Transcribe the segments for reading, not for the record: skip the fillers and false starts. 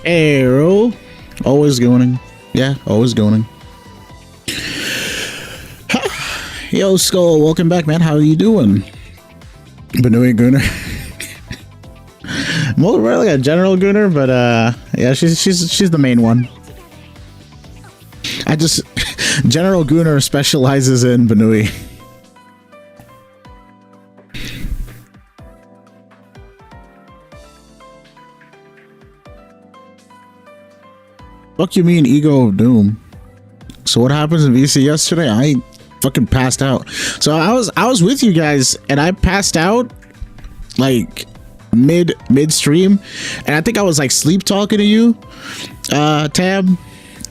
Arrow. Always going. Yeah, always going. Yo, Skull, welcome back, man. How are you doing? Banui Gooner. More really a general Gooner, but yeah, she's the main one. I just General Gooner specializes in Banui. Fuck you mean Ego of Doom? So what happens in VC yesterday? I fucking passed out. So I was with you guys and I passed out like midstream, and I think I was like sleep talking to you, Tab,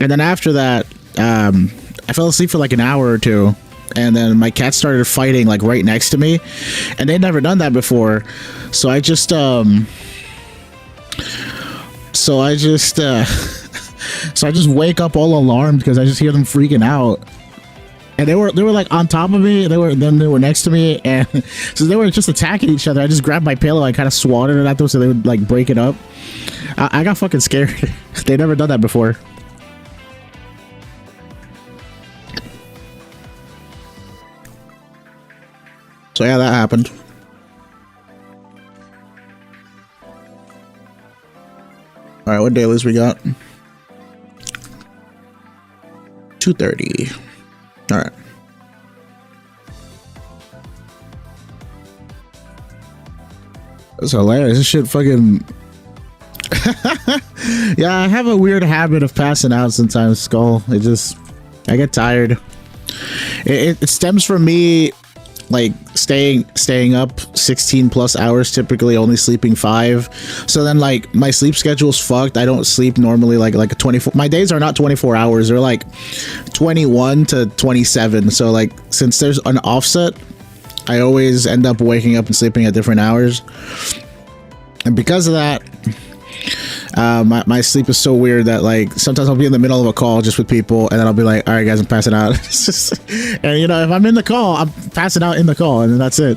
and then after that I fell asleep for like an hour or two, and then my cat started fighting like right next to me, and they'd never done that before, so I just wake up all alarmed because I just hear them freaking out. And they were like on top of me. They were next to me, and so they were just attacking each other. I just grabbed my pillow, I kind of swatted it at them so they would like break it up. I got fucking scared. They never done that before. So yeah, that happened. All right, what dailies we got? 2:30. All right. That's hilarious. This shit fucking. Yeah, I have a weird habit of passing out sometimes, Skull. I get tired. It stems from me like staying up 16 plus hours, typically only sleeping 5. So then like my sleep schedule's fucked. I don't sleep normally like 24. My days are not 24 hours. They're like 21 to 27. So like since there's an offset, I always end up waking up and sleeping at different hours. And because of that, my sleep is so weird that like sometimes I'll be in the middle of a call just with people, and then I'll be like, all right guys, I'm passing out. And you know, if I'm in the call, I'm passing out in the call, and then that's it.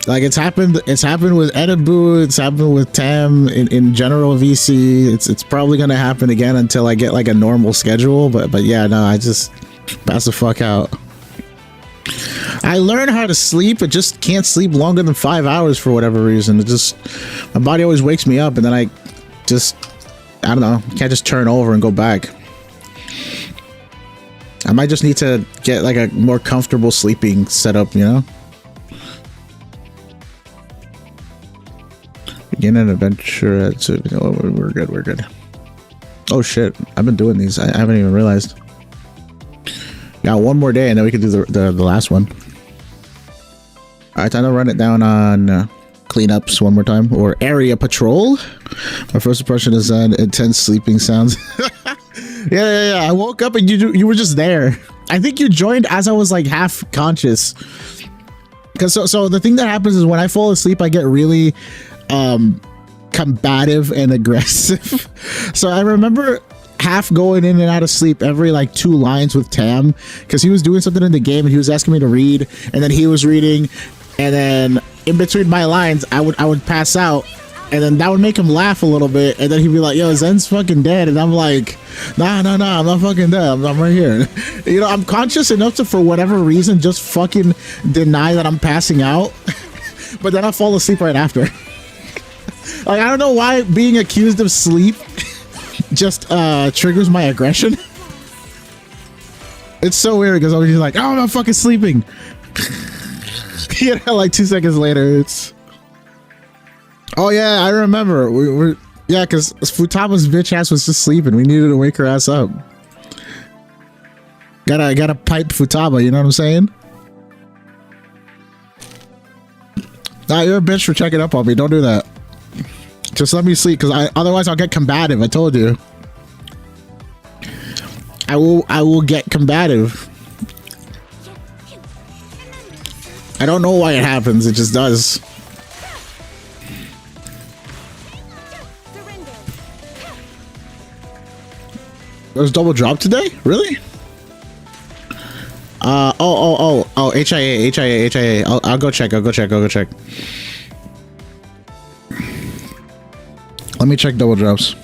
Like it's happened with Edibu, it's happened with Tam in general VC. It's probably gonna happen again until I get like a normal schedule, but yeah, no, I just pass the fuck out. I learned how to sleep, I just can't sleep longer than 5 hours for whatever reason. It just, my body always wakes me up, and then I don't know, can't just turn over and go back. I might just need to get like a more comfortable sleeping setup, you know? Begin an adventure at, oh, we're good. Oh shit, I've been doing these, I haven't even realized. Got one more day and then we can do the last one. Alright, time to run it down on cleanups one more time, or area patrol. My first impression is intense sleeping sounds. Yeah. I woke up and you were just there. I think you joined as I was like half conscious. Because so the thing that happens is when I fall asleep, I get really combative and aggressive. So I remember half going in and out of sleep every like 2 lines with Tam, because he was doing something in the game and he was asking me to read, and then he was reading, and then in between my lines I would pass out, and then that would make him laugh a little bit, and then he'd be like, yo, Zen's fucking dead, and I'm like, nah, I'm not fucking dead, I'm right here. You know, I'm conscious enough to, for whatever reason, just fucking deny that I'm passing out. But then I fall asleep right after. Like, I don't know why being accused of sleep just triggers my aggression. It's so weird because I'm just like, oh, I'm not fucking sleeping. You know, like 2 seconds later, it's. Oh yeah, I remember. We're yeah, because Futama's bitch ass was just sleeping. We needed to wake her ass up. Gotta pipe Futama. You know what I'm saying? Nah, you're a bitch for checking up on me. Don't do that. Just let me sleep, because otherwise I'll get combative. I told you. I will get combative. I don't know why it happens. It just does. There was double drop today? Really? Oh, HIA. I'll go check. Let me check double drops.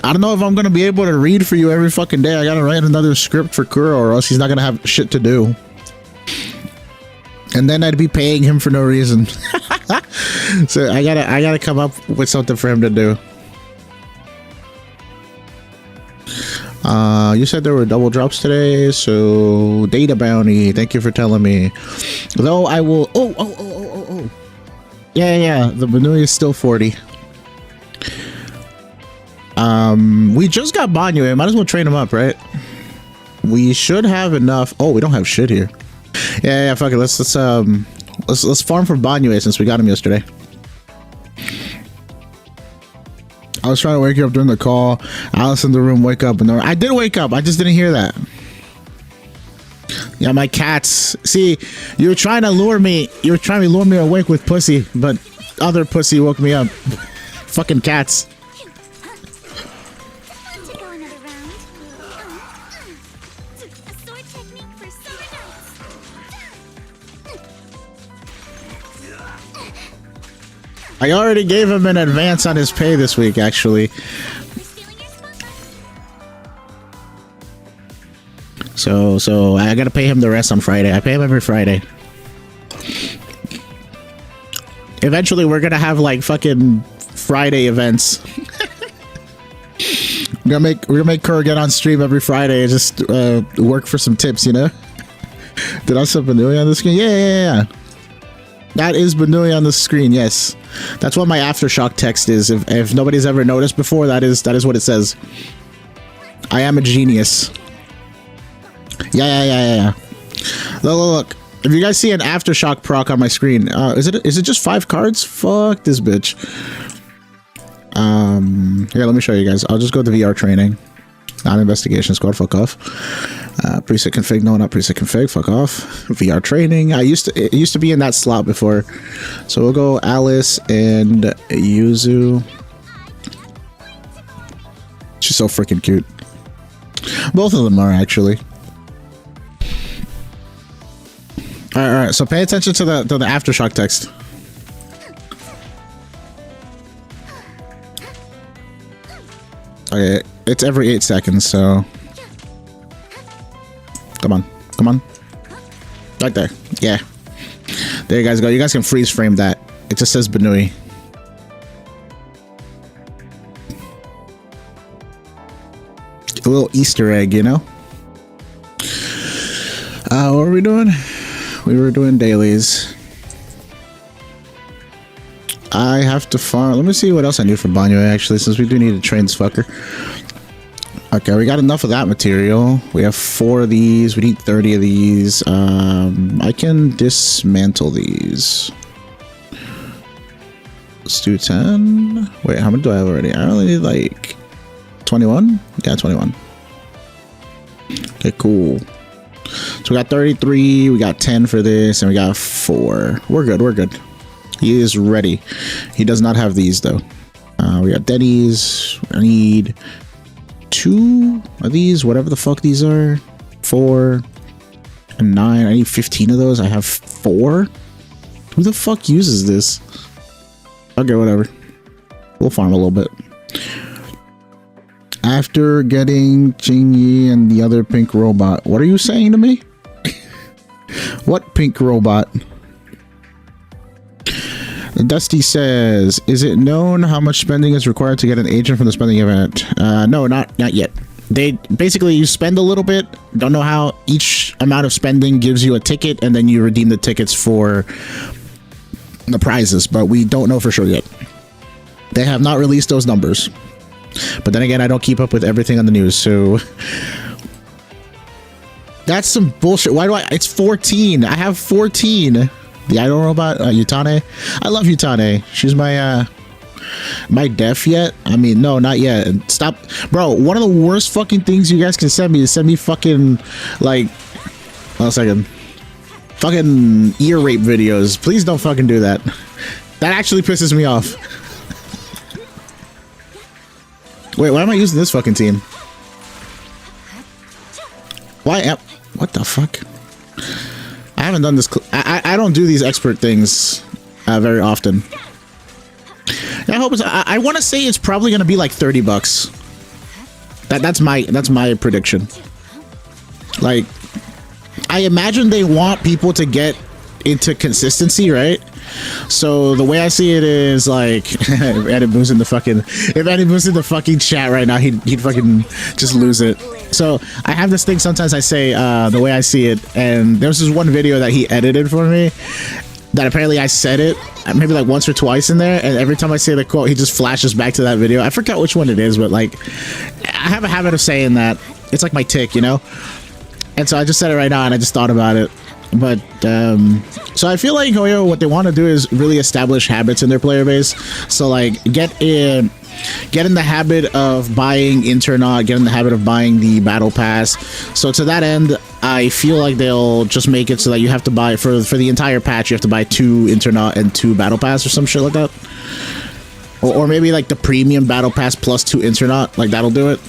I don't know if I'm gonna be able to read for you every fucking day. I gotta write another script for Kuro, or else he's not gonna have shit to do. And then I'd be paying him for no reason. So I gotta come up with something for him to do. You said there were double drops today, so data bounty. Thank you for telling me. Though I will. Oh. Yeah. The Banui is still 40. We just got Banyu. Might as well train him up, right? We should have enough. Oh, we don't have shit here. Yeah. Fuck it. Let's farm for Banyu since we got him yesterday. I was trying to wake you up during the call. Alice in the room, wake up. And I did wake up. I just didn't hear that. Yeah, my cats. See, you were trying to lure me. You were trying to lure me awake with pussy, but other pussy woke me up. Fucking cats. I already gave him an advance on his pay this week, actually. So I gotta pay him the rest on Friday. I pay him every Friday. Eventually, we're gonna have like fucking Friday events. We're gonna make Kerr get on stream every Friday and just work for some tips, you know? Did I set Banui on the screen? Yeah. That is Banui on the screen, yes. That's what my aftershock text is. If nobody's ever noticed before, that is what it says. I am a genius. Yeah. Look. If you guys see an aftershock proc on my screen, is it just 5 cards? Fuck this bitch. Here, let me show you guys. I'll just go to VR training. Not investigation squad, fuck off. Preset config, no, not preset config, fuck off. VR training. It used to be in that slot before. So we'll go Alice and Yuzu. She's so freaking cute. Both of them are, actually. Alright, so pay attention to the aftershock text. Okay, it's every 8 seconds, so come on, right there. Yeah, there you guys go. You guys can freeze frame that. It just says Banui. A little Easter egg, you know. What were we doing? We were doing dailies. I have to farm. Let me see what else I need for Banyu, actually, since we do need to train this fucker. Okay, we got enough of that material. We have 4 of these. We need 30 of these. I can dismantle these. Let's do 10. Wait, how many do I have already? I only need like 21? Yeah, 21. Okay, cool. So we got 33, we got 10 for this, and we got 4. We're good. He is ready. He does not have these, though. We got Denny's. I need 2 of these, whatever the fuck these are. 4 and 9. I need 15 of those. I have 4. Who the fuck uses this? Okay, whatever. We'll farm a little bit. After getting Jingyi and the other pink robot. What are you saying to me? What pink robot? Dusty says, is it known how much spending is required to get an agent from the spending event? No, not yet. They basically, you spend a little bit, don't know how each amount of spending gives you a ticket, and then you redeem the tickets for the prizes, but we don't know for sure yet. They have not released those numbers. But then again, I don't keep up with everything on the news, so that's some bullshit. Why do it's 14. I have 14. The idol robot, Yutane. I love Yutane. She's my my def yet? I mean, no, not yet. Stop. Bro, one of the worst fucking things you guys can send me is send me fucking, like, hold on a second. Fucking ear rape videos. Please don't fucking do that. That actually pisses me off. Wait, why am I using this fucking team? Why am... What the fuck? haven't done this. I don't do these expert things very often. I hope it's. I want to say it's probably gonna be like $30. That's my prediction. Like, I imagine they want people to get into consistency, right? So the way I see it is like, if Eddie Boo's in the fucking chat right now, he'd fucking just lose it. So I have this thing. Sometimes I say the way I see it, and there's this one video that he edited for me that apparently I said it maybe like once or twice in there, and every time I say the quote, he just flashes back to that video. I forgot which one it is, but like, I have a habit of saying that. It's like my tick, you know? And so I just said it right now, and I just thought about it. But so I feel like Hoyo, what they want to do is really establish habits in their player base. So like, get in the habit of buying Internaut, get in the habit of buying the battle pass. So to that end, I feel like they'll just make it so that you have to buy for the entire patch, you have to buy 2 Internaut and 2 battle pass or some shit like that. Or maybe like the premium battle pass plus 2 Internaut, like that'll do it.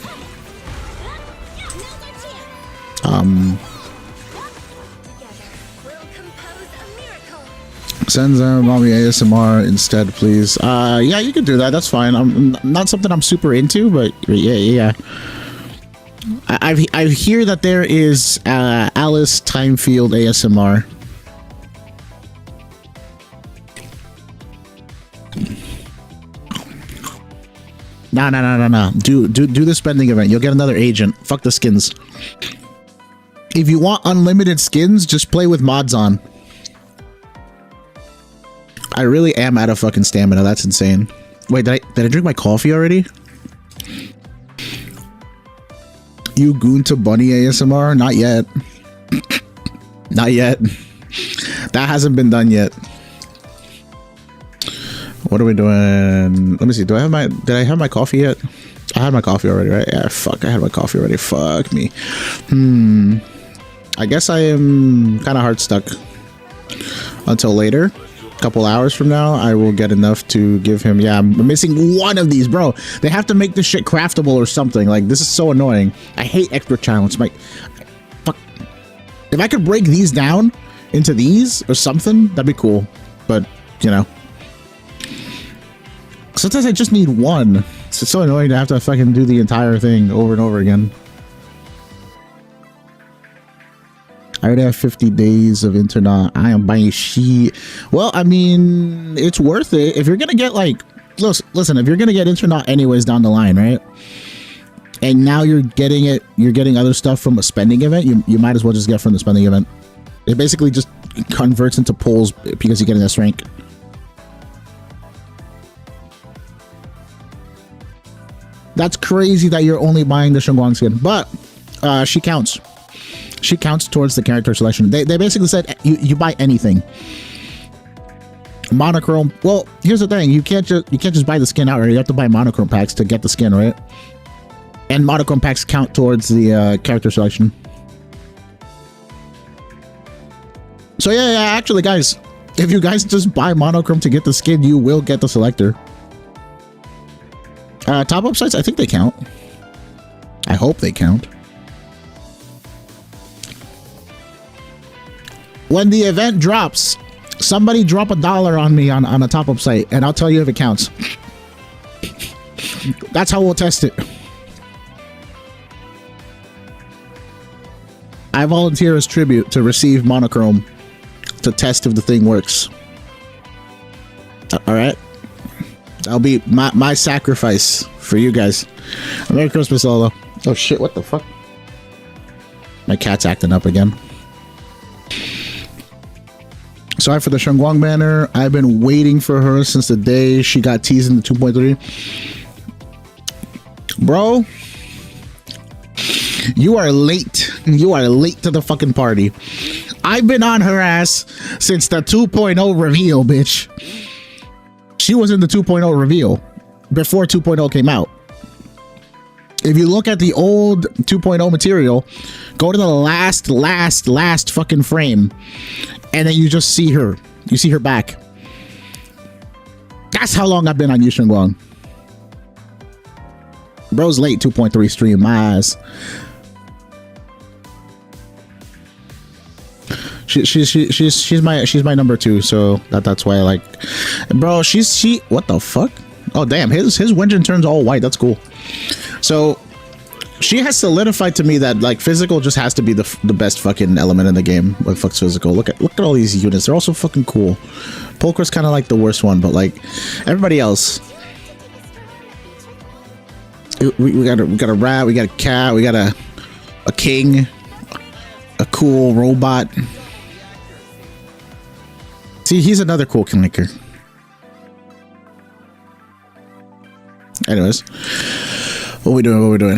Send them mommy ASMR instead, please. Yeah, you can do that. That's fine. I'm not something I'm super into, but yeah. I hear that there is Alice Timefield ASMR. No. Do the spending event. You'll get another agent. Fuck the skins. If you want unlimited skins, just play with mods on. I really am out of fucking stamina. That's insane. Wait, did I drink my coffee already? You goon to bunny ASMR? Not yet. Not yet. That hasn't been done yet. What are we doing? Let me see. Did I have my coffee yet? I had my coffee already, right? Yeah, fuck. I had my coffee already. Fuck me. I guess I am kind of hard stuck until later. Couple hours from now, I will get enough to give him. Yeah, I'm missing one of these, bro. They have to make this shit craftable or something. Like, this is so annoying. I hate expert challenge. Fuck. If I could break these down into these or something, that'd be cool. But, you know, sometimes I just need one. It's so annoying to have to fucking do the entire thing over and over again. I already have 50 days of Internaut. I am buying shit. Well, I mean, it's worth it. If you're going to get like, listen, if you're going to get Internaut anyways down the line, right? And now you're getting other stuff from a spending event, you might as well just get from the spending event. It basically just converts into pulls because you're getting this rank. That's crazy that you're only buying the Shunguang skin, but she counts. She counts towards the character selection. They basically said you buy anything. Monochrome. Well, here's the thing: you can't just buy the skin outright. You have to buy monochrome packs to get the skin, right? And monochrome packs count towards the character selection. So yeah. Actually, guys, if you guys just buy monochrome to get the skin, you will get the selector. Top up sites, I think they count. I hope they count. When the event drops, somebody drop $1 on me on a top up site, and I'll tell you if it counts. That's how we'll test it. I volunteer as tribute to receive monochrome to test if the thing works. All right, that'll be my sacrifice for you guys. Merry Christmas, Lolo. Oh shit! What the fuck? My cat's acting up again. Sorry for the Shunguang banner. I've been waiting for her since the day she got teased in the 2.3. Bro, you are late. You are late to the fucking party. I've been on her ass since the 2.0 reveal, bitch. She was in the 2.0 reveal before 2.0 came out. If you look at the old 2.0 material, go to the last fucking frame, and then you just see her. You see her back. That's how long I've been on Yu Shunguang. Bro's late 2.3 stream, my ass. She's my number 2, so that's why I like. Bro, she what the fuck? Oh damn, his Wenjin turns all white. That's cool. So she has solidified to me that like physical just has to be the best fucking element in the game when fucks physical. Look at all these units. They're also fucking cool. Polkar's kind of like the worst one, but like everybody else. We got a rat, we got a cat, we got a king, a cool robot. See, he's another cool kingmaker. Anyways, what we doing?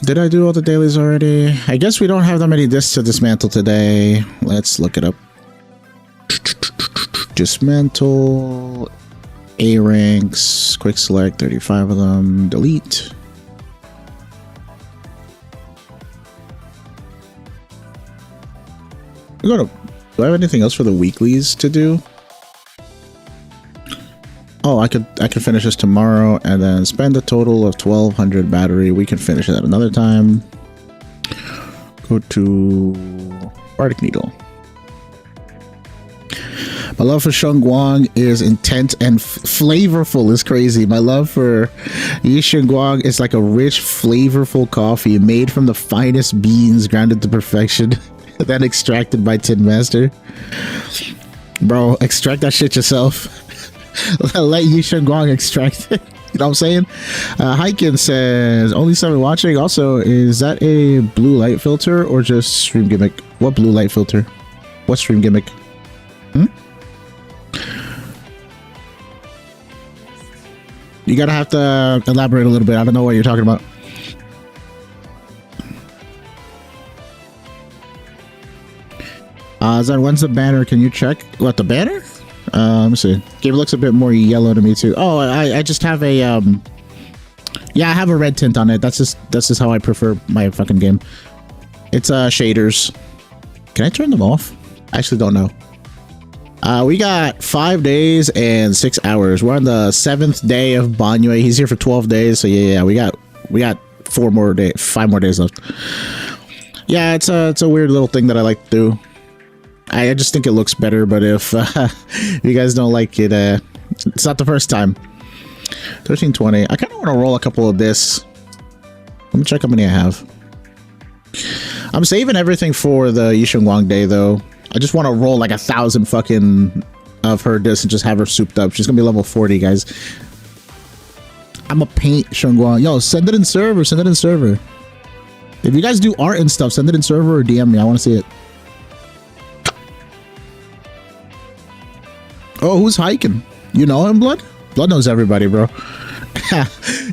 Did I do all the dailies already? I guess we don't have that many discs to dismantle today. Let's look it up. Dismantle. A ranks, quick select, 35 of them, delete. Do I have anything else for the weeklies to do? Oh, I could finish this tomorrow and then spend a total of 1200 battery. We can finish it at another time. Go to Arctic Needle. My love for Shengguang is intense and flavorful. Is crazy. My love for Yi Shengguang is like a rich, flavorful coffee made from the finest beans, grounded to perfection, then extracted by Tin Master. Bro, extract that shit yourself. Let Yi Shengguang extract it. You know what I'm saying? Hyken says, only 7 watching. Also, is that a blue light filter or just stream gimmick? What blue light filter? What stream gimmick? You gotta have to elaborate a little bit. I don't know what you're talking about. Zed, when's the banner? Can you check? What, the banner? Let me see. Game looks a bit more yellow to me too. Oh, I just have a yeah, I have a red tint on it. That's just how I prefer my fucking game. It's shaders. Can I turn them off? I actually don't know. We got 5 days and 6 hours. We're on the 7th day of Banyue. He's here for 12 days. So yeah, we got 5 more days left. Yeah, it's a weird little thing that I like to do. I just think it looks better, but if you guys don't like it, it's not the first time. 1320. I kind of want to roll a couple of this. Let me check how many I have. I'm saving everything for the Yi Shengguang day, though. I just want to roll like 1,000 fucking of her discs and just have her souped up. She's gonna be level 40, guys. I'm a paint Shengguang. Yo, send it in server. Send it in server. If you guys do art and stuff, send it in server or DM me. I want to see it. Oh, who's hiking? You know him, Blood? Blood knows everybody, bro.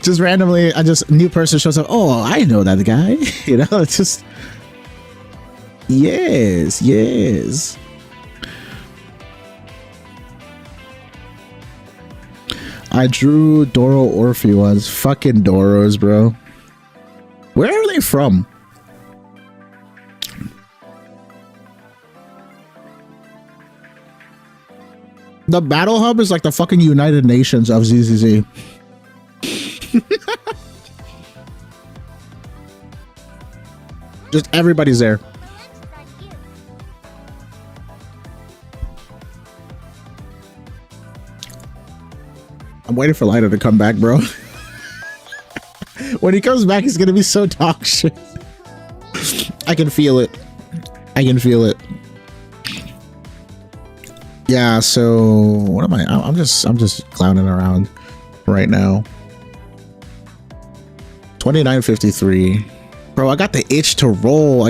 Just randomly, new person shows up. Oh, I know that guy. You know, it's just... Yes. I drew Doro Orphe once. Fucking Doros, bro. Where are they from? The Battle Hub is like the fucking United Nations of ZZZ. Just everybody's there. I'm waiting for Lighter to come back, bro. When he comes back, he's gonna be so dog shit. I can feel it. Yeah, so what am I? I'm just clowning around right now. 2953. Bro, I got the itch to roll.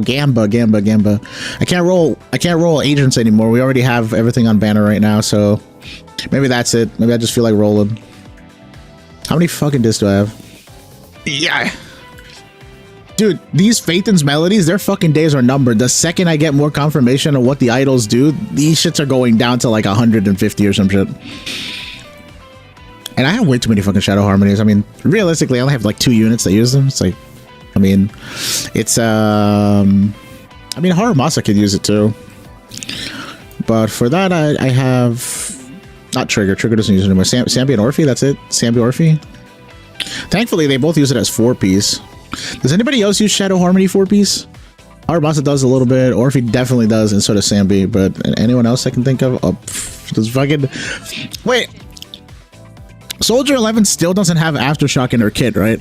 Gamba. I can't roll agents anymore. We already have everything on banner right now, so maybe that's it. Maybe I just feel like rolling. How many fucking discs do I have? Yeah. Dude, these Phaeton's melodies, their fucking days are numbered. The second I get more confirmation of what the idols do, these shits are going down to like 150 or some shit. And I have way too many fucking Shadow Harmonies. I mean, realistically, I only have like 2 units that use them. It's like, I mean, it's, I mean, Haramasa could use it too. But for that, I have, not Trigger. Trigger doesn't use it anymore. Sambi and Orphe, that's it. Sambi, Orphe. Thankfully, they both use it as 4-piece. Does anybody else use Shadow Harmony 4-piece? Arabasa does a little bit, or if he definitely does, and so does Sambi. But anyone else I can think of? Does fucking wait. Soldier 11 still doesn't have Aftershock in her kit, right?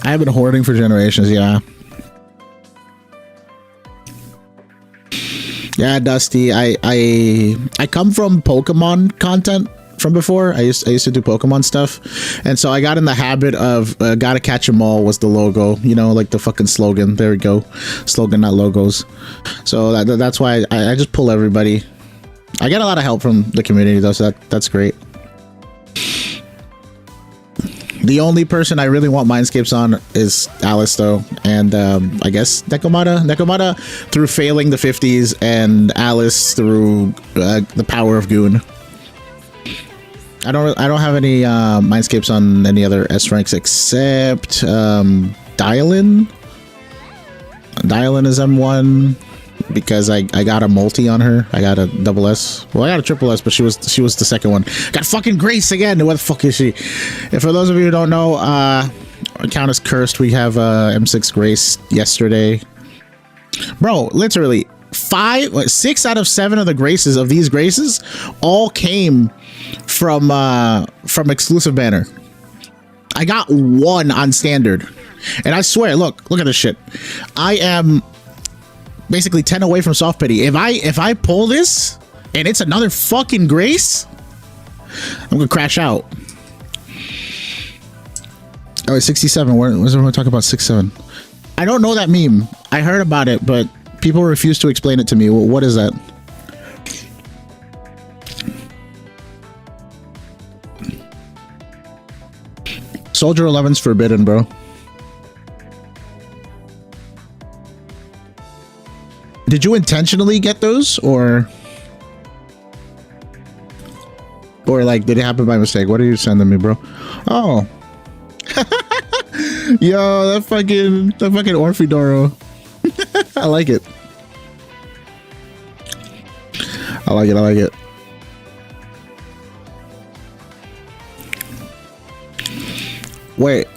I've been hoarding for generations, yeah. Yeah, Dusty. I come from Pokemon content from before. I used to do Pokemon stuff, and so I got in the habit of gotta catch 'em all was the logo, you know, like the fucking slogan. There we go, slogan, not logos. So that's why I just pull everybody. I get a lot of help from the community though, so that's great. The only person I really want Mindscapes on is Alice though, and I guess Nekomata through failing the 50s, and Alice through the power of Goon. I don't have any Mindscapes on any other S ranks except Dialin. Dialin is M1 because I got a multi on her. I got a double S. Well, I got a triple S, but she was the second one. Got fucking Grace again. What the fuck is she? And for those of you who don't know, account is cursed. We have M6 Grace yesterday. Bro, literally 6 out of 7 of the Graces of these Graces all came from exclusive banner. I got 1 on standard, and I swear, look at this shit. I am basically 10 away from soft pity. If I pull this and it's another fucking Grace, I'm gonna crash out. Oh, wait, 67. Where's everyone talking about 67? I don't know that meme. I heard about it, but people refuse to explain it to me. What is that? Soldier 11's forbidden, bro. Did you intentionally get those, or like did it happen by mistake? What are you sending me, bro? Oh, yo, that fucking Orphidoro. I like it. I like it. Wait,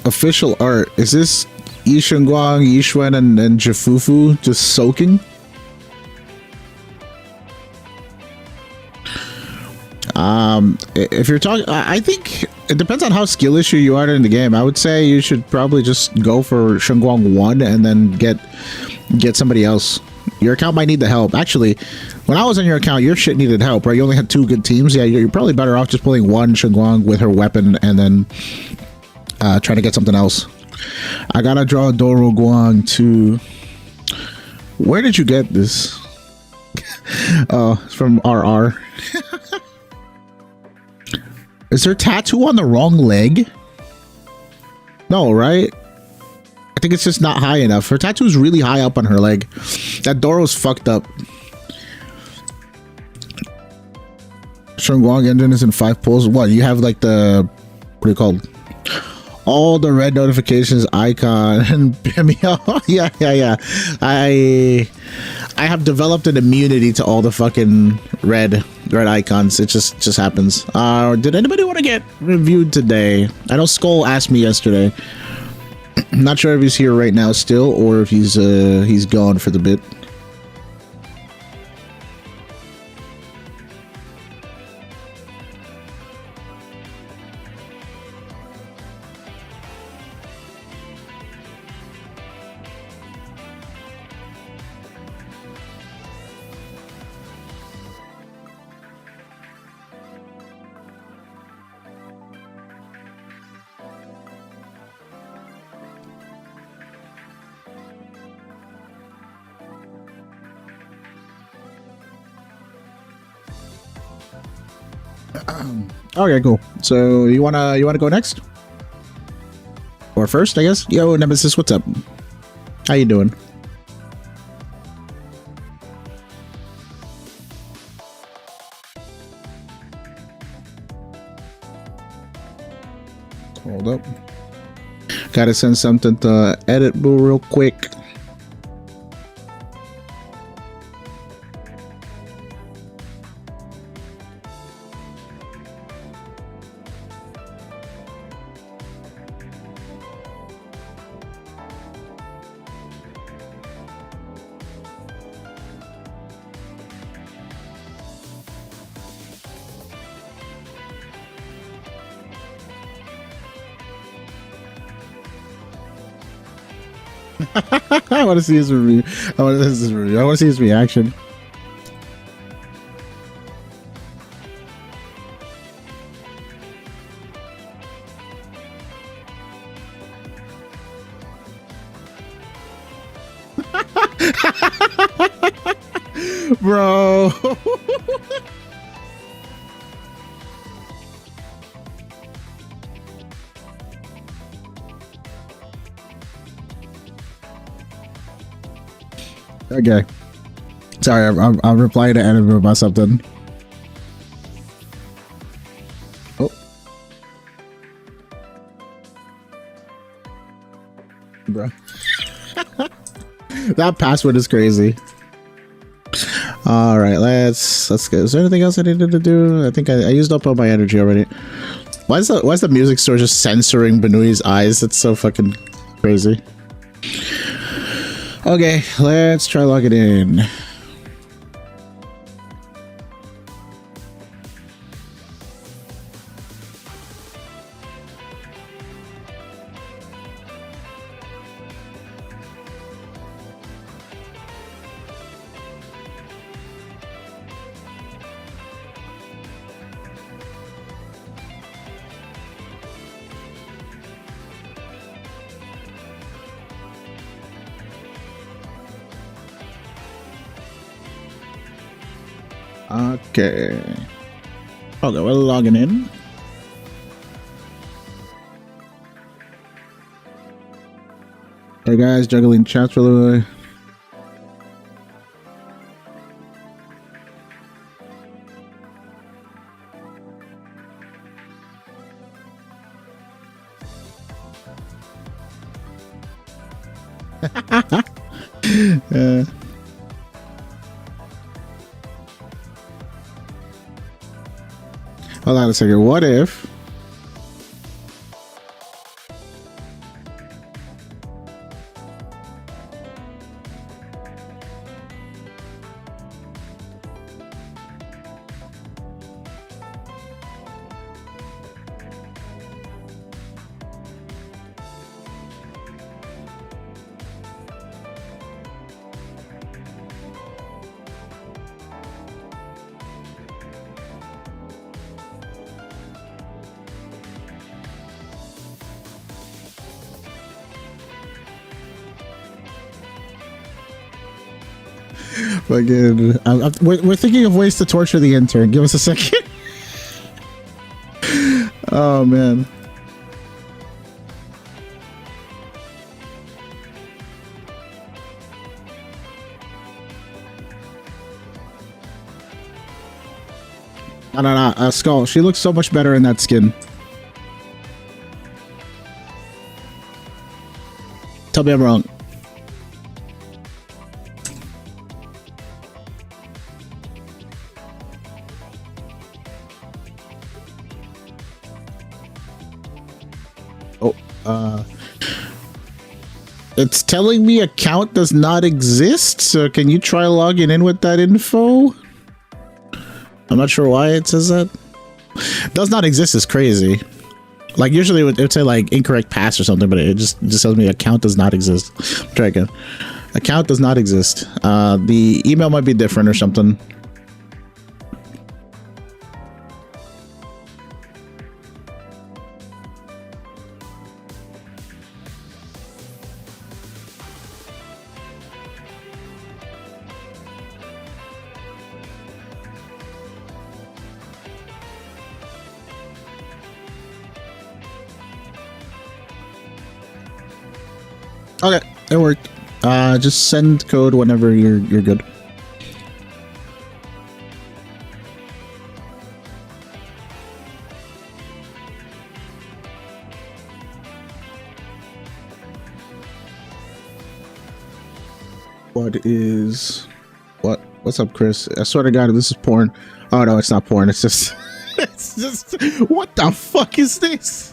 official art. Is this Yishengguang, Yishwen, and Jifufu just soaking? If you're talking, I think it depends on how skill issue you are in the game. I would say you should probably just go for Shengguang 1 and then get somebody else. Your account might need the help. Actually, when I was on your account, your shit needed help, right? You only had 2 good teams. Yeah, you're probably better off just pulling 1 Shengguang with her weapon and then trying to get something else. I gotta draw Doro Guang too. Where did you get this? Oh, it's from RR. Is there tattoo on the wrong leg? No, right? I think it's just not high enough. Her tattoo's really high up on her leg. That Doro's fucked up. Shengguang engine is in 5 pulls. What, you have like the, what are you called? All the red notifications icon and yeah. I have developed an immunity to all the fucking red icons. It just happens. Did anybody want to get reviewed today? I know Skull asked me yesterday. I'm not sure if he's here right now still or if he's gone for the bit. Okay, cool. So you wanna go next? Or first, I guess? Yo, Nemesis, what's up? How you doing? Hold up. Gotta send something to edit boo real quick. I want to see his review. I want to see his review. I want to see his reaction. Bro. Okay. Sorry, I'm replying to Annabelle about something. Oh. Bro. That password is crazy. All right, let's go. Is there anything else I needed to do? I think I used up all my energy already. Why is the music store just censoring Benui's eyes? That's so fucking crazy. Okay, let's try logging in. Okay. Okay, we're logging in. Hey guys, juggling chats really. Hold on a second. What if? Fucking, we're thinking of ways to torture the intern. Give us a second. Oh man. No, Skull. She looks so much better in that skin. Tell me I'm wrong. It's telling me account does not exist, so can you try logging in with that info? I'm not sure why it says that. Does not exist is crazy. Like usually it would say like incorrect pass or something, but it just tells me account does not exist. Try again. Account does not exist. The email might be different or something. Okay, it worked. Just send code whenever you're good. What's up, Chris? I swear to God, if this is porn. Oh no, it's not porn. It's just it's just what the fuck is this?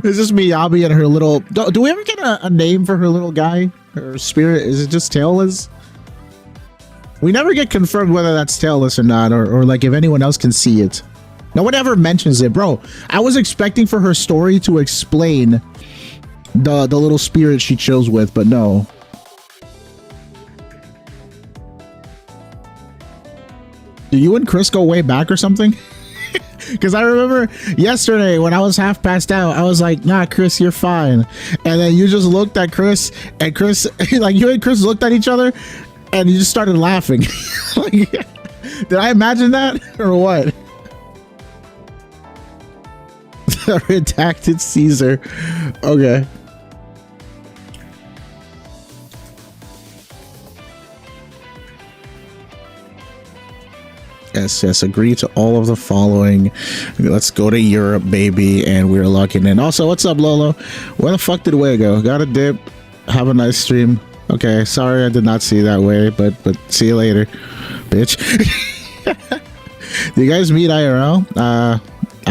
It's just Miyabi and her little... Do we ever get a name for her little guy? Her spirit? Is it just tailless? We never get confirmed whether that's tailless or not, or like if anyone else can see it. No one ever mentions it, bro. I was expecting for her story to explain the little spirit she chills with, but no. Do you and Chris go way back or something? Because I remember yesterday when I was half passed out, I was like, nah, Chris, you're fine. And then you just looked at Chris, and Chris, like you and Chris looked at each other, and you just started laughing. Like, did I imagine that or what? The redacted Caesar. Okay. Yes, agree to all of the following. Let's go to Europe, baby, and we're locking in. Also, what's up, Lolo? Where the fuck did Way go? Got a dip. Have a nice stream. Okay, sorry I did not see that way, but see you later, bitch. Do you guys meet IRL? I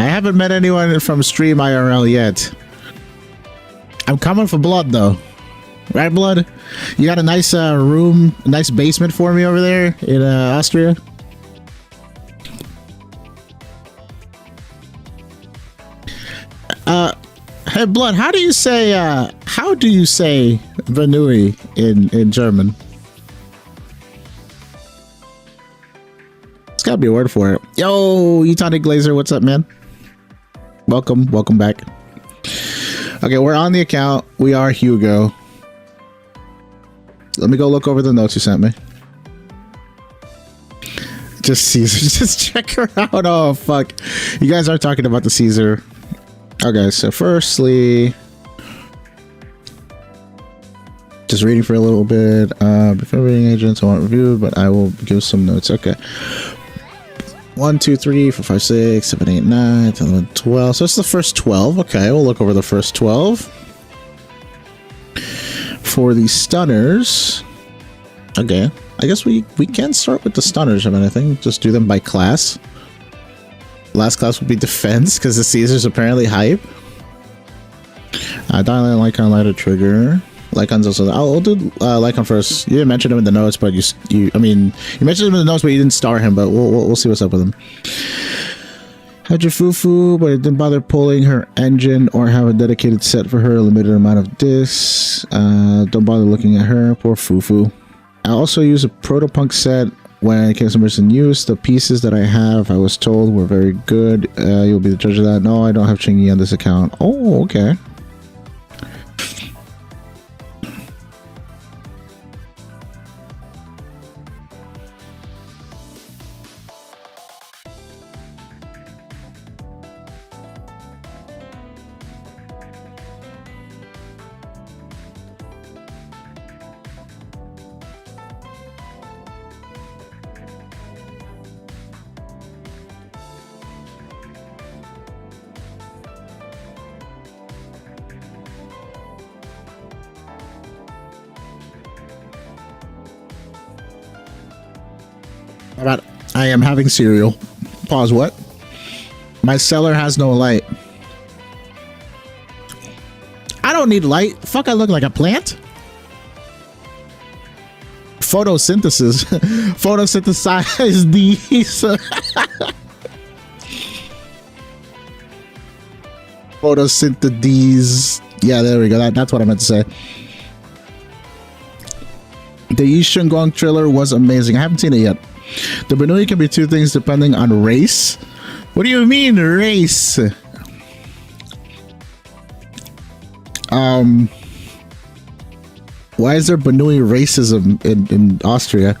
haven't met anyone from stream IRL yet. I'm coming for blood, though. Right, blood? You got a nice room, a nice basement for me over there in Austria? Hey, blood, how do you say Vanui in German? It's gotta be a word for it. Yo, Utani Glazer, what's up, man? Welcome back. Okay, we're on the account. We are Hugo. Let me go look over the notes you sent me. Just Caesar. Just check her out. Oh, fuck. You guys are talking about the Caesar. Okay, so firstly, just reading for a little bit. Before reading agents, I want reviewed, but I will give some notes. Okay. 1, 2, 3, 4, 5, 6, 7, 8, 9, 10, 11, 12. So it's the first 12. Okay, we'll look over the first 12. For the stunners, okay, I guess we can start with the stunners if anything. Just do them by class. Last class would be defense because the Caesar's apparently hype. Dial Lycon, lighter trigger. Lycon's also. I'll do Lycon first. You didn't mention him in the notes, but you mentioned him in the notes, but you didn't star him. But we'll see what's up with him. Had your Fufu, but it didn't bother pulling her engine or have a dedicated set for her. Limited amount of discs. Don't bother looking at her. Poor Fufu. I also use a Protopunk set. When it came to in use, the pieces that I have, I was told, were very good. You'll be the judge of that. No, I don't have Chingy on this account. Oh, okay. I am having cereal. Pause, what? My cellar has no light. I don't need light. Fuck, I look like a plant? Photosynthesis. Photosynthesize these. Photosynthese. Yeah, there we go. That's what I meant to say. The Yi Shengguang trailer was amazing. I haven't seen it yet. The Benui can be two things depending on race. What do you mean, race? Why is there Benui racism in Austria?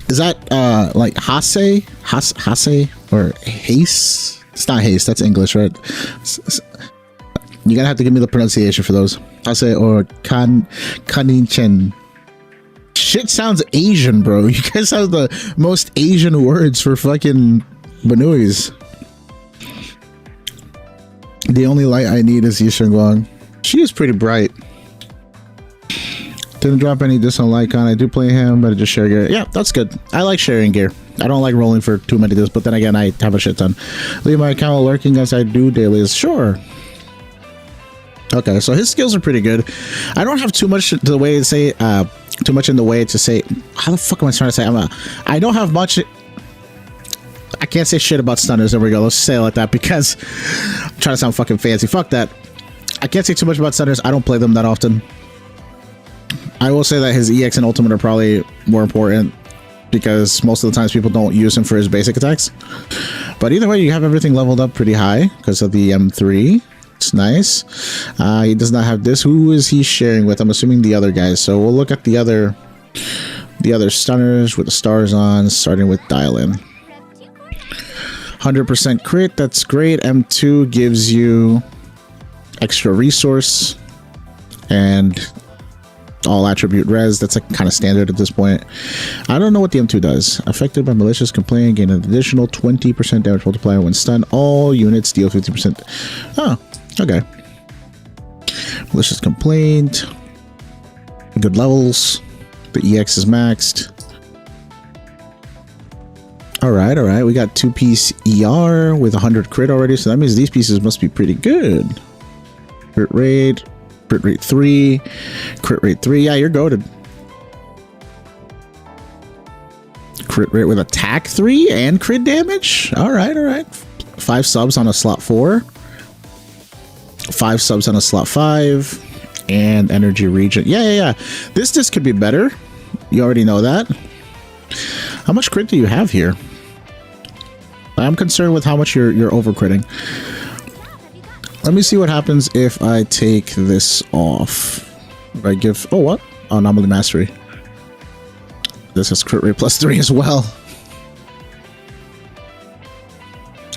Is that like Hase or Haste? It's not Haste. That's English, right? You're gonna have to give me the pronunciation for those. Hase or Kaninchen. Shit sounds Asian, bro. You guys have the most Asian words for fucking Benuis. The only light I need is Yi Shengguang. She is pretty bright. Didn't drop any disc on Lycon. I do play him, but I just share gear. Yeah, that's good. I like sharing gear. I don't like rolling for too many discs, but then again, I have a shit ton. Leave my account lurking as I do dailies. Sure. Okay, so his skills are pretty good. I don't have too much to the way to say. Too much in the way to say. How the fuck am I trying to say? I don't have much. I can't say shit about stunners. There we go. Let's say it like that because I'm trying to sound fucking fancy. Fuck that. I can't say too much about stunners. I don't play them that often. I will say that his EX and ultimate are probably more important because most of the times people don't use him for his basic attacks. But either way, you have everything leveled up pretty high because of the M3. It's nice. He does not have this. Who is he sharing with? I'm assuming the other guys. So we'll look at the other stunners with the stars on, starting with Dial In. 100% crit. That's great. M2 gives you extra resource and all attribute res. That's like kind of standard at this point. I don't know what the M2 does. Affected by malicious complaint, gain an additional 20% damage multiplier when stunned. All units deal 50%. Oh, okay. Malicious complaint. Good levels. The EX is maxed. Alright, alright. We got 2-piece ER with 100 crit already, so that means these pieces must be pretty good. Crit rate 3, crit rate 3. Yeah, you're goated. Crit rate with attack 3 and crit damage. All right, all right. 5 subs on a slot 4, 5 subs on a slot 5, and energy regen. Yeah. This disc could be better. You already know that. How much crit do you have here? I'm concerned with how much you're over critting. Let me see what happens if I take this off. If I give... Oh, what? Oh, Anomaly Mastery. This has crit rate +3 as well.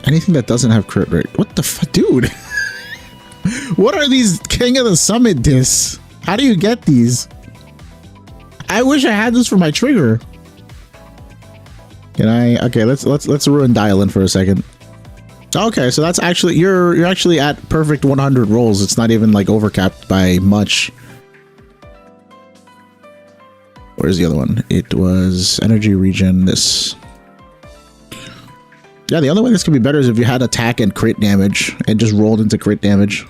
Anything that doesn't have crit rate. What the fuck? Dude! What are these King of the Summit discs? How do you get these? I wish I had this for my trigger. Can I... Okay, let's ruin Dial In for a second. Okay, so that's actually you're actually at perfect 100 rolls. It's not even like overcapped by much. Where's the other one? It was energy regen. This. Yeah, the other way this could be better is if you had attack and crit damage and just rolled into crit damage.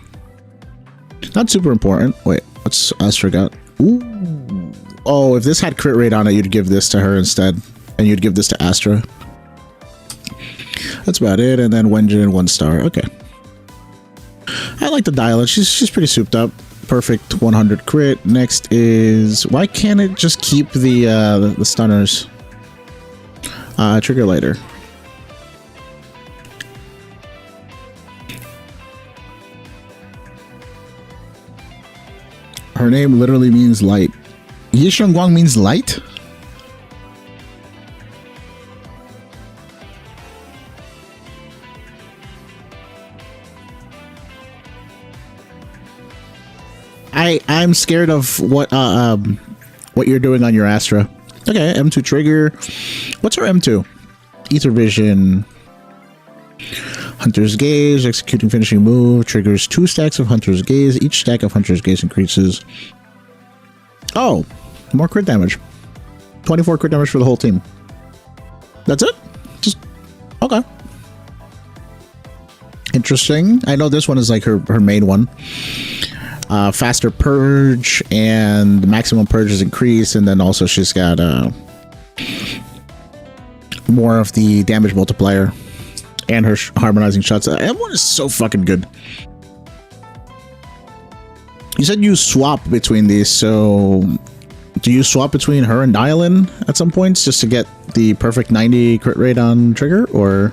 Not super important. Wait, what's Astra got? Ooh. Oh, if this had crit rate on it, you'd give this to her instead, and you'd give this to Astra. That's about it, and then Wenjin 1 star. Okay. I like the Dial In. She's pretty souped up. Perfect 100 crit. Next is... Why can't it just keep the stunners? Trigger later. Her name literally means light. Yisheng Guang means light? I'm scared of what you're doing on your Astra. Okay, M2 trigger. What's our M2? Ether Vision. Hunter's Gaze, executing finishing move, triggers 2 stacks of Hunter's Gaze. Each stack of Hunter's Gaze increases. Oh, more crit damage. 24 crit damage for the whole team. That's it? Just okay. Interesting. I know this one is like her main one. Faster purge and maximum purge is increased, and then also she's got more of the damage multiplier and her harmonizing shots. That one is so fucking good. You said you swap between these, so do you swap between her and Dial In at some points just to get the perfect 90 crit rate on trigger, or?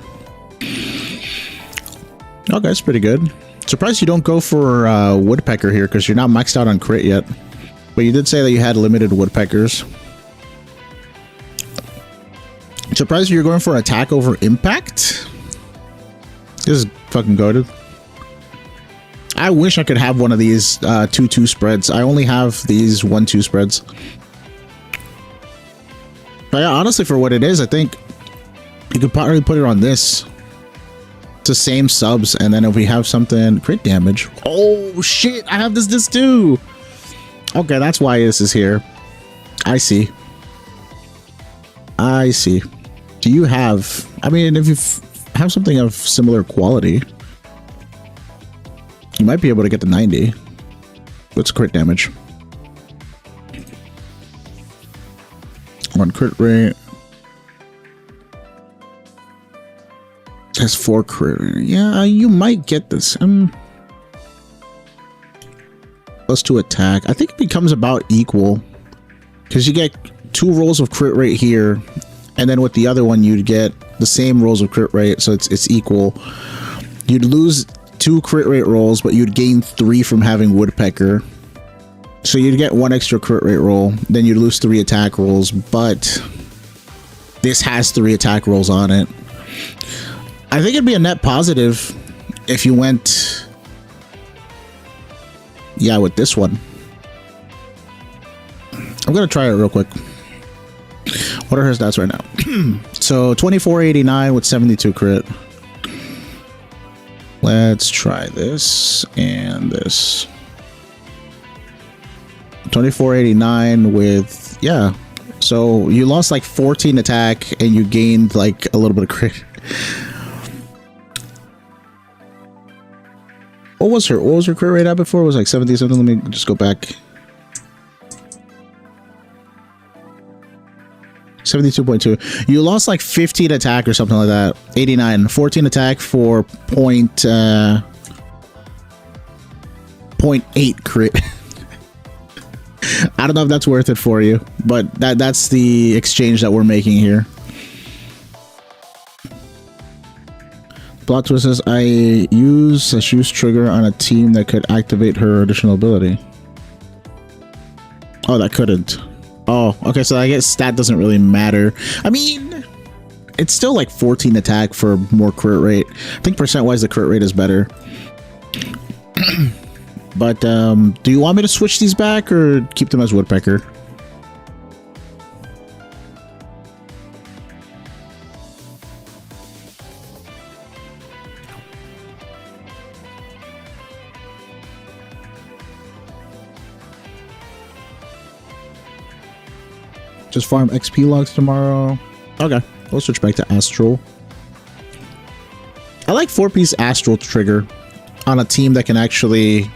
Okay, that's pretty good. Surprised you don't go for Woodpecker here because you're not maxed out on crit yet. But you did say that you had limited Woodpeckers. Surprised you're going for attack over impact? This is fucking goated. I wish I could have one of these 2-2 spreads. I only have these 1-2 spreads. But yeah, honestly, for what it is, I think you could probably put it on this. The same subs, and then if we have something crit damage. Oh shit, I have this too. Okay, that's why this is here. I see. Do you have, I mean, if you have something of similar quality, you might be able to get the 90. What's crit damage? 1 crit rate. Has 4 crit. Yeah, you might get this. +2 attack. I think it becomes about equal because you get 2 rolls of crit rate here, and then with the other one you'd get the same rolls of crit rate, so it's equal. You'd lose 2 crit rate rolls, but you'd gain 3 from having Woodpecker. So you'd get 1 extra crit rate roll, then you'd lose 3 attack rolls, but this has 3 attack rolls on it. I think it'd be a net positive if you went, yeah, with this one. I'm gonna try it real quick. What are her stats right now? So 2489 with 72 crit. Let's try this and this. 2489 with, yeah. So you lost like 14 attack and you gained like a little bit of crit. What was her crit rate at before? It was like 70 something. Let me just go back. 72.2. You lost like 15 attack or something like that. 89. 14 attack for .8 crit. I don't know if that's worth it for you, but that's the exchange that we're making here. Plot twist says, I use a shoes trigger on a team that could activate her additional ability. Oh, that couldn't. Oh, okay, so I guess stat doesn't really matter. I mean, it's still like 14 attack for more crit rate. I think percent-wise the crit rate is better. But, do you want me to switch these back or keep them as Woodpecker? Just farm XP logs tomorrow. Okay, we'll switch back to Astral. I like 4-piece Astral trigger on a team that can actually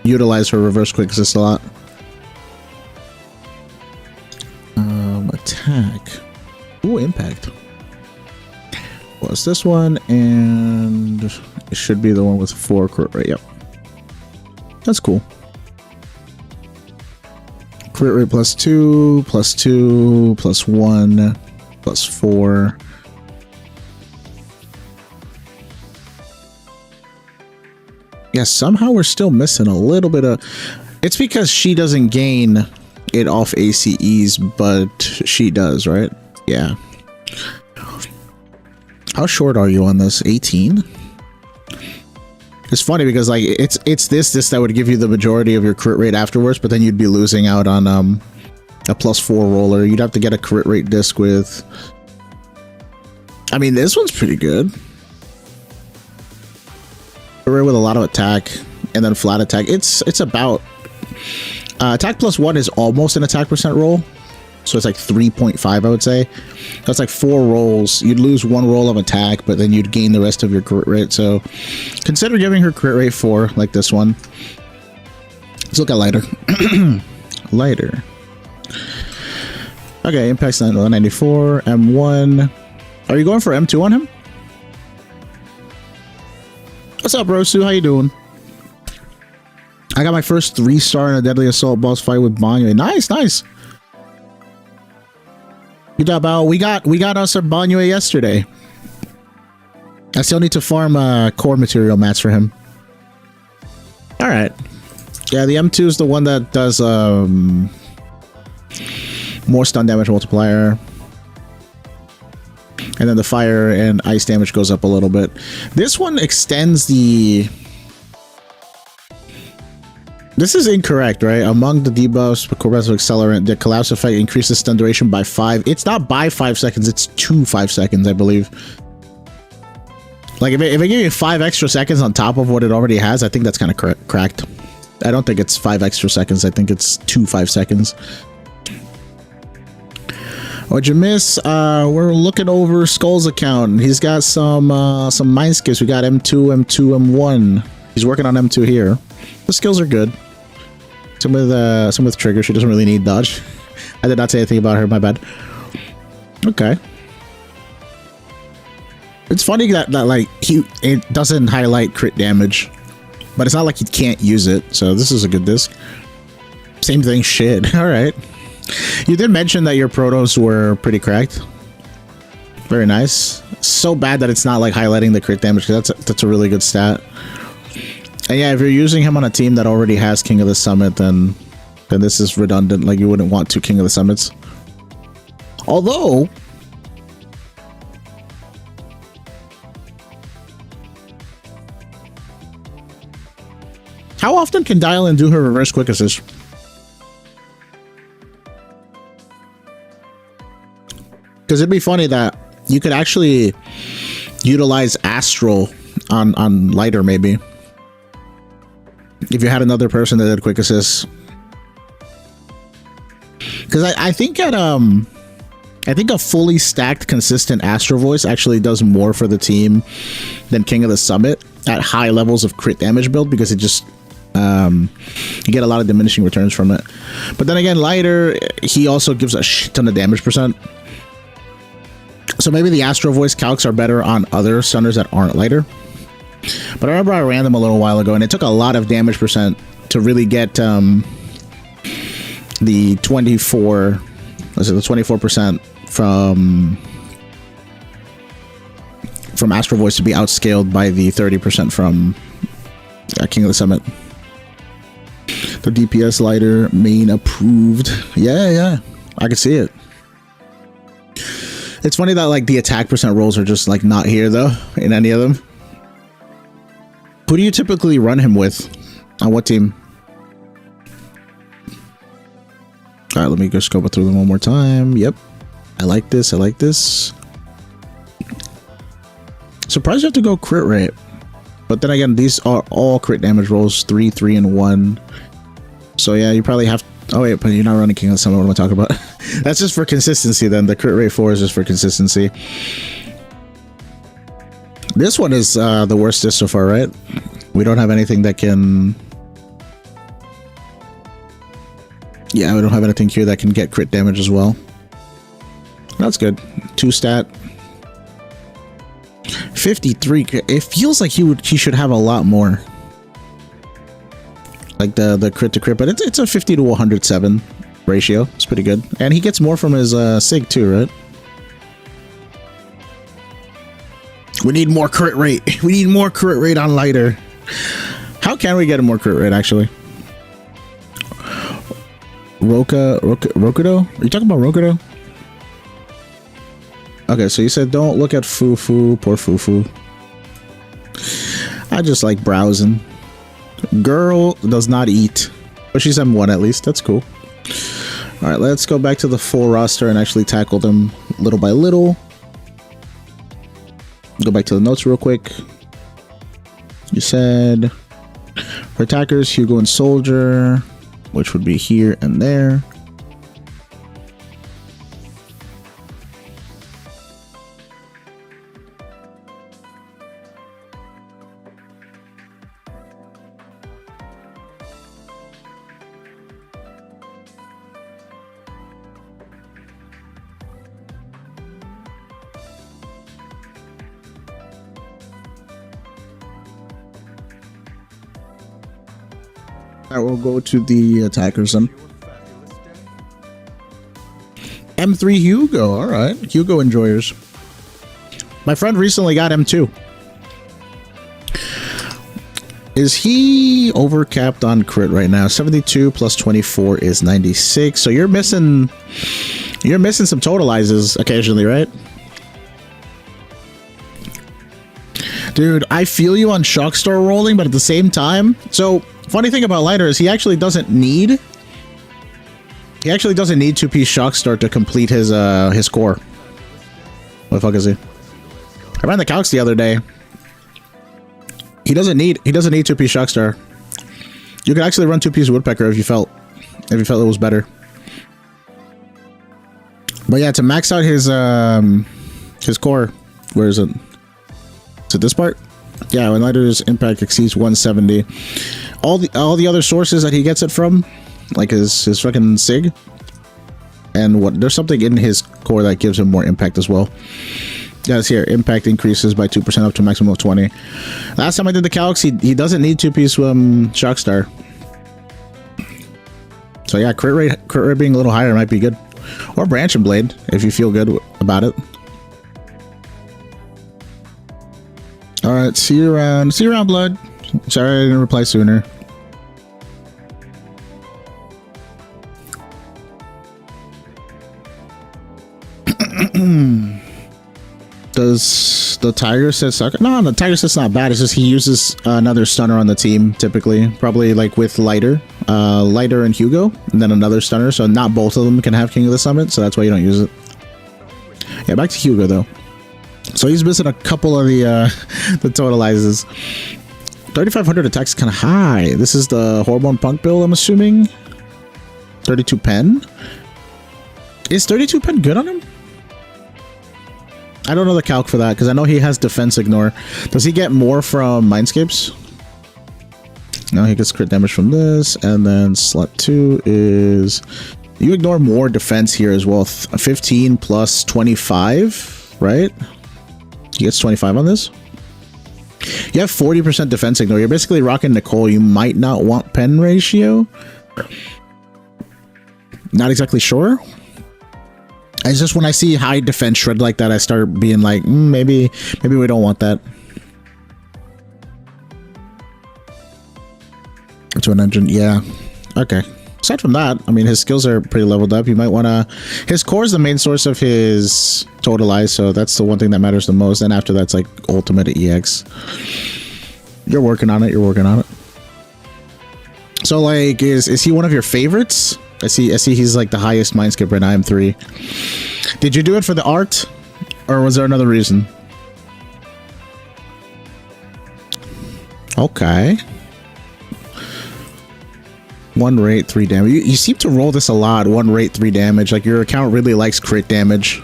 utilize her reverse quick assist a lot. Attack. Ooh, impact. What's this one? And it should be the one with 4 crit rate. Yep. That's cool. Crit rate +2, +2, +1, +4. Yeah, somehow we're still missing a little bit of... It's because she doesn't gain it off ACEs, but she does, right? Yeah. How short are you on this? 18? It's funny because like it's this that would give you the majority of your crit rate afterwards, but then you'd be losing out on a +4 roller. You'd have to get a crit rate disc with... I mean, this one's pretty good. Crit rate with a lot of attack and then flat attack. It's about... attack +1 is almost an attack percent roll. So it's like 3.5, I would say. That's like 4 rolls. You'd lose 1 roll of attack, but then you'd gain the rest of your crit rate. So consider giving her crit rate 4, like this one. Let's look at lighter. Lighter. Okay, impact's 194. M1. Are you going for M2 on him? What's up, Rosu? How you doing? I got my first 3-star in a Deadly Assault boss fight with Banyue. Nice, nice. Good job, Al. We got us a Banyue yesterday. I still need to farm core material mats for him. All right. Yeah, the M2 is the one that does more stun damage multiplier. And then the fire and ice damage goes up a little bit. This one extends the... This is incorrect, right? Among the debuffs, progressive accelerant, the collapse effect increases stun duration by 5. It's not by 5 seconds, it's 2 5 seconds, I believe. Like, if it gave you 5 extra seconds on top of what it already has, I think that's kind of cracked. I don't think it's 5 extra seconds, I think it's 2 5 seconds. What'd you miss? We're looking over Skull's account. He's got some mind skips. We got M2, M2, M1. He's working on M2 here. The skills are good. Some with trigger. She doesn't really need dodge. I did not say anything about her. My bad. Okay. It's funny that like it doesn't highlight crit damage, but it's not like he can't use it. So this is a good disc. Same thing. Shit. All right. You did mention that your protos were pretty cracked. Very nice. So bad that it's not like highlighting the crit damage, because that's a really good stat. And yeah, if you're using him on a team that already has King of the Summit, then this is redundant. Like, you wouldn't want 2 King of the Summits. Although, how often can Dial-In do her reverse quick assist? Because it'd be funny that you could actually utilize Astral on Lighter, maybe. If you had another person that did quick assist. Because I think a fully stacked, consistent Astral Voice actually does more for the team than King of the Summit at high levels of crit damage build, because it just you get a lot of diminishing returns from it. But then again, Lighter, he also gives a shit ton of damage percent. So maybe the Astro Voice calcs are better on other stunners that aren't Lighter. But I remember I ran them a little while ago, and it took a lot of damage percent to really get the 24, was it the 24% from Astro Voice to be outscaled by the 30% from King of the Summit. The DPS Lighter main approved. Yeah, I can see it. It's funny that like the attack percent rolls are just like not here though in any of them. Who do you typically run him with? On what team? All right, let me just go through them one more time. Yep, I like this. I like this. Surprised you have to go crit rate, but then again, these are all crit damage rolls, 3, 3, and 1. So yeah, you probably have. Oh wait, but you're not running King of the Summit. What am I talking about? That's just for consistency. Then the crit rate 4 is just for consistency. This one is the worst disc so far, right? We don't have anything that can. Yeah, we don't have anything here that can get crit damage as well. That's good. 2 stat. 53. It feels like he should have a lot more. Like the crit to crit, but it's a 50 to 107 ratio. It's pretty good. And he gets more from his Sig too, right? We need more crit rate. We need more crit rate on Lighter. How can we get a more crit rate, actually? Rokudo? Are you talking about Rokudo? Okay, so you said don't look at Fufu. Poor Fufu. I just like browsing. Girl does not eat. But she's M1 at least. That's cool. Alright, let's go back to the full roster and actually tackle them little by little. Go back to the notes real quick. You said for attackers, Hugo and Soldier, which would be here and there. I will go to the attackers then. M3 Hugo. All right, Hugo enjoyers. My friend recently got M2. Is he overcapped on crit right now? 72 plus 24 is 96. So you're missing some totalizes occasionally, right? Dude, I feel you on Shockstar rolling, but at the same time, so funny thing about Lighter is he actually doesn't need 2-piece Shockstar to complete his core. What the fuck is he? I ran the calcs the other day. He doesn't need 2-piece Shockstar. You could actually run 2-piece Woodpecker if you felt it was better. But yeah, to max out his core, where is it? Is it this part? Yeah, when Lighter's impact exceeds 170. All the other sources that he gets it from, like his fucking Sig, and there's something in his core that gives him more impact as well. Yeah, it's here. Impact increases by 2% up to a maximum of 20. Last time I did the calcs, he doesn't need 2-piece Shockstar. So yeah, crit rate being a little higher might be good. Or Branch and Blade, if you feel good about it. Alright, see you around. See you around, Blood. Sorry I didn't reply sooner. Does the Tiger Set suck? No, the Tiger Set's not bad. It's just he uses another stunner on the team, typically. Probably like with Lighter and Hugo, and then another stunner. So not both of them can have King of the Summit, so that's why you don't use it. Yeah, back to Hugo, though. So he's missing a couple of the totalizes. 3,500 attacks is kind of high. This is the Hormone Punk build, I'm assuming. 32 pen. Is 32 pen good on him? I don't know the calc for that, because I know he has defense ignore. Does he get more from Mindscapes? No, he gets crit damage from this, and then slot 2 is... You ignore more defense here as well. 15 plus 25, right? He gets 25 on this. You have 40% defense ignore. You're basically rocking Nicole. You might not want pen ratio. Not exactly sure. It's just when I see high defense shred like that, I start being like, maybe we don't want that. To an engine, yeah. Okay. Aside from that, I mean, his skills are pretty leveled up. You might want to... His core is the main source of his totalize, so that's the one thing that matters the most. And after that's like ultimate EX. You're working on it. You're working on it. So like, is he one of your favorites? I see he's like the highest Mindskip right now. I'm 3. Did you do it for the art? Or was there another reason? Okay. 1 rate, 3 damage. You seem to roll this a lot. 1 rate, 3 damage. Like your account really likes crit damage.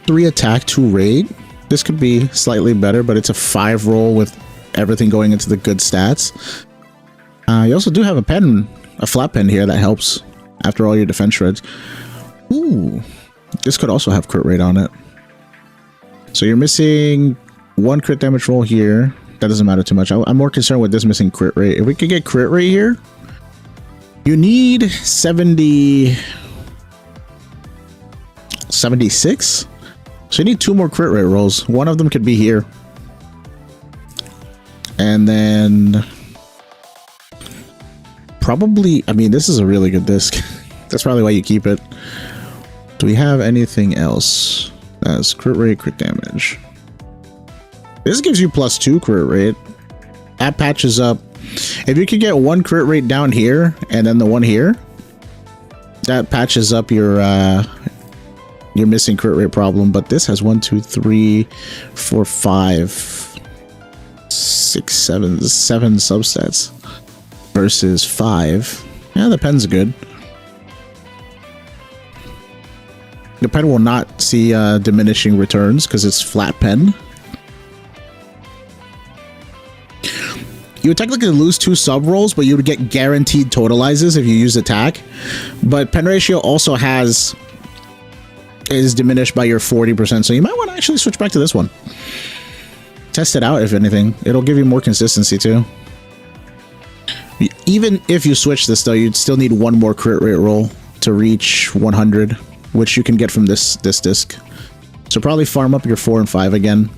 3 attack, 2 rate. This could be slightly better, but it's a 5 roll with everything going into the good stats. You also do have a pen. A flat pen here that helps after all your defense shreds. Ooh, this could also have crit rate on it. So you're missing 1 crit damage roll here. That doesn't matter too much. I'm more concerned with this missing crit rate. If we could get crit rate here, you need 76. So you need 2 more crit rate rolls. One of them could be here. And then... Probably, I mean, this is a really good disc. That's probably why you keep it. Do we have anything else? That's crit rate, crit damage. This gives you +2 crit rate. That patches up. If you could get 1 crit rate down here and then the one here, that patches up your missing crit rate problem. But this has 1, 2, 3, 4, 5, 6, 7 substats. Versus 5. Yeah, the pen's good. The pen will not see diminishing returns because it's flat pen. You would technically lose 2 sub rolls, but you would get guaranteed totalizes if you use attack. But pen ratio also is diminished by your 40%, so you might want to actually switch back to this one. Test it out, if anything. It'll give you more consistency too. Even if you switch this though, you'd still need 1 more crit rate roll to reach 100, which you can get from this disc. So probably farm up your 4 and 5 again.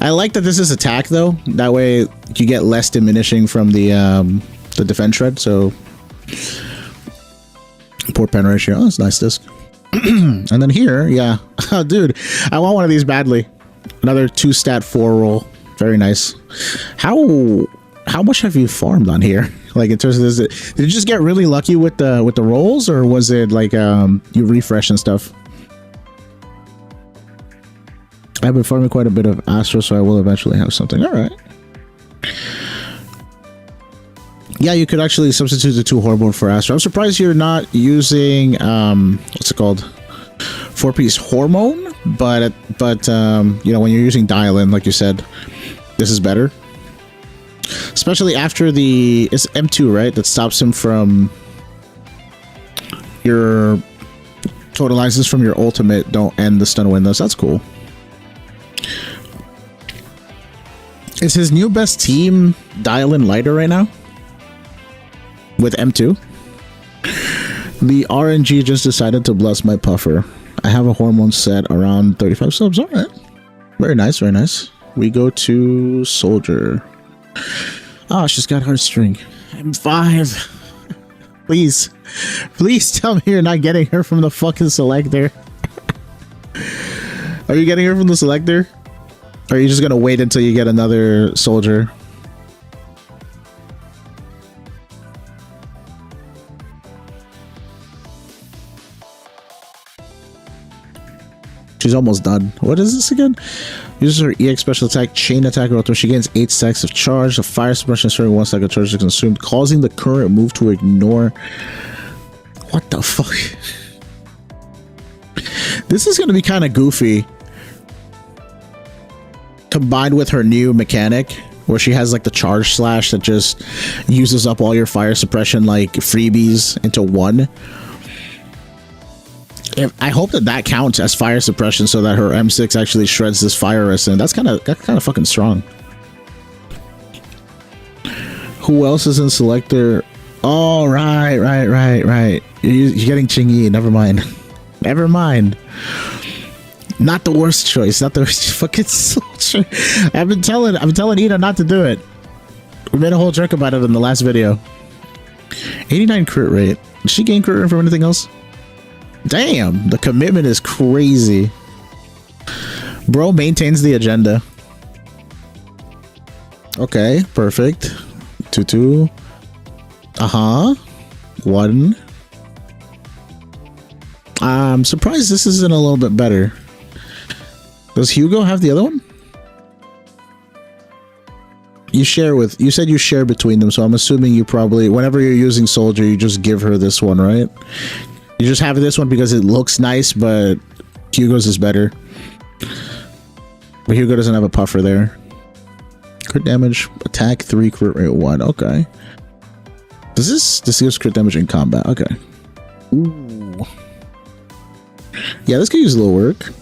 I like that this is attack though. That way you get less diminishing from the defense shred. So poor pen ratio. Oh, it's a nice disc. And then here, yeah, oh, dude, I want one of these badly. Another 2 stat 4 roll. Very nice. How much have you farmed on here? Like in terms of this, did you just get really lucky with the rolls, or was it like you refresh and stuff? I've been farming quite a bit of Astro, so I will eventually have something. All right. Yeah, you could actually substitute the 2 Hormone for Astro. I'm surprised you're not using what's it called, 4-piece Hormone, but you know, when you're using Dial-In, like you said, this is better. Especially after it's M2, right? That stops him from your Totalizes from your ultimate don't end the stun windows. That's cool. Is his new best team Dial-In Lighter right now? With M2? The RNG just decided to bless my puffer. I have a hormone set around 35 subs. Alright. Very nice, very nice. We go to Soldier. Oh, she's got heartstring. M5. Please. Please tell me you're not getting her from the fucking selector. Are you getting her from the selector? Or are you just gonna wait until you get another soldier? She's almost done. What is this again? Uses her EX special attack, chain attack, or she gains 8 stacks of charge. The fire suppression during 1 stack of charge is consumed, causing the current move to ignore. What the fuck? This is gonna be kind of goofy. Combined with her new mechanic, where she has like the charge slash that just uses up all your fire suppression like freebies into one. I hope that counts as fire suppression so that her M6 actually shreds this fire resistant. That's kind of fucking strong. Who else is in selector? Oh, right. You're getting Ching-Yi. Never mind. Never mind. Not the worst choice. Not the worst fucking soldier. I've been telling Ida not to do it. We made a whole joke about it in the last video. 89 crit rate. Did she gain crit rate from anything else? Damn, the commitment is crazy. Bro maintains the agenda. Okay, perfect. 2-2. One. I'm surprised this isn't a little bit better. Does Hugo have the other one? You said you share between them, so I'm assuming you probably, whenever you're using soldier, you just give her this one, right? You just have this one because it looks nice, but Hugo's is better. But Hugo doesn't have a puffer there. Crit damage, attack 3, crit rate 1. Okay. This gives crit damage in combat. Okay. Ooh. Yeah, this could use a little work.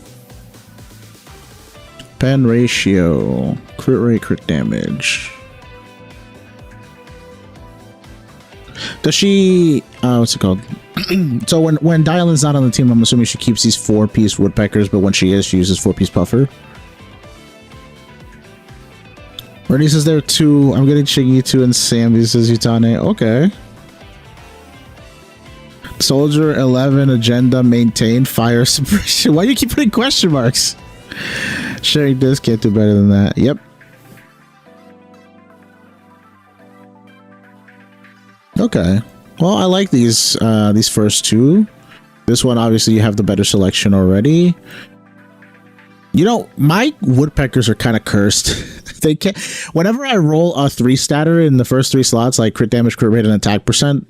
Pen ratio, crit rate, crit damage. Does she? What's it called? So when Dial-In's not on the team, I'm assuming she keeps these 4-piece woodpeckers, but when she is, she uses 4-piece puffer. Bernie says there are 2. I'm getting Ching-Yi 2 and Sammy says Utane. Okay. Soldier 11 agenda maintained fire suppression. Why do you keep putting question marks? Sharing this can't do better than that. Yep. Okay. Well, I like these first 2. This one, obviously, you have the better selection already. You know, my woodpeckers are kind of cursed. They can't. Whenever I roll a 3-statter in the first 3 slots, like crit damage, crit rate, and attack percent,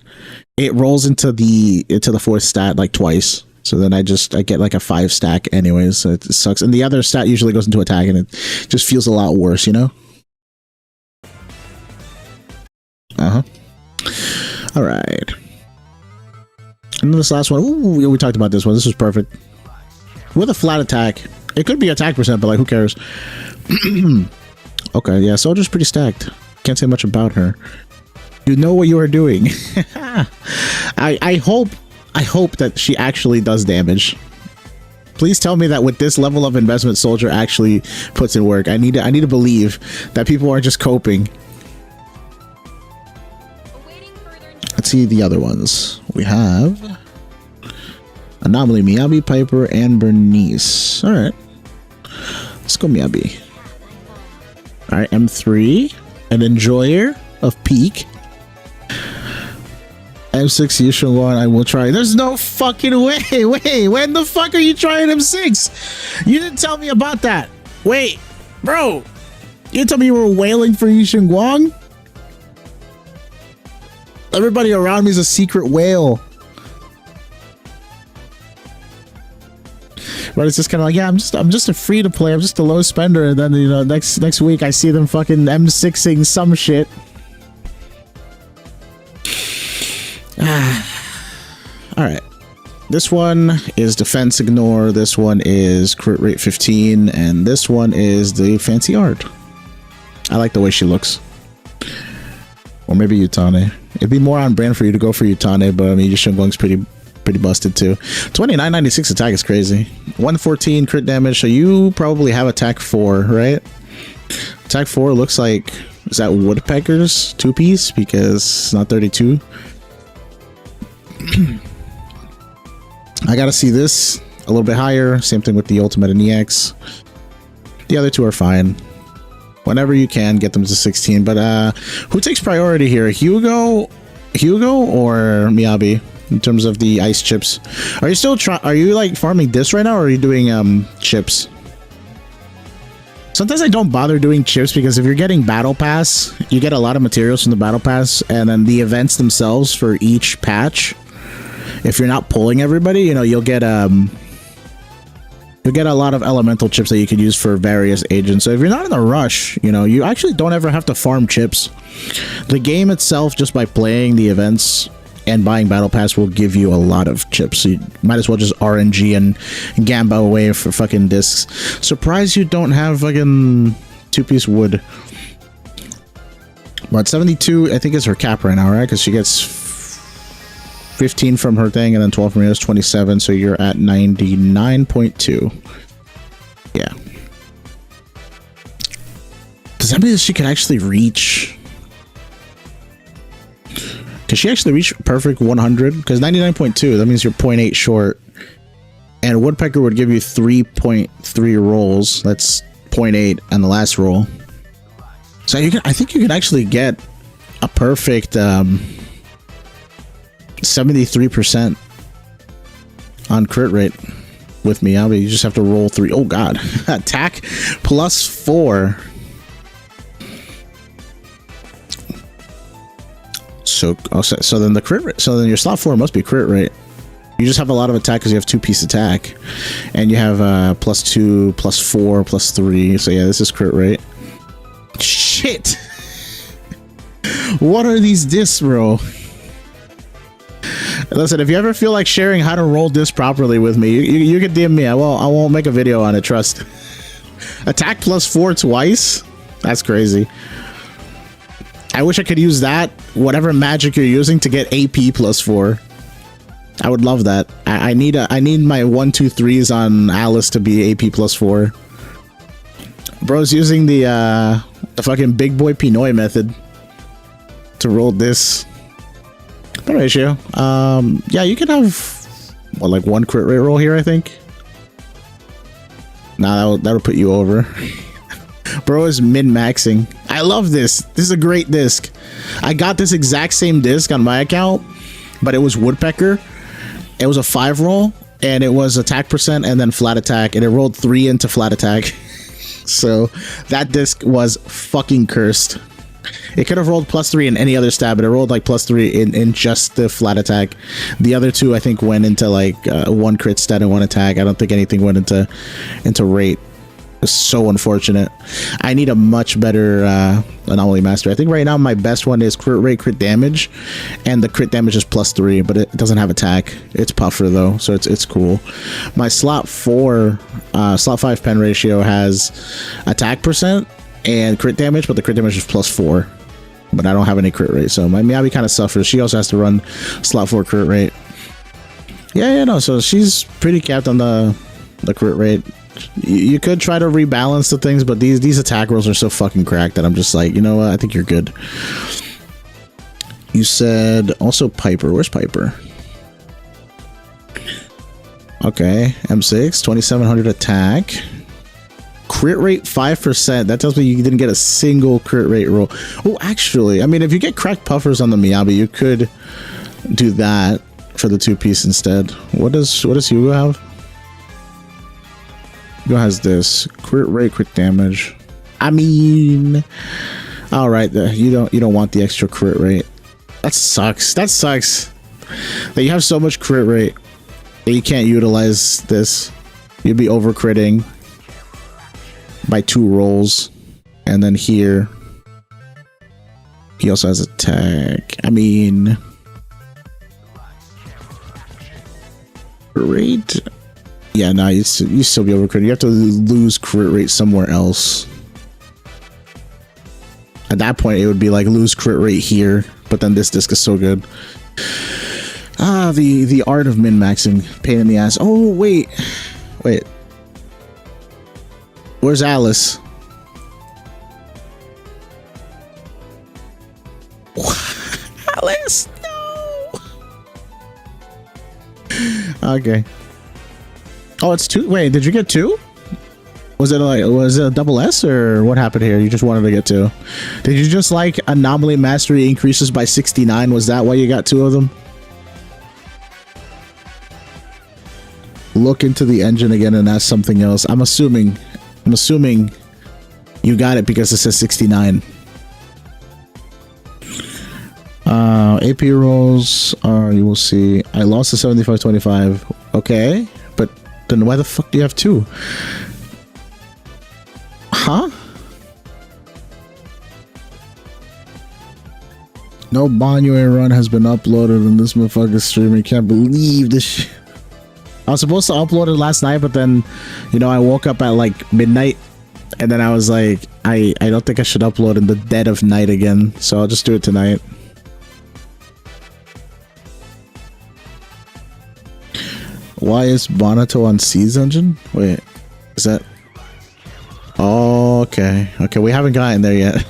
it rolls into the 4th stat like twice. So then I get like a 5 stack anyways. So it sucks. And the other stat usually goes into attack, and it just feels a lot worse, you know? All right. And then this last one. Ooh, we talked about this one. This was perfect. With a flat attack. It could be attack percent, but like, who cares? Okay, yeah, Soldier's pretty stacked. Can't say much about her. You know what you are doing. I hope that she actually does damage. Please tell me that with this level of investment, Soldier actually puts in work. I need to believe that people aren't just coping. Let's see the other ones. We have Anomaly, Miyabi, Piper, and Bernice. All right, let's go Miyabi. All right, M3, an enjoyer of peak. M6 Yishun, I will try. There's no fucking way. Wait, when the fuck are you trying M6? You didn't tell me about that. Wait, bro. You didn't tell me you were wailing for Yishun Guang? Everybody around me is a secret whale. But it's just kind of like, yeah, I'm just a free to play. I'm just a low spender, and then, you know, next week I see them fucking M6ing some shit. All right. This one is defense ignore, this one is crit rate 15, and this one is the fancy art. I like the way she looks. Or maybe Utane. It'd be more on brand for you to go for Utane, but I mean, your Shunglong's pretty busted too. 2996 attack is crazy. 114 crit damage, so you probably have attack 4, right? Attack 4 looks like, is that Woodpecker's 2-piece? Because it's not 32. I gotta see this a little bit higher. Same thing with the ultimate and EX. The other two are fine. Whenever you can, get them to 16. But who takes priority here? Hugo or Miyabi in terms of the ice chips? Are you still are you like farming this right now, or are you doing chips? Sometimes I don't bother doing chips because if you're getting battle pass, you get a lot of materials from the battle pass, and then the events themselves for each patch. If you're not pulling everybody, you know, you'll get a lot of elemental chips that you could use for various agents. So if you're not in a rush, you know, you actually don't ever have to farm chips. The game itself, just by playing the events and buying battle pass, will give you a lot of chips. So you might as well just RNG and Gamba away for fucking discs. Surprised you don't have fucking 2-piece wood. But 72, I think, is her cap right now, right? Because she gets 15 from her thing and then 12 from yours, 27. So you're at 99.2. Yeah. Does that mean that she can actually reach? Can she actually reach perfect 100? Because 99.2, that means you're 0.8 short. And Woodpecker would give you 3.3 rolls. That's 0.8 on the last roll. So you can, I think you can actually get a perfect 73% on crit rate with Miyabi. You just have to roll 3. Oh god. Attack plus 4. So then the crit rate, so then your slot 4 must be crit rate. You just have a lot of attack because you have 2-piece attack, and you have plus 2, plus 4, plus 3. So yeah, this is crit rate. Shit. What are these discs, bro? Listen, if you ever feel like sharing how to roll disc properly with me, you can DM me. I won't make a video on it. Trust. Attack plus 4 twice. That's crazy. I wish I could use that, whatever magic you're using, to get AP plus 4. I would love that. I need my 1, 2, 3s on Alice to be AP plus 4. Bro's using the fucking big boy Pinoy method to roll this. The ratio. Yeah, you can have what, like 1 crit rate roll here, I think. Nah, that'll put you over. Bro is min-maxing. I love this. This is a great disc. I got this exact same disc on my account, but it was Woodpecker. It was a 5 roll, and it was attack percent and then flat attack, and it rolled 3 into flat attack. So that disc was fucking cursed. It could have rolled plus 3 in any other stat, but it rolled like plus 3 in just the flat attack. The other 2, I think, went into like 1 crit stat and 1 attack. I don't think anything went into rate. It's so unfortunate. I need a much better anomaly master. I think right now my best one is crit rate, crit damage, and the crit damage is plus 3, but it doesn't have attack. It's puffer though, so it's cool. My slot 4, slot 5 pen ratio has attack percent and crit damage, but the crit damage is plus 4. But I don't have any crit rate, so my Miyabi kind of suffers. She also has to run slot 4 crit rate. Yeah, no. So she's pretty capped on the crit rate. You could try to rebalance the things, but these attack rolls are so fucking cracked that I'm just like, you know what? I think you're good. You said also Piper. Where's Piper? Okay, M6, 2700 attack. Crit rate 5%. That tells me you didn't get a single crit rate roll. Oh, actually, I mean, if you get cracked puffers on the Miyabi, you could do that for the 2-piece instead. What does Hugo have? Hugo has this crit rate, crit damage. I mean, all right, you don't want the extra crit rate. That sucks. That sucks. That you have so much crit rate that you can't utilize this. You'd be over critting by 2 rolls, and then here he also has attack. I mean, rate. Yeah, no, you still be over crit. You have to lose crit rate somewhere else. At that point, it would be like lose crit rate here, but then this disc is so good. Ah, the art of min-maxing. Pain in the ass. Oh, wait. Where's Alice? Alice, no. Okay. Oh, it's 2. Wait, did you get 2? Was it a double S or what happened here? You just wanted to get 2. Did you just like anomaly mastery increases by 69? Was that why you got 2 of them? Look into the engine again and ask something else. I'm assuming you got it because it says 69. AP rolls are, you will see. I lost the 75-25. Okay, but then why the fuck do you have 2? Huh? No Banyo run has been uploaded in this motherfucking stream. I can't believe this shit. I was supposed to upload it last night, but then, you know, I woke up at like midnight, and then I was like, I don't think I should upload in the dead of night again, so I'll just do it tonight. Why is Bonato on C's engine? Wait, is that... Oh, okay. Okay, we haven't gotten there yet.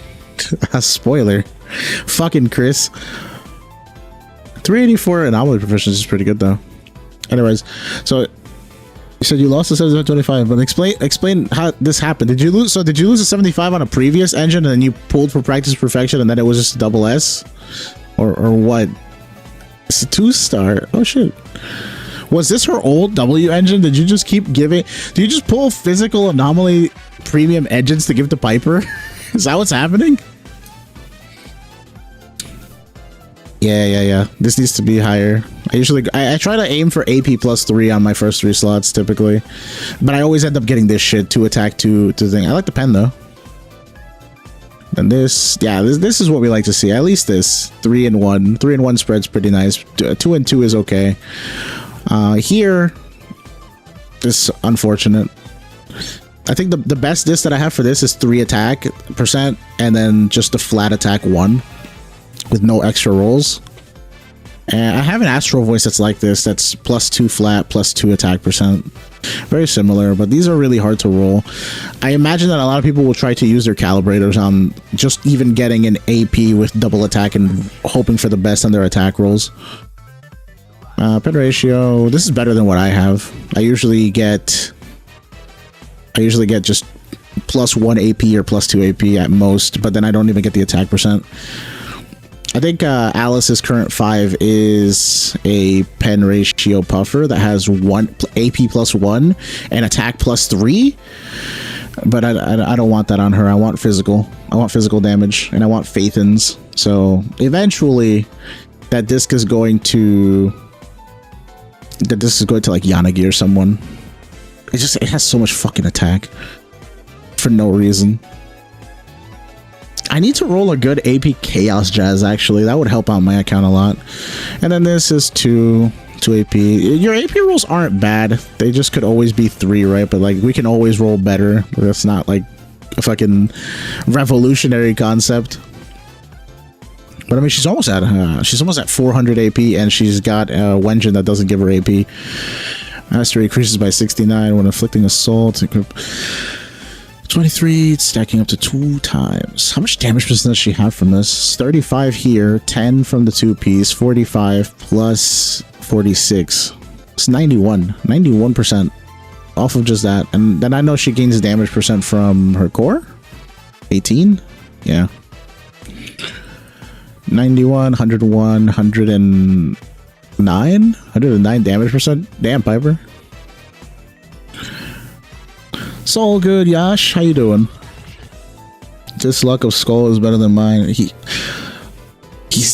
A spoiler. Fucking Chris. 384 anomaly proficiency is pretty good, though. Anyways, so you said you lost the 75-25, but explain how this happened. Did you lose? So did you lose a 75 on a previous engine, and then you pulled for practice perfection, and then it was just a double S, or what? It's a 2-star. Oh shit. Was this her old W engine? Did you just keep giving? Do you just pull physical anomaly premium engines to give to Piper? Is that what's happening? Yeah. This needs to be higher. I try to aim for AP +3 on my first 3 slots typically, but I always end up getting this shit, 2 attack, 2 thing. I like the pen though. And this, yeah, this is what we like to see. At least this 3 and 1. 3 and 1 spread's pretty nice. 2 and 2 is okay. Here, this unfortunate. I think the best disc that I have for this is 3 attack %, and then just a flat attack 1 with no extra rolls. And I have an Astral Voice that's like this, that's +2 flat, +2 attack %. Very similar, but these are really hard to roll. I imagine that a lot of people will try to use their calibrators on just even getting an AP with double attack and hoping for the best on their attack rolls. Pen ratio, this is better than what I have. I usually get just +1 AP or +2 AP at most, but then I don't even get the attack %. I think Alice's current 5 is a pen ratio puffer that has 1 AP +1 and attack +3, but I don't want that on her. I want physical. I want physical damage, and I want Faithins. So eventually, that disc is going to like Yanagi or someone. It has so much fucking attack for no reason. I need to roll a good AP Chaos Jazz, actually. That would help out my account a lot. And then this is 2 AP. Your AP rolls aren't bad. They just could always be 3, right? But like, we can always roll better. That's not like a fucking revolutionary concept. But I mean, she's almost at 400 AP, and she's got a Wenjin that doesn't give her AP. Mastery increases by 69 when inflicting assault. 23, stacking up to 2 times. How much damage % does she have from this? 35 here, 10 from the 2-piece, 45 plus 46. It's 91% off of just that. And then I know she gains damage % from her core. 18? Yeah. 91, 101, 109? 109 damage %? Damn, Piper. It's all good, Yash. How you doing? This luck of Skull is better than mine. He's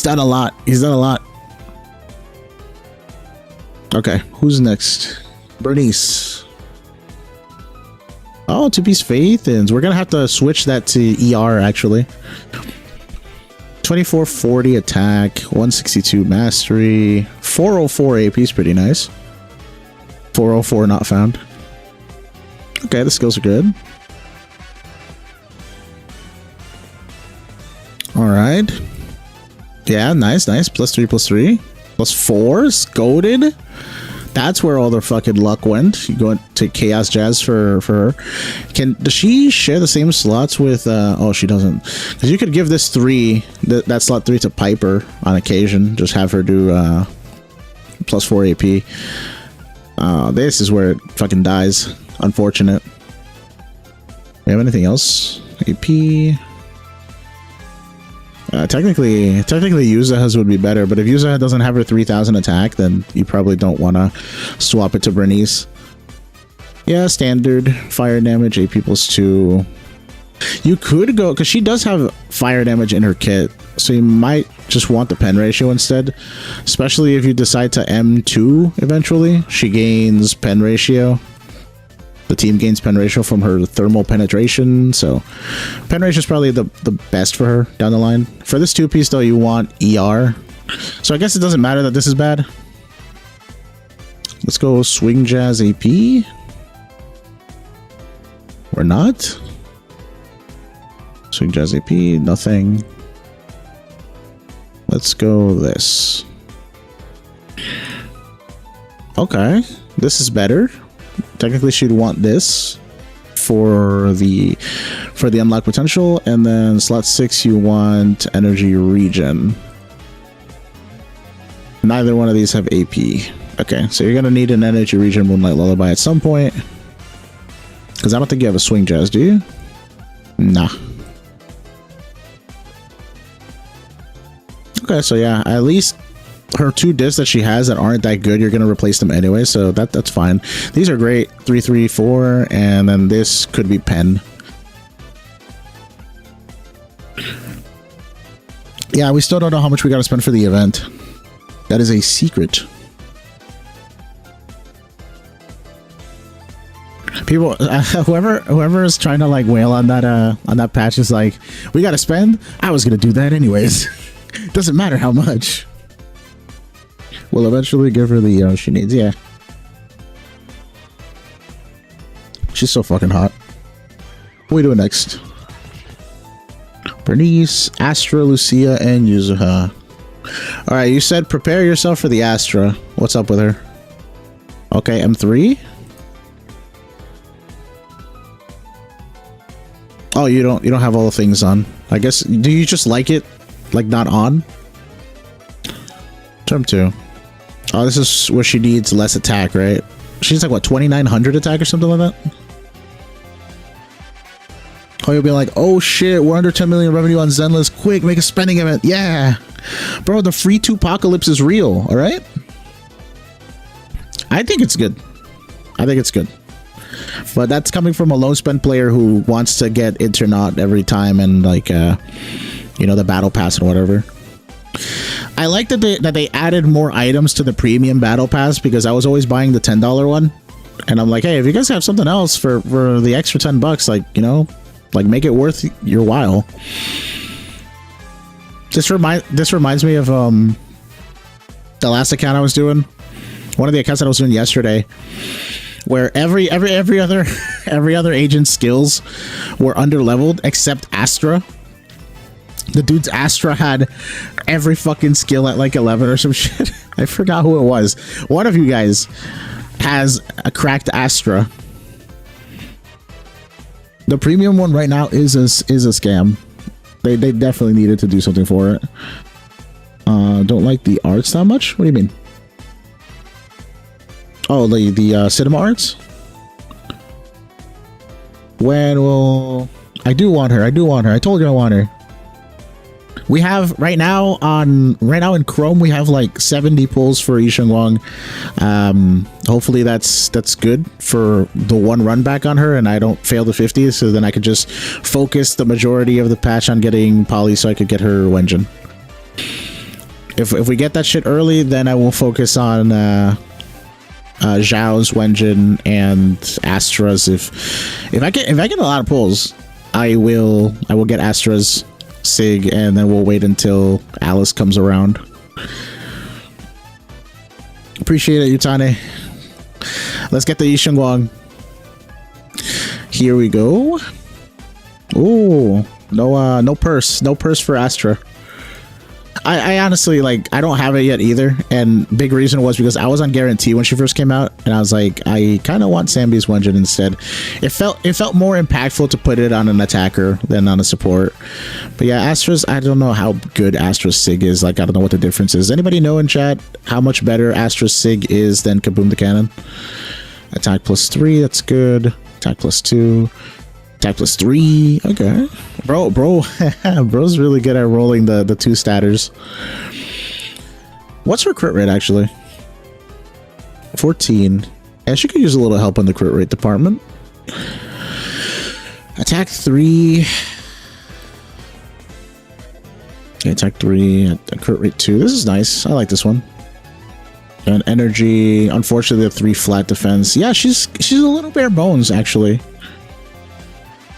done a lot. Okay, who's next? Bernice. Oh, 2-piece Faithins. We're gonna have to switch that to ER, actually. 2440 attack, 162 mastery, 404 AP is pretty nice. 404 not found. Okay, the skills are good. Alright. Yeah, nice, nice. +3, +3. +4's goated. That's where all the fucking luck went. You go to Chaos Jazz for her. Does she share the same slots with oh, she doesn't. Because you could give this 3, that slot 3 to Piper on occasion. Just have her do +4 AP. This is where it fucking dies. Unfortunate. We have anything else? AP. Technically Yuzaha's would be better, but if Yuzaha doesn't have her 3000 attack, then you probably don't want to swap it to Bernice. Yeah, standard fire damage, AP +2. You could go, because she does have fire damage in her kit, so you might just want the pen ratio instead, especially if you decide to M2 eventually. She gains pen ratio. The team gains pen ratio from her thermal penetration, so pen ratio is probably the best for her down the line. For this 2-piece though, you want ER, so I guess it doesn't matter that this is bad. Let's go Swing Jazz AP. Or not. Swing Jazz AP, nothing. Let's go this. Okay, this is better. Technically she'd want this for the unlock potential, and then slot 6 you want energy regen. Neither one of these have AP. Okay, so you're gonna need an energy regen Moonlight Lullaby at some point, because I don't think you have a Swing Jazz, do you? Nah. Okay, so yeah, at least her 2 discs that she has that aren't that good, you're gonna replace them anyway, so that's fine. These are great. 3, 3, 4, and then this could be pen. Yeah, we still don't know how much we gotta spend for the event. That is a secret. People, whoever is trying to like wail on that patch is like, we gotta spend. I was gonna do that anyways. Doesn't matter how much. We'll eventually give her the she needs. Yeah, she's so fucking hot. What are we doing next? Bernice, Astra, Lucia, and Yuzuha. All right, you said prepare yourself for the Astra. What's up with her? Okay, M3. Oh, you don't have all the things on. I guess, do you just like it like not on? Term 2. Oh, this is where she needs less attack, right? She's like, what, 2900 attack or something like that? Oh, you'll be like, oh shit, we're under 10 million revenue on Zenless. Quick, make a spending event. Yeah. Bro, the free 2-pocalypse is real, alright? I think it's good. I think it's good. But that's coming from a low spend player who wants to get Internaut every time and like, you know, the battle pass and whatever. I like that they added more items to the premium battle pass, because I was always buying the $10 one, and I'm like, hey, if you guys have something else for the extra $10, like, you know, like make it worth your while. This reminds me of the last account I was doing, one of the accounts that I was doing yesterday, where every other agent's skills were underleveled except Astra. The dude's Astra had every fucking skill at like 11 or some shit. I forgot who it was. One of you guys has a cracked Astra. The premium one right now is a scam. They definitely needed to do something for it. Don't like the arts that much? What do you mean? Oh, the cinema arts? When will... I do want her. I told you I want her. We have right now in Chrome we have like 70 pulls for Yisheng Wang. Hopefully that's good for the one run back on her, and I don't fail the 50, so then I could just focus the majority of the patch on getting Polly, so I could get her Wenjin. If we get that shit early, then I will focus on Zhao's Wenjin and Astra's. If I get a lot of pulls, I will get Astra's Sig, and then we'll wait until Alice comes around. Appreciate it, Yutane. Let's get the Yishun Guang. Here we go. Ooh, no purse. No purse for Astra. I honestly, like, I don't have it yet either, and big reason was because I was on guarantee when she first came out, and I was like, I kind of want Sambi's Wenjin instead. It felt more impactful to put it on an attacker than on a support. But yeah, Astra's, I don't know how good Astra's Sig is. Like, I don't know what the difference is. Anybody know in chat how much better Astra's Sig is than Kaboom the Cannon? Attack +3, that's good. Attack +2. Attack +3. Okay. Bro's really good at rolling the 2 statters. What's her crit rate actually? 14. Yeah, she could use a little help in the crit rate department. Attack 3. Okay, attack 3. Crit rate 2. This is nice. I like this one. And energy. Unfortunately, the 3 flat defense. Yeah, she's a little bare bones actually.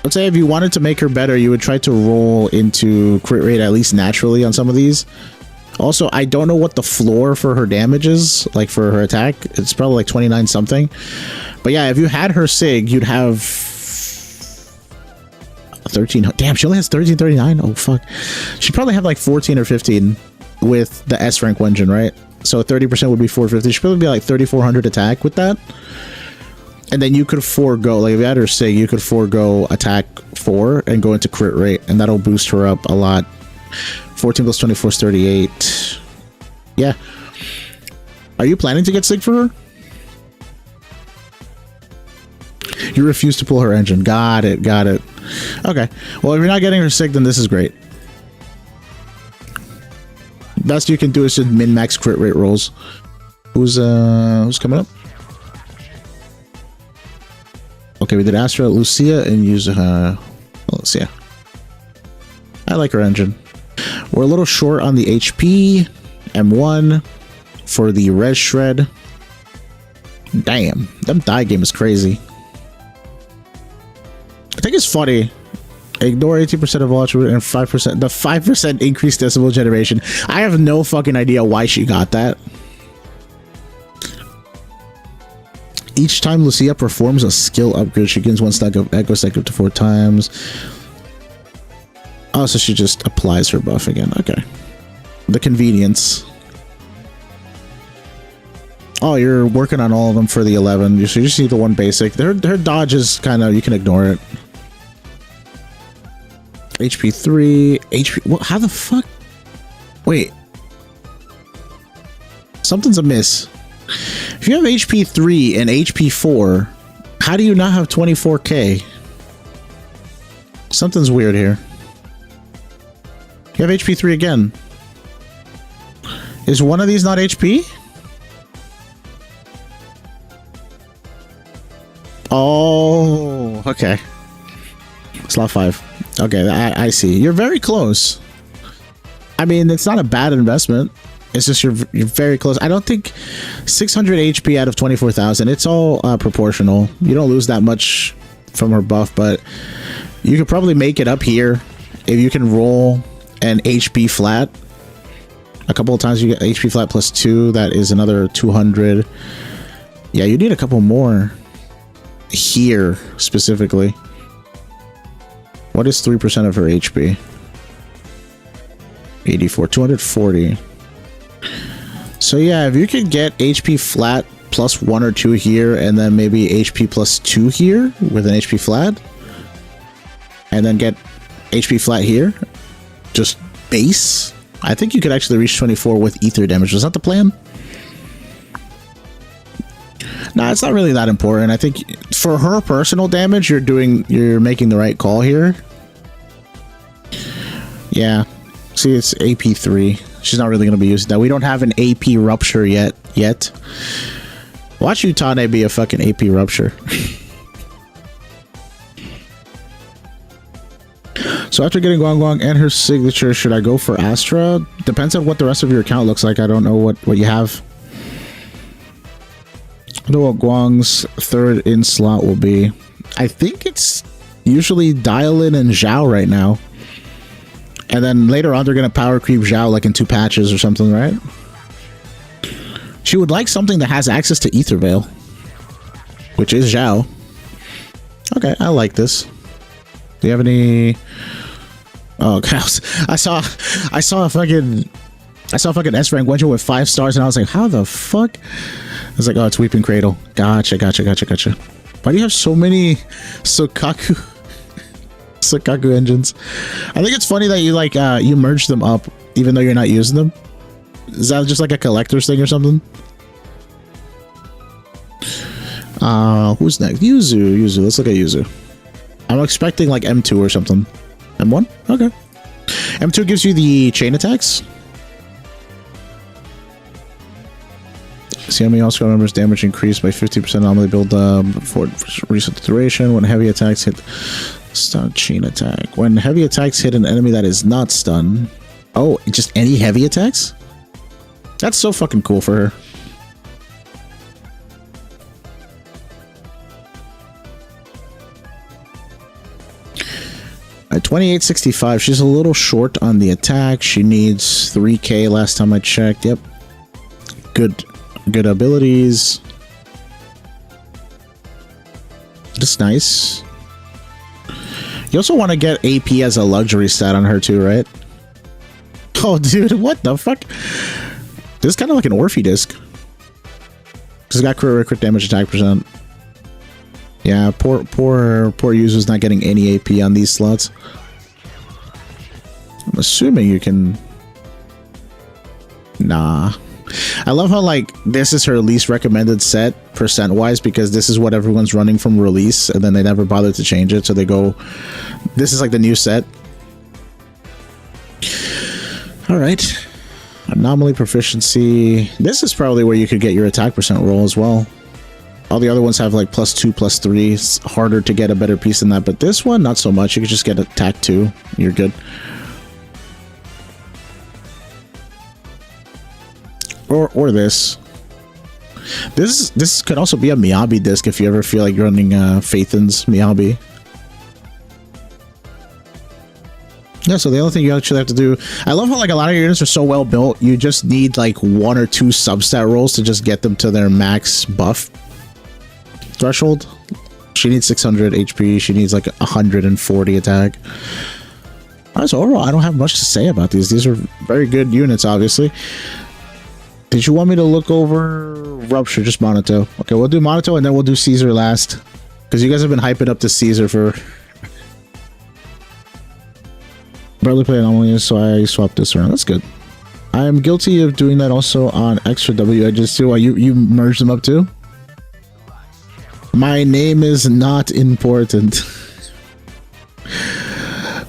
I'd say if you wanted to make her better, you would try to roll into crit rate at least naturally on some of these. Also, I don't know what the floor for her damage is, like for her attack. It's probably like 29 something. But yeah, if you had her Sig, you'd have 13. Damn, she only has 1339. Oh, fuck. She'd probably have like 14 or 15 with the S rank Wenjin, right? So 30% would be 450. She'd probably be like 3400 attack with that. And then you could forego, like if you had her Sig, you could forego attack 4 and go into crit rate, and that'll boost her up a lot. 14 plus 24 is 38. Yeah. Are you planning to get Sig for her? You refuse to pull her engine. Got it. Okay. Well, if you're not getting her Sig, then this is great. Best you can do is just min-max crit rate rolls. Who's coming up? Okay, we did Astra, Lucia, and use Lucia. I like her engine. We're a little short on the HP. M1 for the res shred. Damn, them die game is crazy. I think it's funny. Ignore 18% of all attribute and 5%. The 5% increased decibel generation. I have no fucking idea why she got that. Each time Lucia performs a skill upgrade, she gains 1 stack of Echo Stack up to 4 times. Oh, so she just applies her buff again. Okay. The convenience. Oh, you're working on all of them for the 11. You just need the one basic. Her dodge is kind of, you can ignore it. HP 3. HP. What? How the fuck? Wait. Something's amiss. If you have HP 3 and HP 4, how do you not have 24k? Something's weird here. You have HP 3 again. Is one of these not HP? Oh, okay. Slot 5. Okay, I see. You're very close. I mean, it's not a bad investment. It's just you're very close. I don't think 600 HP out of 24,000. It's all proportional. You don't lose that much from her buff, but you could probably make it up here if you can roll an HP flat. A couple of times you get HP flat +2. That is another 200. Yeah, you need a couple more here specifically. What is 3% of her HP? 84, 240. So yeah, if you could get HP flat +1 or 2 here, and then maybe HP +2 here with an HP flat, and then get HP flat here, just base, I think you could actually reach 24 with ether damage. Was that the plan? Nah, it's not really that important. I think for her personal damage, you're making the right call here. Yeah. See, it's AP 3. She's not really going to be using that. We don't have an AP rupture yet. Watch Utane be a fucking AP rupture. So after getting Guang and her signature, should I go for Astra? Depends on what the rest of your account looks like. I don't know what you have. I don't know what Guang's third in slot will be. I think it's usually Dialin and Zhao right now. And then later on, they're going to power creep Zhao like in 2 patches or something, right? She would like something that has access to Ether Veil. which is Zhao. Okay, I like this. Do you have any? Oh, gosh. I saw a fucking S rank Wenjo with 5 stars, and I was like, how the fuck? I was like, oh, it's Weeping Cradle. Gotcha. Why do you have so many Sokaku engines? I think it's funny that you like you merge them up even though you're not using them. Is that just like a collector's thing or something? Who's next? Yuzu. Let's look at Yuzu. I'm expecting like M2 or something. M1? Okay. M2 gives you the chain attacks. See how many all-squad members damage increased by 50% anomaly build for recent duration when heavy attacks hit stun chain attack. When heavy attacks hit an enemy that is not stunned. Oh, just any heavy attacks? That's so fucking cool for her. At 2865, she's a little short on the attack. She needs 3k last time I checked. Yep. Good abilities. Just nice. You also want to get AP as a luxury stat on her too, right? Oh, dude, what the fuck? This is kind of like an Orphe disc. It's got crit damage attack percent. Yeah, poor user's not getting any AP on these slots. I'm assuming you can... Nah. I love how, like, this is her least recommended set, percent-wise, because this is what everyone's running from release, and then they never bother to change it, so they go... This is, like, the new set. Alright. Anomaly proficiency. This is probably where you could get your attack percent roll as well. All the other ones have, like, +2, +3. It's harder to get a better piece than that, but this one, not so much. You could just get attack 2. You're good. Or this. This could also be a Miyabi disc if you ever feel like running Phaethon's Miyabi. Yeah, so the only thing you actually have to do... I love how like a lot of your units are so well built, you just need like 1 or 2 substat rolls to just get them to their max buff threshold. She needs 600 HP, she needs like 140 attack. Alright, so overall I don't have much to say about these. These are very good units, obviously. Did you want me to look over Rupture? Just Monato. Okay, we'll do Monato and then we'll do Caesar last. Because you guys have been hyping up to Caesar for... Barely play Anomalies, so I swapped this around. That's good. I am guilty of doing that also on extra W edges too. You merged them up too? My name is not important.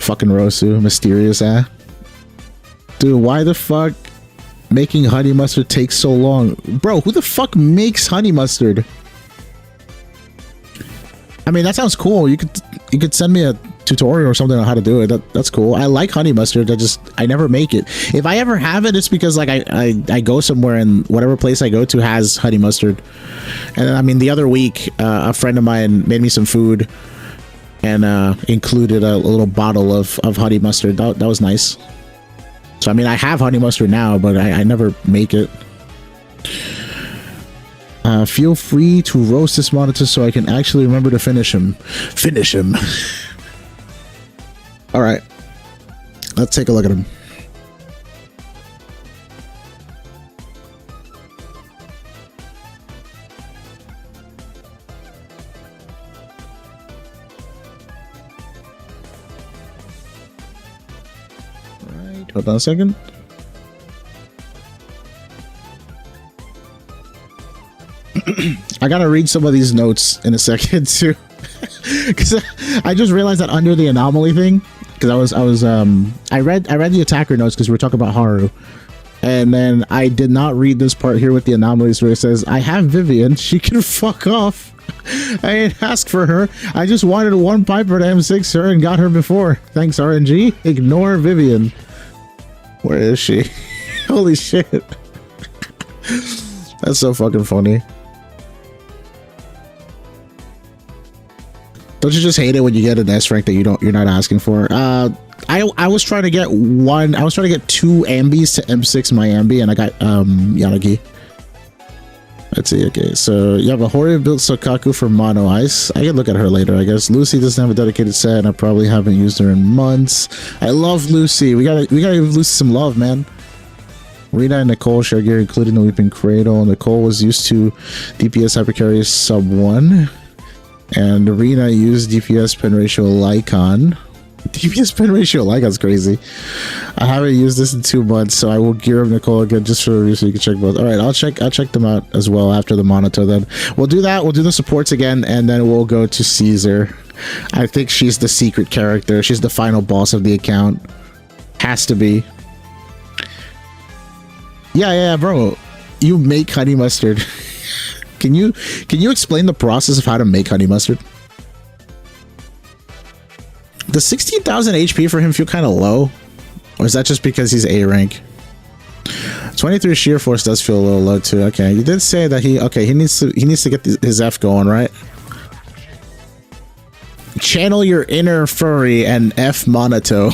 Fucking Rosu. Mysterious, Dude, why the fuck... Making honey mustard takes so long? Bro, who the fuck makes honey mustard? I mean, that sounds cool. You could send me a tutorial or something on how to do it. That's cool. I like honey mustard. I never make it. If I ever have it, it's because like I go somewhere and whatever place I go to has honey mustard. And then, I mean, the other week, a friend of mine made me some food and included a little bottle of honey mustard. That was nice. So, I mean, I have honey mustard now, but I never make it. Feel free to roast this monitor so I can actually remember to finish him. Finish him. Alright. Let's take a look at him. Hold on a second. I gotta read some of these notes in a second too, because I just realized that under the anomaly thing, because I read the attacker notes because we were talking about Haru, and then I did not read this part here with the anomalies where it says I have Vivian, she can fuck off. I didn't ask for her. I just wanted one Piper to M6 her and got her before. Thanks RNG. Ignore Vivian. Where is she? Holy shit. That's so fucking funny. Don't you just hate it when you get an S rank that you're not asking for? I was trying to get 2 Ambis to M6 my Ambi, and I got Yanagi. Let's see. Okay, so you have a Hori built Sokaku for Mono Ice. I can look at her later, I guess. Lucy doesn't have a dedicated set, and I probably haven't used her in months. I love Lucy. We gotta give Lucy some love, man. Rita and Nicole share gear, including the Weeping Cradle. Nicole was used to DPS Hypercarry sub 1, and Rita used DPS pen ratio Lycon. DPS pen ratio Lycon's crazy. I haven't used this in 2 months, so I will gear up Nicole again just for review so you can check both. All right, I'll check them out as well after the monitor. Then we'll do that. We'll do the supports again, and then we'll go to Caesar. I think she's the secret character. She's the final boss of the account. Has to be. Yeah, bro. You make honey mustard. Can you explain the process of how to make honey mustard? Does 16,000 HP for him feel kind of low? Or is that just because he's A rank? 23 sheer force does feel a little low too. Okay, you did say that he needs to get his F going, right? Channel your inner furry and F Monato.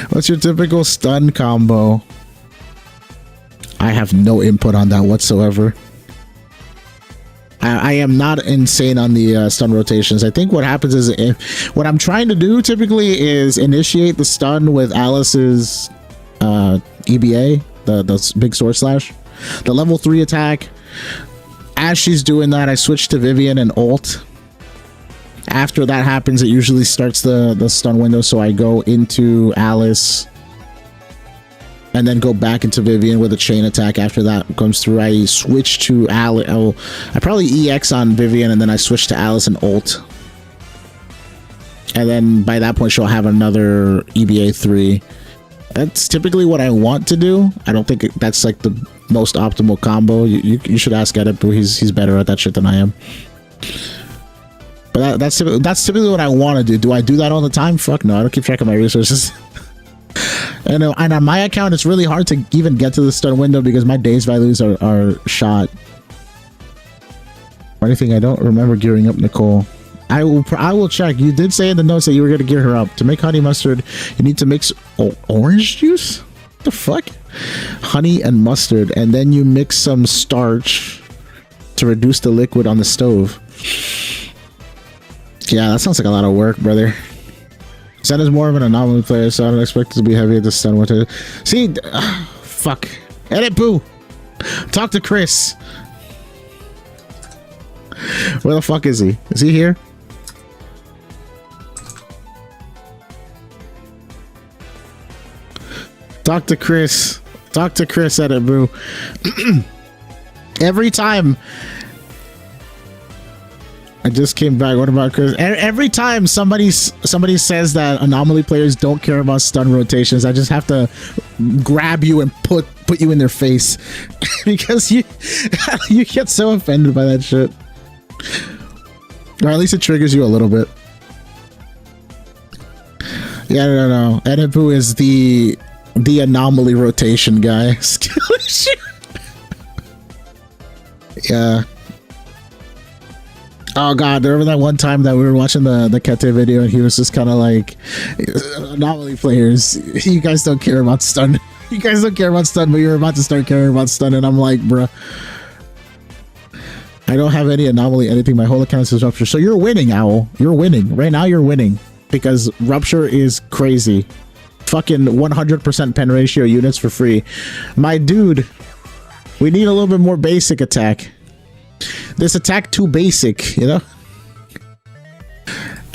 What's your typical stun combo? I have no input on that whatsoever. I am not insane on the stun rotations. I think what happens is what I'm trying to do typically is initiate the stun with Alice's EBA, the big sword slash, the level 3 attack. As she's doing that, I switch to Vivian and ult. After that happens, it usually starts the stun window, so I go into Alice and then go back into Vivian with a chain attack. After that comes through, I switch to Alice. Oh, I probably EX on Vivian, and then I switch to Alice and ult. And then by that point, she'll have another EBA 3. That's typically what I want to do. I don't think that's like the most optimal combo. You should ask Edit, but he's better at that shit than I am. But that's typically what I want to do. Do I do that all the time? Fuck no, I don't keep track of my resources. And on my account, it's really hard to even get to the stun window because my days values are shot. Or anything, I don't remember gearing up Nicole. I will check. You did say in the notes that you were going to gear her up. To make honey mustard, you need to mix orange juice? What the fuck? Honey and mustard, and then you mix some starch to reduce the liquid on the stove. Yeah, that sounds like a lot of work, brother. Zen is more of an anomaly player, so I don't expect it to be heavy at the stun winter. See, fuck. Edit boo. Talk to Chris. Where the fuck is he? Is he here? Talk to Chris. Talk to Chris, Edit boo. Every time. I just came back. What about Chris? Every time somebody says that anomaly players don't care about stun rotations, I just have to grab you and put you in their face because you get so offended by that shit. Or at least it triggers you a little bit. Yeah, no. Edipu is the anomaly rotation guy. Yeah. Oh god, remember that one time that we were watching the Kete video and he was just kind of like, anomaly players, you guys don't care about stun. You guys don't care about stun, but you're about to start caring about stun, and I'm like, bruh. I don't have any anomaly, anything. My whole account says Rupture. So you're winning, Owl. You're winning. Right now you're winning. Because Rupture is crazy. Fucking 100% pen ratio units for free. My dude, we need a little bit more basic attack. This attack too basic, you know?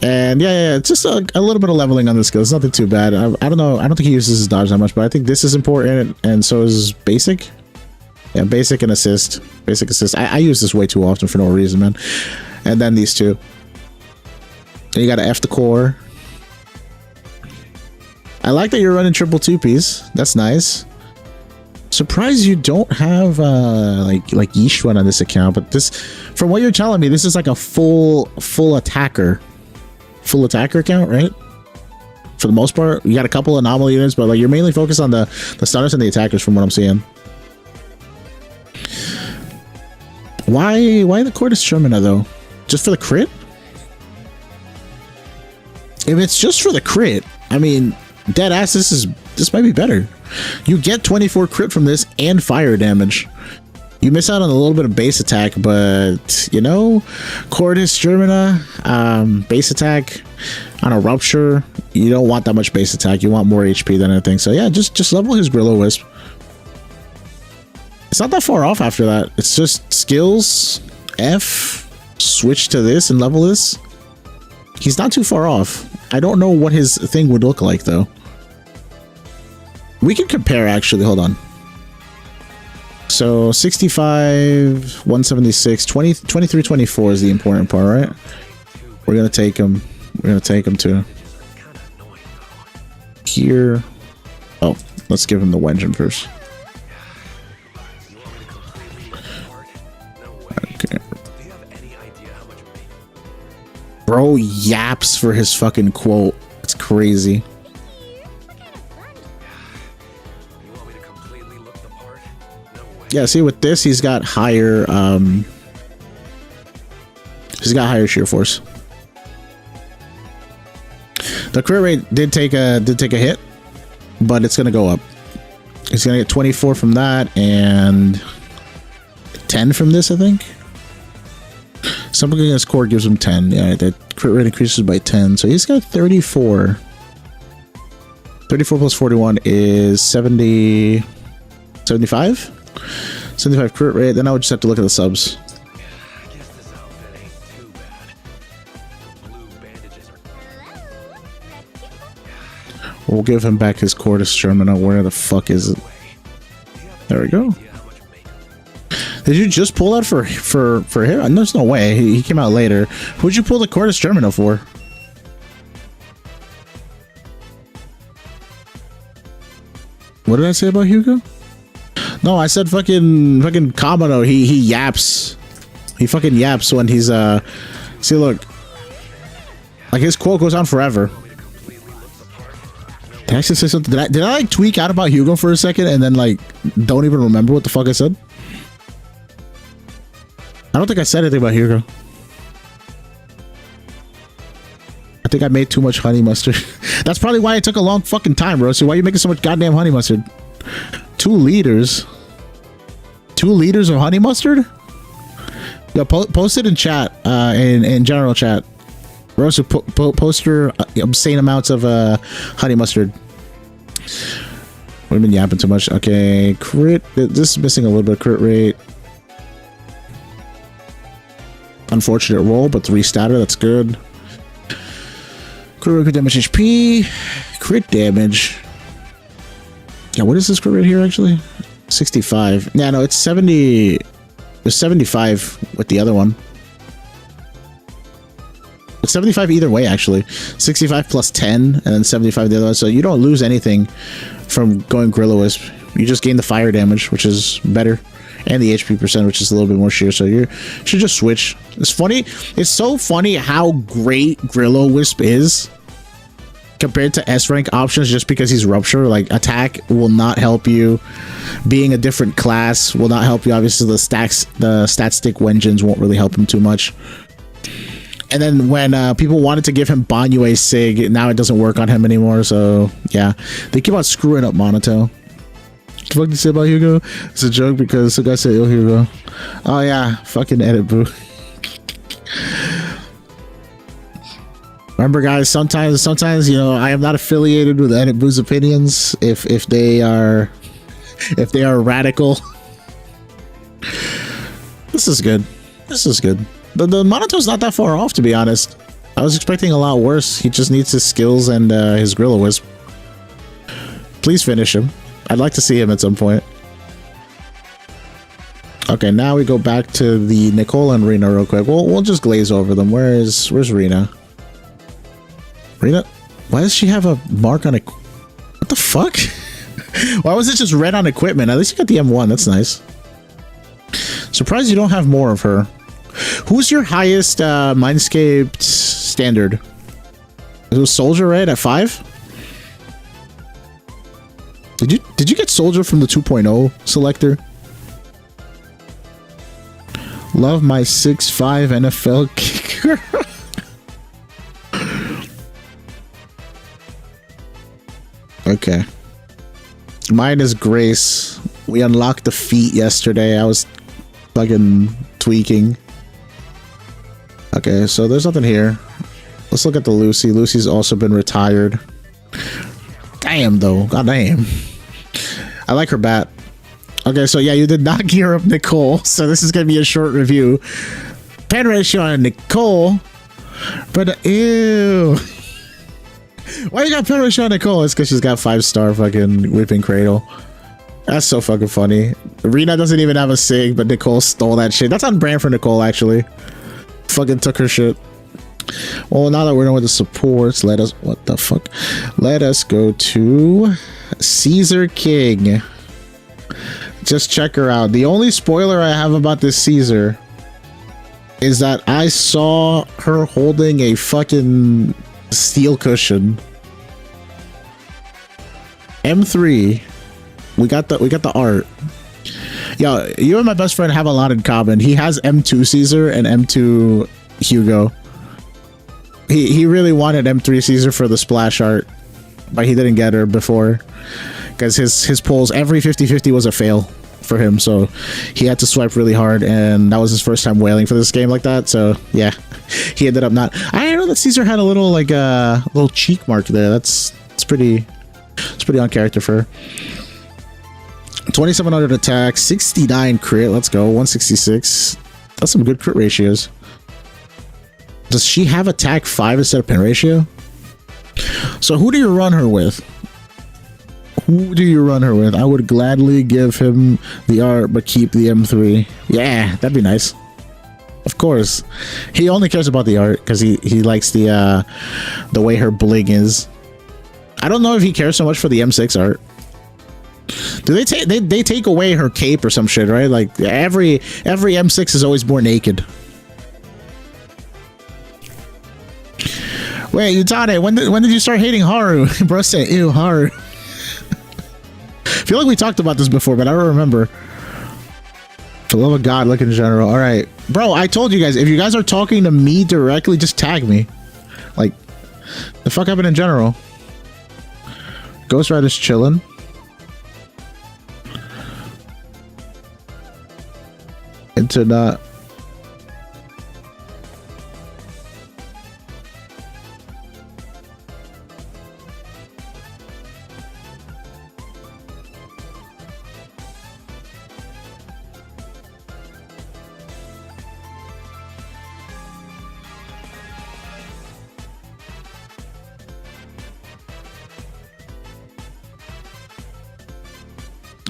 And yeah, it's just a little bit of leveling on the skill. It's nothing too bad. I don't know. I don't think he uses his dodge that much, but I think this is important, and so is basic. Yeah, basic and assist. Basic assist. I use this way too often for no reason, man. And then these two. And you gotta F the core. I like that you're running triple 2Ps. That's nice. Surprised you don't have like Yishwan on this account, but this, from what you're telling me, this is like a full attacker. Full attacker account, right? For the most part, you got a couple anomaly units, but like you're mainly focused on the stunners and the attackers from what I'm seeing. Why the Cordis Shermana though? Just for the crit? If it's just for the crit, I mean, dead ass, this might be better. You get 24 crit from this and fire damage. You miss out on a little bit of base attack, but you know, Cordis Germina, base attack on a rupture, you don't want that much base attack. You want more HP than anything. So yeah, just level his Grillo Wisp. It's not that far off after that. It's just skills, F, switch to this and level this. He's not too far off. I don't know what his thing would look like though. We can compare actually, hold on. So 65, 176, 20, 23, 24 is the important part, right? We're gonna take him. We're gonna take him to here. Oh, let's give him the Wenjin first. Okay. Bro yaps for his fucking quote. It's crazy. Yeah, see with this he's got higher shear force. The crit rate did take a hit, but it's gonna go up. It's gonna get 24 from that and 10 from this, I think. Something against core gives him 10. Yeah, the crit rate increases by 10. So he's got 34. 34 plus 41 is 70, 75? 75 crit rate. Then I would just have to look at the subs. We'll give him back his Cordis Germina. Where the fuck is it? There we go. Did you just pull that for him? There's no way. He came out later. Who'd you pull the Cordis Germina for? What did I say about Hugo? No, I said fucking Kamado. He yaps. He fucking yaps when he's see, look, like his quote goes on forever. Did I actually say something? Did I like tweak out about Hugo for a second and then like don't even remember what the fuck I said? I don't think I said anything about Hugo. I think I made too much honey mustard. That's probably why it took a long fucking time, bro. So why are you making so much goddamn honey mustard? 2 liters. 2 liters of honey mustard? Yo, post it in chat, in general chat. Rosa, post your obscene amounts of honey mustard. We've been yapping too much. Okay, crit. This is missing a little bit of crit rate. Unfortunate roll, but 3 statter. That's good. Crit rate, crit damage, HP. Crit damage. Yeah, what is this crit rate here actually? 65. Yeah, no, it's 70. It's 75 with the other one. It's 75 either way, actually. 65 plus 10, and then 75 the other one. So you don't lose anything from going Grillo Wisp. You just gain the fire damage, which is better, and the HP percent, which is a little bit more sheer. So you should just switch. It's funny. It's so funny how great Grillo Wisp is compared to S rank options, just because he's rupture. Like attack will not help you. Being a different class will not help you. Obviously, the stat stick Wenjins won't really help him too much. And then when people wanted to give him Banyue Sig, now it doesn't work on him anymore. So yeah, they keep on screwing up Monato. What the fuck did you say about Hugo? It's a joke because the guy said ill Hugo. Oh yeah, fucking edit boo. Remember, guys, sometimes you know I am not affiliated with Edit Boo's opinions if they are radical. This is good. This is good. The Monato's not that far off, to be honest. I was expecting a lot worse. He just needs his skills and his Grillo Wisp. Please finish him. I'd like to see him at some point. Okay, now we go back to the Nicole and Rena real quick. We'll just glaze over them. Where's Rena? Rena? Why does she have a mark on it? What the fuck? Why was it just red on equipment? At least you got the M1. That's nice. Surprised you don't have more of her. Who's your highest Mindscape standard? It was Soldier, right? At 5? Did you get Soldier from the 2.0 selector? Love my 6'5" NFL kicker. Okay. Mine is Grace. We unlocked the feat yesterday. I was fucking tweaking. Okay, so there's nothing here. Let's look at the Lucy. Lucy's also been retired. Damn, though. God damn. I like her bat. Okay, so yeah, you did not gear up Nicole, so this is going to be a short review. Pen ratio on Nicole, but ew. Why you got pen ratio on Nicole? It's because she's got 5-star fucking whipping cradle. That's so fucking funny. Rena doesn't even have a sig, but Nicole stole that shit. That's on brand for Nicole, actually. Fucking took her shit. Well, now that we're done with the supports, let us... What the fuck? Let us go to Caesar King. Just check her out. The only spoiler I have about this Caesar is that I saw her holding a fucking steel cushion. M3. We got the art. Yo, you and my best friend have a lot in common. He has M2 Caesar and M2 Hugo. He really wanted M3 Caesar for the splash art, but he didn't get her before because his pulls, every 50-50 was a fail for him, so he had to swipe really hard, and that was his first time whaling for this game like that. So yeah, he ended up not. I know that Caesar had a little like a little cheek mark there. It's pretty on character for her. 2700 attack, 69 crit. Let's go. 166. That's some good crit ratios. Does she have attack 5 instead of pen ratio? So who do you run her with? Who do you run her with? I would gladly give him the art, but keep the M3. Yeah, that'd be nice. Of course. He only cares about the art because he likes the way her bling is. I don't know if he cares so much for the M6 art. Do they take away her cape or some shit, right? Like every M6 is always more naked. Wait, Utane, when did you start hating Haru? Bro said, ew, Haru. I feel like we talked about this before, but I don't remember. For the love of God, look in general. All right, bro, I told you guys, if you guys are talking to me directly, just tag me. Like, the fuck happened in general? Ghost Rider's chilling. Into not.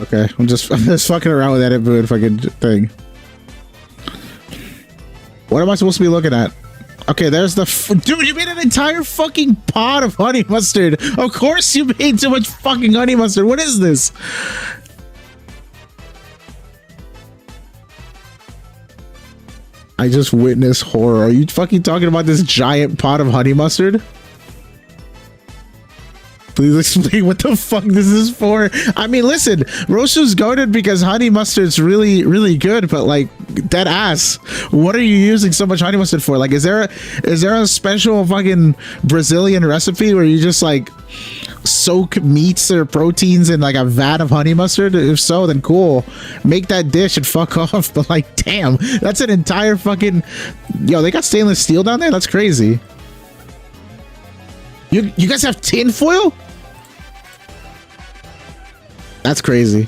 Okay, I'm just fucking around with edit boot fucking thing. What am I supposed to be looking at? Okay, there's the dude. You made an entire fucking pot of honey mustard. Of course, you made too much fucking honey mustard. What is this? I just witnessed horror. Are you fucking talking about this giant pot of honey mustard? Please explain what the fuck this is for. I mean, listen, Rosu's goated because honey mustard's really, really good, but like, dead ass, what are you using so much honey mustard for? Like, is there a special fucking Brazilian recipe where you just like soak meats or proteins in like a vat of honey mustard? If so, then cool, make that dish and fuck off. But like, damn, that's an entire fucking, yo, they got stainless steel down there? That's crazy. You guys have tin foil? That's crazy.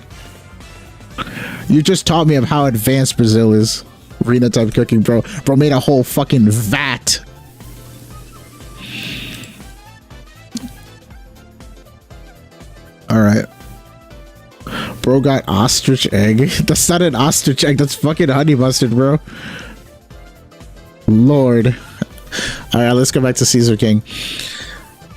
You just taught me of how advanced Brazil is. Arena type cooking, bro. Bro made a whole fucking vat. Alright. Bro got ostrich egg. That's not an ostrich egg. That's fucking honey mustard, bro. Lord. Alright, let's go back to Caesar King.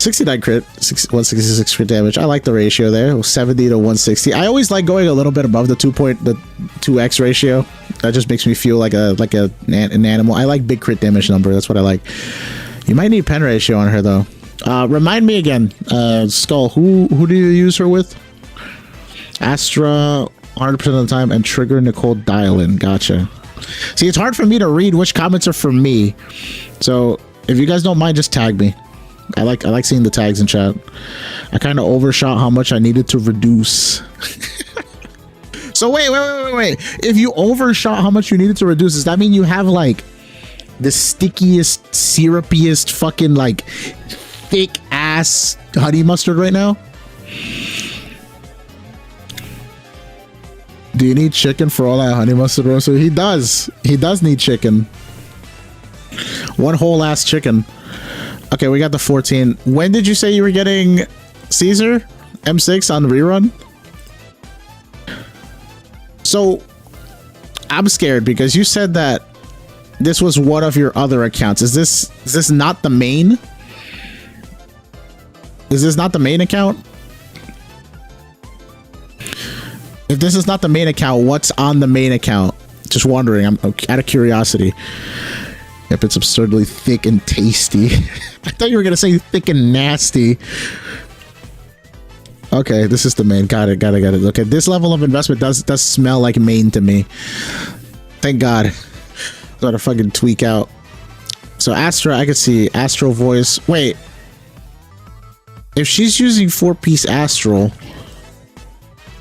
69 crit, 166 crit damage. I like the ratio there, 70 to 160. I always like going a little bit above the 2x ratio. That just makes me feel like an animal. I like big crit damage number. That's what I like. You might need pen ratio on her though. Remind me again, Skull. Who do you use her with? Astra, 100% of the time, and Trigger Nicole Dial-In. Gotcha. See, it's hard for me to read which comments are from me. So if you guys don't mind, just tag me. I like seeing the tags in chat. I kind of overshot how much I needed to reduce. So So wait. If you overshot how much you needed to reduce, does that mean you have like the stickiest, syrupiest, fucking like thick ass honey mustard right now? Do you need chicken for all that honey mustard, bro? So he does need chicken. One whole ass chicken. Okay, we got the 14. When did you say you were getting Caesar M6 on rerun? So I'm scared because you said that this was one of your other accounts. Is this not the main? Is this not the main account? If this is not the main account, what's on the main account? Just wondering. I'm out of curiosity. Yep, it's absurdly thick and tasty. I thought you were gonna say thick and nasty. Okay, this is the main. Got it. Okay, this level of investment does smell like main to me. Thank God. Gotta fucking tweak out. So Astra, I could see Astral Voice. Wait, if she's using 4-piece Astral.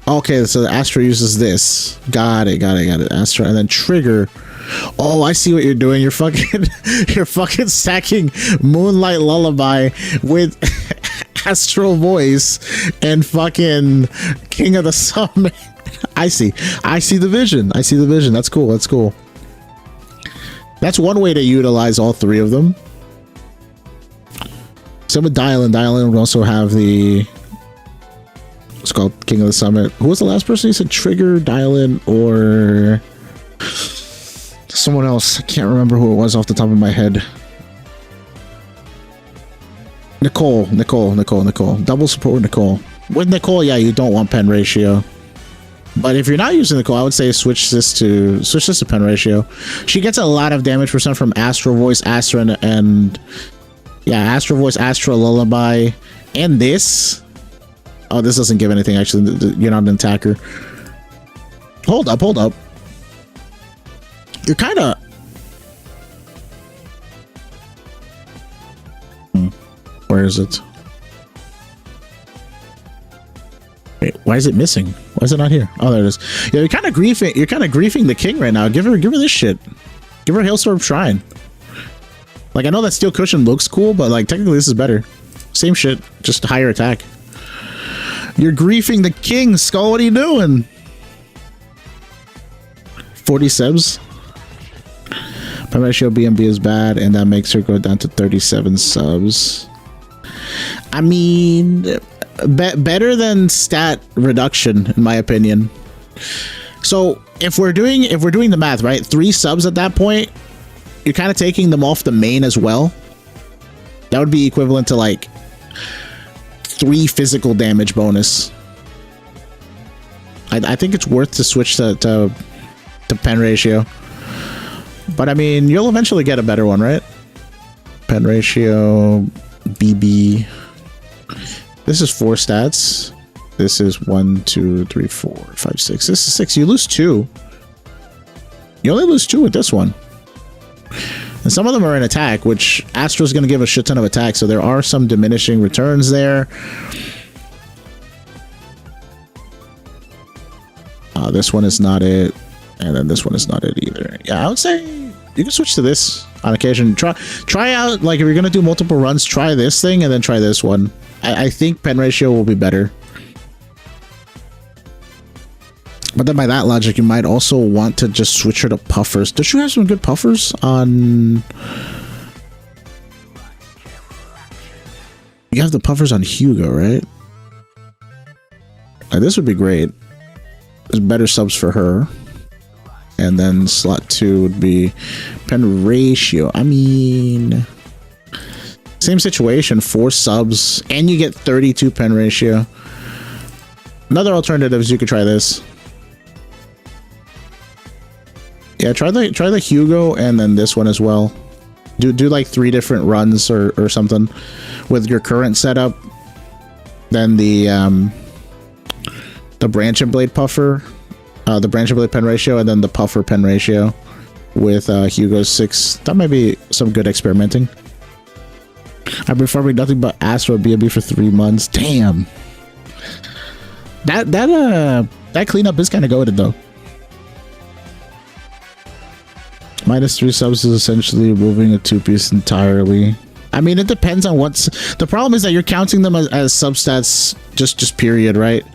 Okay, so the Astra uses this. Got it. Astra, and then Trigger. Oh, I see what you're doing. You're fucking stacking Moonlight Lullaby with Astral Voice and fucking King of the Summit. I see the vision. That's cool. That's one way to utilize all three of them. Same with Dial-In. Dial-In would also have the... It's called King of the Summit. Who was the last person you said? Trigger, Dial-In, or... someone else. I can't remember who it was off the top of my head. Nicole. Double support with Nicole. With Nicole, yeah, you don't want pen ratio. But if you're not using Nicole, I would say switch this to pen ratio. She gets a lot of damage percent from Astral Voice, Astra, and yeah, Astral Voice, Astra, Lullaby, and this. Oh, this doesn't give anything, actually. You're not an attacker. Hold up. You're kind of... Where is it? Wait, why is it missing? Why is it not here? Oh, there it is. Yeah, you're kind of griefing the king right now. Give her this shit. Give her Hailstorm Shrine. Like, I know that Steel Cushion looks cool, but like technically this is better. Same shit, just higher attack. You're griefing the king, Skull. What are you doing? 40 subs. Pen ratio BMB is bad, and that makes her go down to 37 subs. I mean, better than stat reduction, in my opinion. So if we're doing the math right, 3 subs at that point, you're kind of taking them off the main as well. That would be equivalent to like 3 physical damage bonus. I think it's worth to switch to pen ratio. But I mean, you'll eventually get a better one, right? Pen ratio, BB. This is 4 stats. This is 1, 2, 3, 4, 5, 6. This is 6. You lose 2. You only lose 2 with this one. And some of them are in attack, which Astra's going to give a shit ton of attack, so there are some diminishing returns there. This one is not it. And then this one is not it either. Yeah, I would say you can switch to this on occasion. Try out, like, if you're going to do multiple runs, try this thing and then try this one. I think pen ratio will be better. But then by that logic, you might also want to just switch her to puffers. Does she have some good puffers on... You have the puffers on Hugo, right? This would be great. There's better subs for her. And then slot 2 would be pen ratio. I mean... Same situation, 4 subs, and you get 32 pen ratio. Another alternative is you could try this. Yeah, try the Hugo and then this one as well. Do like 3 different runs or something with your current setup. Then the branch and blade puffer, the branch and blade pen ratio, and then the puffer pen ratio with Hugo's 6. That might be some good experimenting. I've been farming nothing but Astro BNB for 3 months. Damn. That That cleanup is kind of goated though. -3 subs is essentially removing a 2-piece entirely. I mean, it depends on what's... The problem is that you're counting them as substats, just period, right?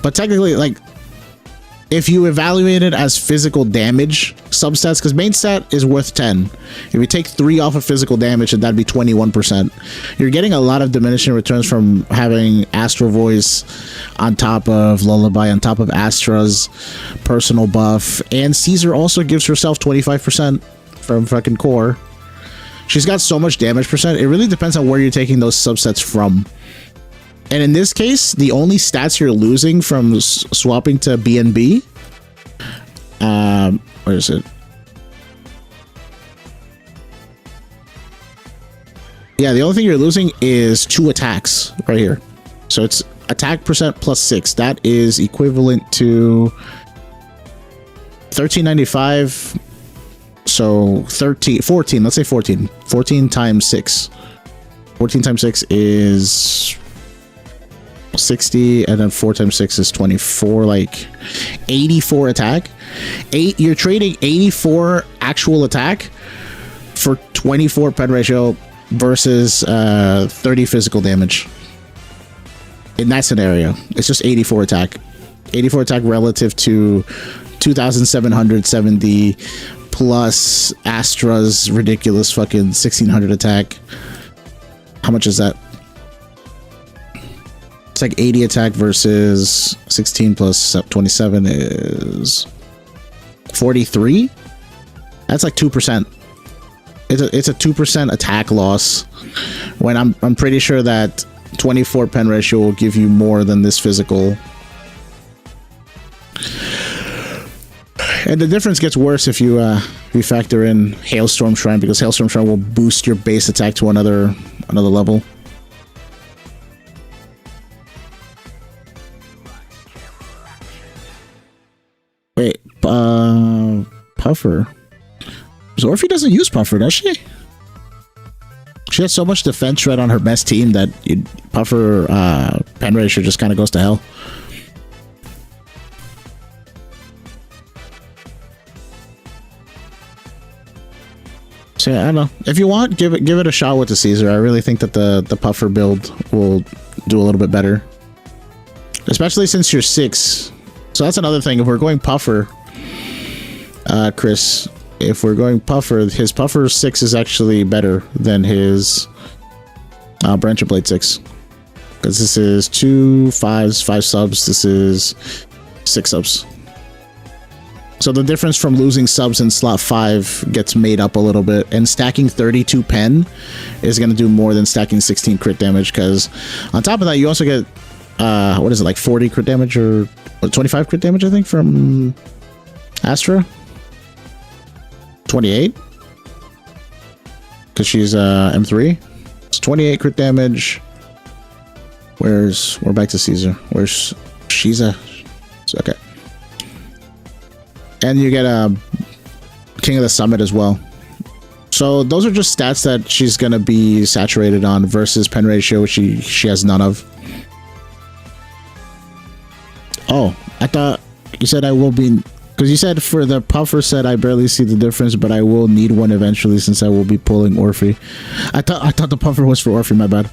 But technically, like, if you evaluate it as physical damage substats, because main stat is worth 10. If you take 3 off of physical damage, then that'd be 21%. You're getting a lot of diminishing returns from having Astro Voice on top of Lullaby, on top of Astra's personal buff. And Caesar also gives herself 25% from fucking core. She's got so much damage percent. It really depends on where you're taking those subsets from. And in this case, the only stats you're losing from swapping to BNB, where is it? Yeah, the only thing you're losing is 2 attacks right here. So it's attack percent plus 6. That is equivalent to 1395. So 14, let's say 14. 14 times 6. 14 times 6 is 60, and then 4 times 6 is 24, like 84 attack. You're trading 84 actual attack for 24 pen ratio versus 30 physical damage. In that scenario, it's just 84 attack. 84 attack relative to 2,770 plus Astra's ridiculous fucking 1,600 attack. How much is that? It's like 80 attack versus 16 plus 27 is 43. That's like 2%. It's a 2% attack loss. When I'm pretty sure that 24 pen ratio will give you more than this physical. And the difference gets worse if you factor in Hailstorm Shrine, because Hailstorm Shrine will boost your base attack to another level. Wait, Puffer. Zorfi doesn't use Puffer, does she? She has so much defense right on her best team that Puffer pen ratio just kind of goes to hell. So yeah, I don't know. If you want, give it a shot with the Caesar. I really think that the Puffer build will do a little bit better, especially since you're 6. So that's another thing. If we're going Puffer, Chris, if we're going Puffer, his Puffer 6 is actually better than his Branch of Blade 6, because this is 2 5s, 5 subs. This is 6 subs. So the difference from losing subs in slot 5 gets made up a little bit, and stacking 32 pen is going to do more than stacking 16 crit damage, because on top of that, you also get, what is it, like 40 crit damage or 25 crit damage, I think, from Astra? 28? Because she's M3. It's 28 crit damage. We're back to Caesar. Where's Shiza? Okay. And you get a King of the Summit as well. So those are just stats that she's going to be saturated on versus pen ratio, which she has none of. Oh, I thought you said I will be... Because you said for the Puffer set, I barely see the difference, but I will need one eventually since I will be pulling Orphe. I thought the Puffer was for Orphe, my bad.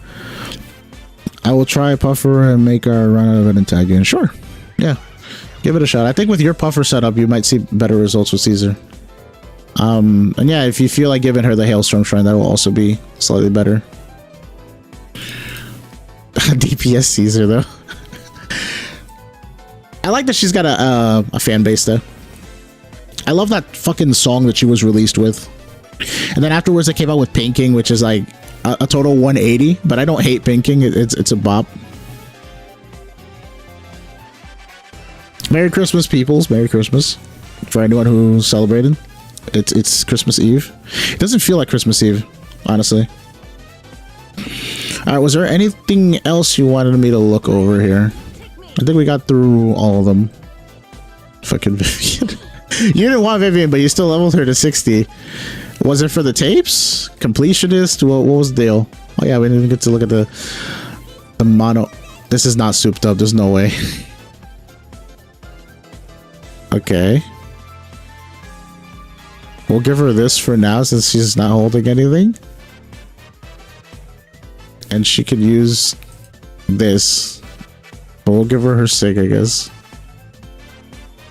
I will try Puffer and make our run out of an Antagon. Sure. Yeah. Give it a shot. I think with your Puffer setup, you might see better results with Caesar. And yeah, if you feel like giving her the Hailstorm Shrine, that will also be slightly better. DPS Caesar, though. I like that she's got a fan base, though. I love that fucking song that she was released with. And then afterwards, they came out with Pinking, which is like a total 180. But I don't hate Pinking. It's a bop. Merry Christmas, peoples. Merry Christmas. For anyone who celebrated. It's Christmas Eve. It doesn't feel like Christmas Eve, honestly. Alright, was there anything else you wanted me to look over here? I think we got through all of them. Fucking Vivian. You didn't want Vivian, but you still leveled her to 60. Was it for the tapes? Completionist? What was the deal? Oh yeah, we didn't even get to look at the mono. This is not souped up. There's no way. Okay. We'll give her this for now since she's not holding anything. And she could use this. But we'll give her her sig, I guess.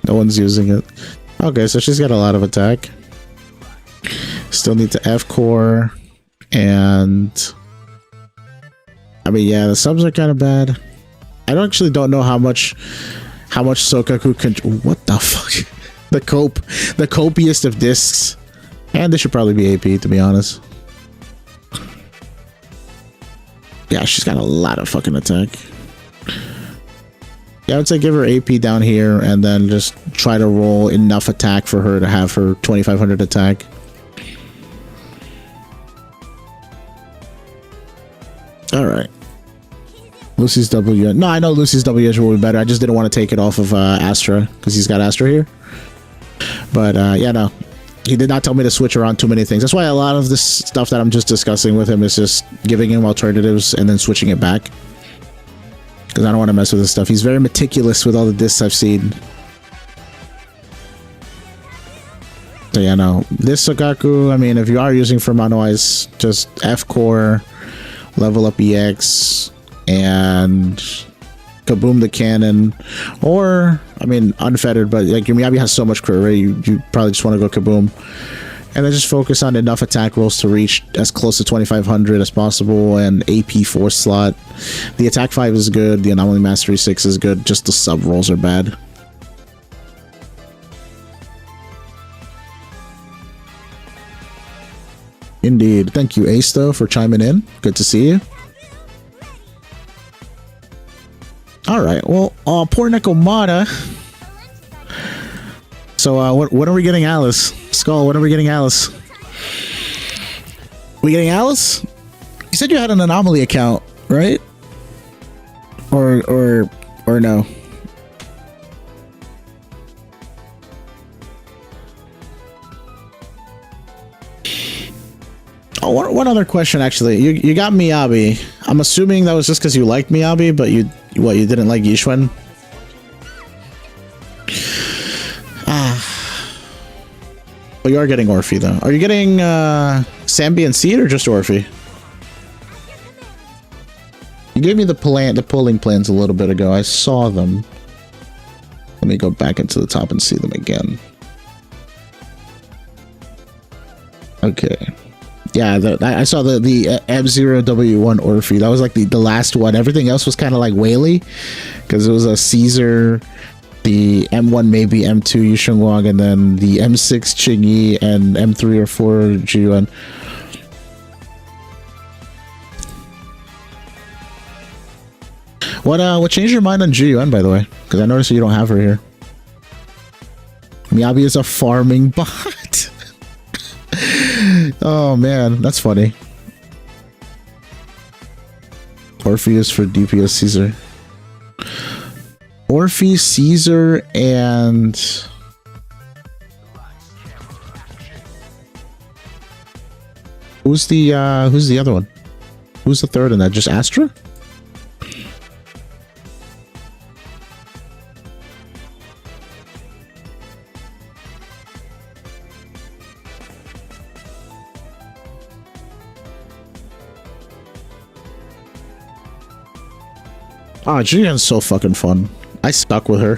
No one's using it. Okay, so she's got a lot of attack. Still need to F core. And I mean, yeah, the subs are kind of bad. I actually don't know how much Sokaku can. What the fuck? The copiest of discs. And this should probably be AP, to be honest. Yeah, she's got a lot of fucking attack. Yeah, I would say give her AP down here and then just try to roll enough attack for her to have her 2500 attack. Alright. Lucy's W. No, I know Lucy's W will be better. I just didn't want to take it off of Astra because he's got Astra here. But yeah, no. He did not tell me to switch around too many things. That's why a lot of this stuff that I'm just discussing with him is just giving him alternatives and then switching it back. Because I don't want to mess with this stuff. He's very meticulous with all the discs I've seen. So yeah, no. This Sokaku, I mean, if you are using for Mono Eyes, just F-Core, level up EX, and Kaboom the cannon. Or, I mean, unfettered, but like your Miyabi has so much crew, right? You probably just want to go Kaboom. And then just focus on enough attack rolls to reach as close to 2500 as possible, and AP 4 slot. The attack 5 is good, the anomaly mastery 6 is good, just the sub rolls are bad. Indeed. Thank you, Ace, though, for chiming in. Good to see you. Alright, well, poor Nekomata. So, when are we getting Alice? Skull, when are we getting Alice? We getting Alice? You said you had an anomaly account, right? Or no? Oh, one other question, actually. You got Miyabi. I'm assuming that was just because you liked Miyabi, but you didn't like Yishwen? But you are getting Orphe, though. Are you getting Sambi and Seed or just Orphe? You gave me the polling plans a little bit ago. I saw them. Let me go back into the top and see them again. Okay. Yeah, I saw the M0W1 Orphe. That was like the last one. Everything else was kind of like Whaley, because it was a Caesar, the M1 maybe M2 Yushengwang, and then the M6 Qingyi and M3 or 4 Jiyuan. What changed your mind on Jiyuan, by the way? Because I noticed you don't have her here. Miyabi is a farming bot. Oh man, that's funny. Orpheus for DPS Caesar. Orphe, Caesar, and who's the other one? Who's the third in that? Just Astra? Oh, Julian's so fucking fun. I stuck with her.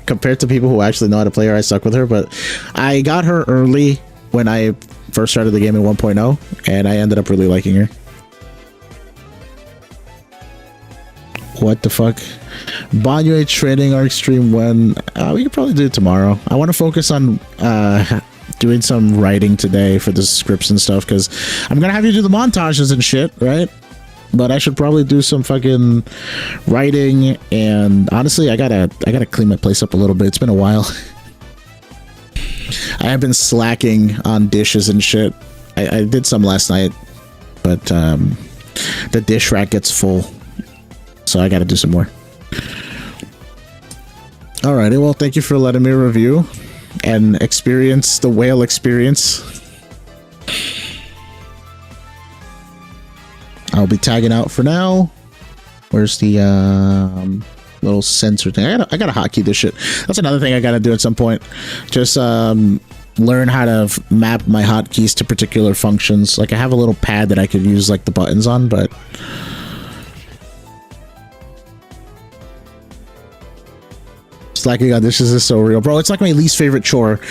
Compared to people who actually know how to play her, I stuck with her, but I got her early when I first started the game in 1.0, and I ended up really liking her. What the fuck? Banyue training arc stream when? We could probably do it tomorrow. I want to focus on doing some writing today for the scripts and stuff, because I'm gonna have you do the montages and shit, right? But I should probably do some fucking writing, and honestly, I gotta clean my place up a little bit. It's been a while. I have been slacking on dishes and shit. I did some last night, but the dish rack gets full, so I gotta do some more. Alrighty, well, thank you for letting me review and experience the whale experience. I'll be tagging out for now. Where's the little little sensor thing. I gotta hotkey this shit. That's another thing I gotta do at some point. Just learn how to map my hotkeys to particular functions. Like I have a little pad that I could use like the buttons on, but slacking on dishes is so real, bro. It's like my least favorite chore.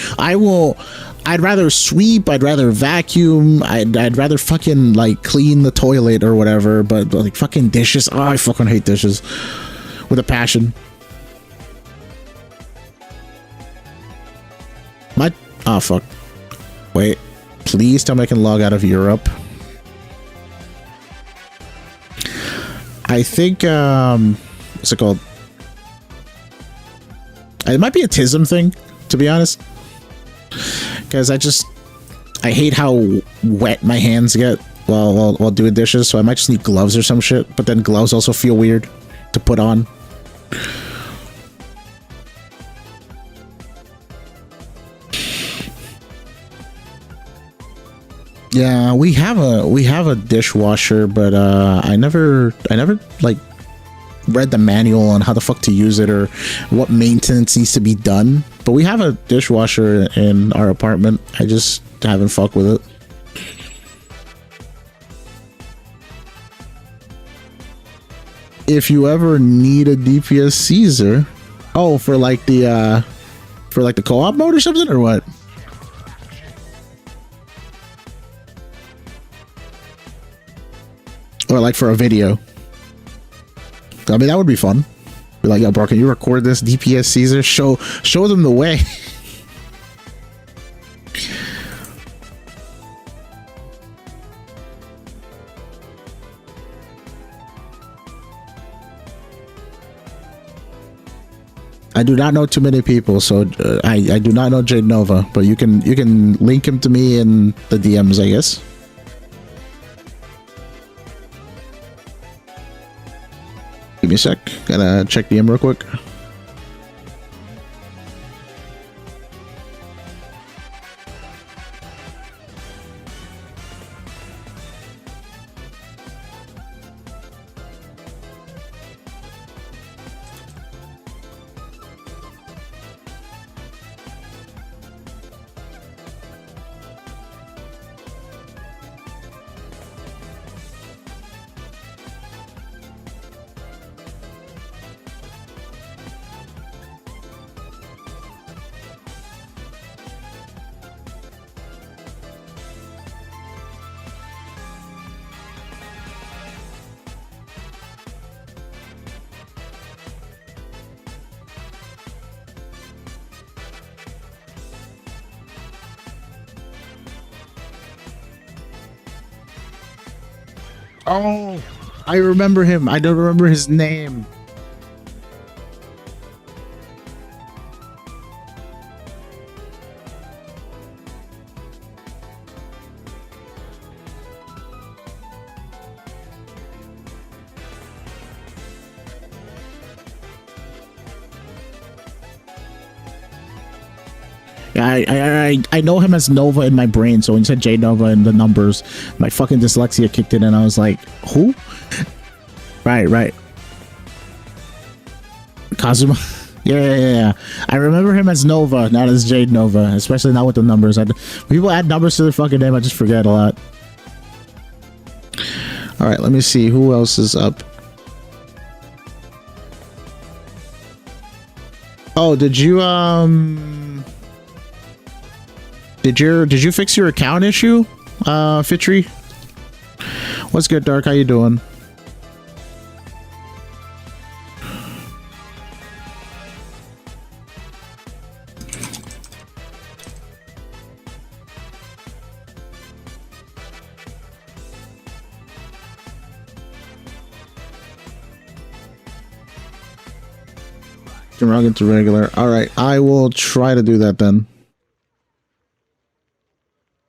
I'd rather sweep, I'd rather vacuum, I'd rather fucking like clean the toilet or whatever, but like fucking dishes, oh, I fucking hate dishes with a passion. Oh fuck. Wait, please tell me I can log out of Europe. I think what's it called? It might be a TISM thing, to be honest. Because I hate how wet my hands get while doing dishes, so I might just need gloves or some shit, but then gloves also feel weird to put on. Yeah, we have a dishwasher, but I never like read the manual on how the fuck to use it or what maintenance needs to be done. But we have a dishwasher in our apartment. I just haven't fucked with it. If you ever need a DPS Caesar, oh, for like the co-op mode or something, or what? Or like for a video. I mean, that would be fun. Be like, yo, bro, can you record this DPS Caesar? Show them the way. I do not know too many people, so I do not know Jade Nova, but you can link him to me in the DMs, I guess. Give me a sec. Gotta check DM real quick. Oh, I remember him. I don't remember his name. I know him as Nova in my brain, so when you said J Nova and the numbers, my fucking dyslexia kicked in and I was like, who? Right. Kazuma? Yeah. I remember him as Nova, not as Jade Nova, especially not with the numbers. People add numbers to their fucking name, I just forget a lot. Alright, let me see. Who else is up? Oh, did you fix your account issue, Fitry? What's good, Dark? How you doing? Log into regular. All right, I will try to do that then.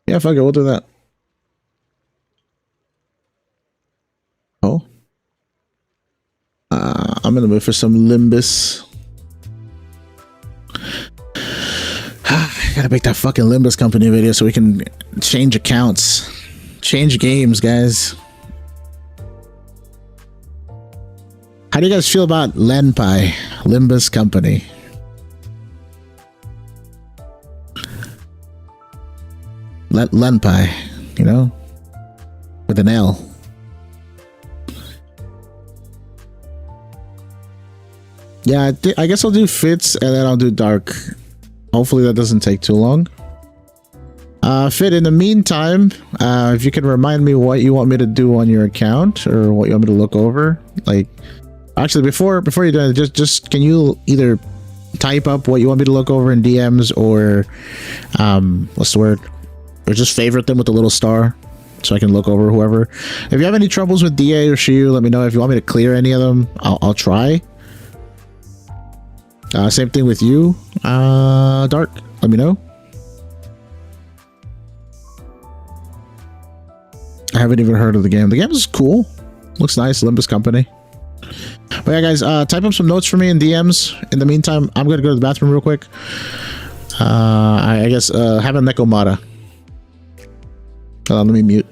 Yeah, fuck it, we'll do that. Oh, I'm gonna move for some Limbus. I gotta make that fucking Limbus company video so we can change accounts, change games, guys. How do you guys feel about Lenpai, Limbus Company? Lenpai, you know, with an L. Yeah, I guess I'll do Fits and then I'll do Dark. Hopefully that doesn't take too long. Fit, in the meantime, if you can remind me what you want me to do on your account or what you want me to look over. Like, actually, before you do it, just can you either type up what you want me to look over in DMs or, what's the word? Or just favorite them with a little star so I can look over whoever. If you have any troubles with DA or Shiyu, let me know. If you want me to clear any of them, I'll try. Same thing with you, Dark. Let me know. I haven't even heard of the game. The game is cool. Looks nice. Limbus Company. But yeah, guys, type up some notes for me in DMs. In the meantime, I'm going to go to the bathroom real quick. I guess have a Nekomata. Hold on, let me mute.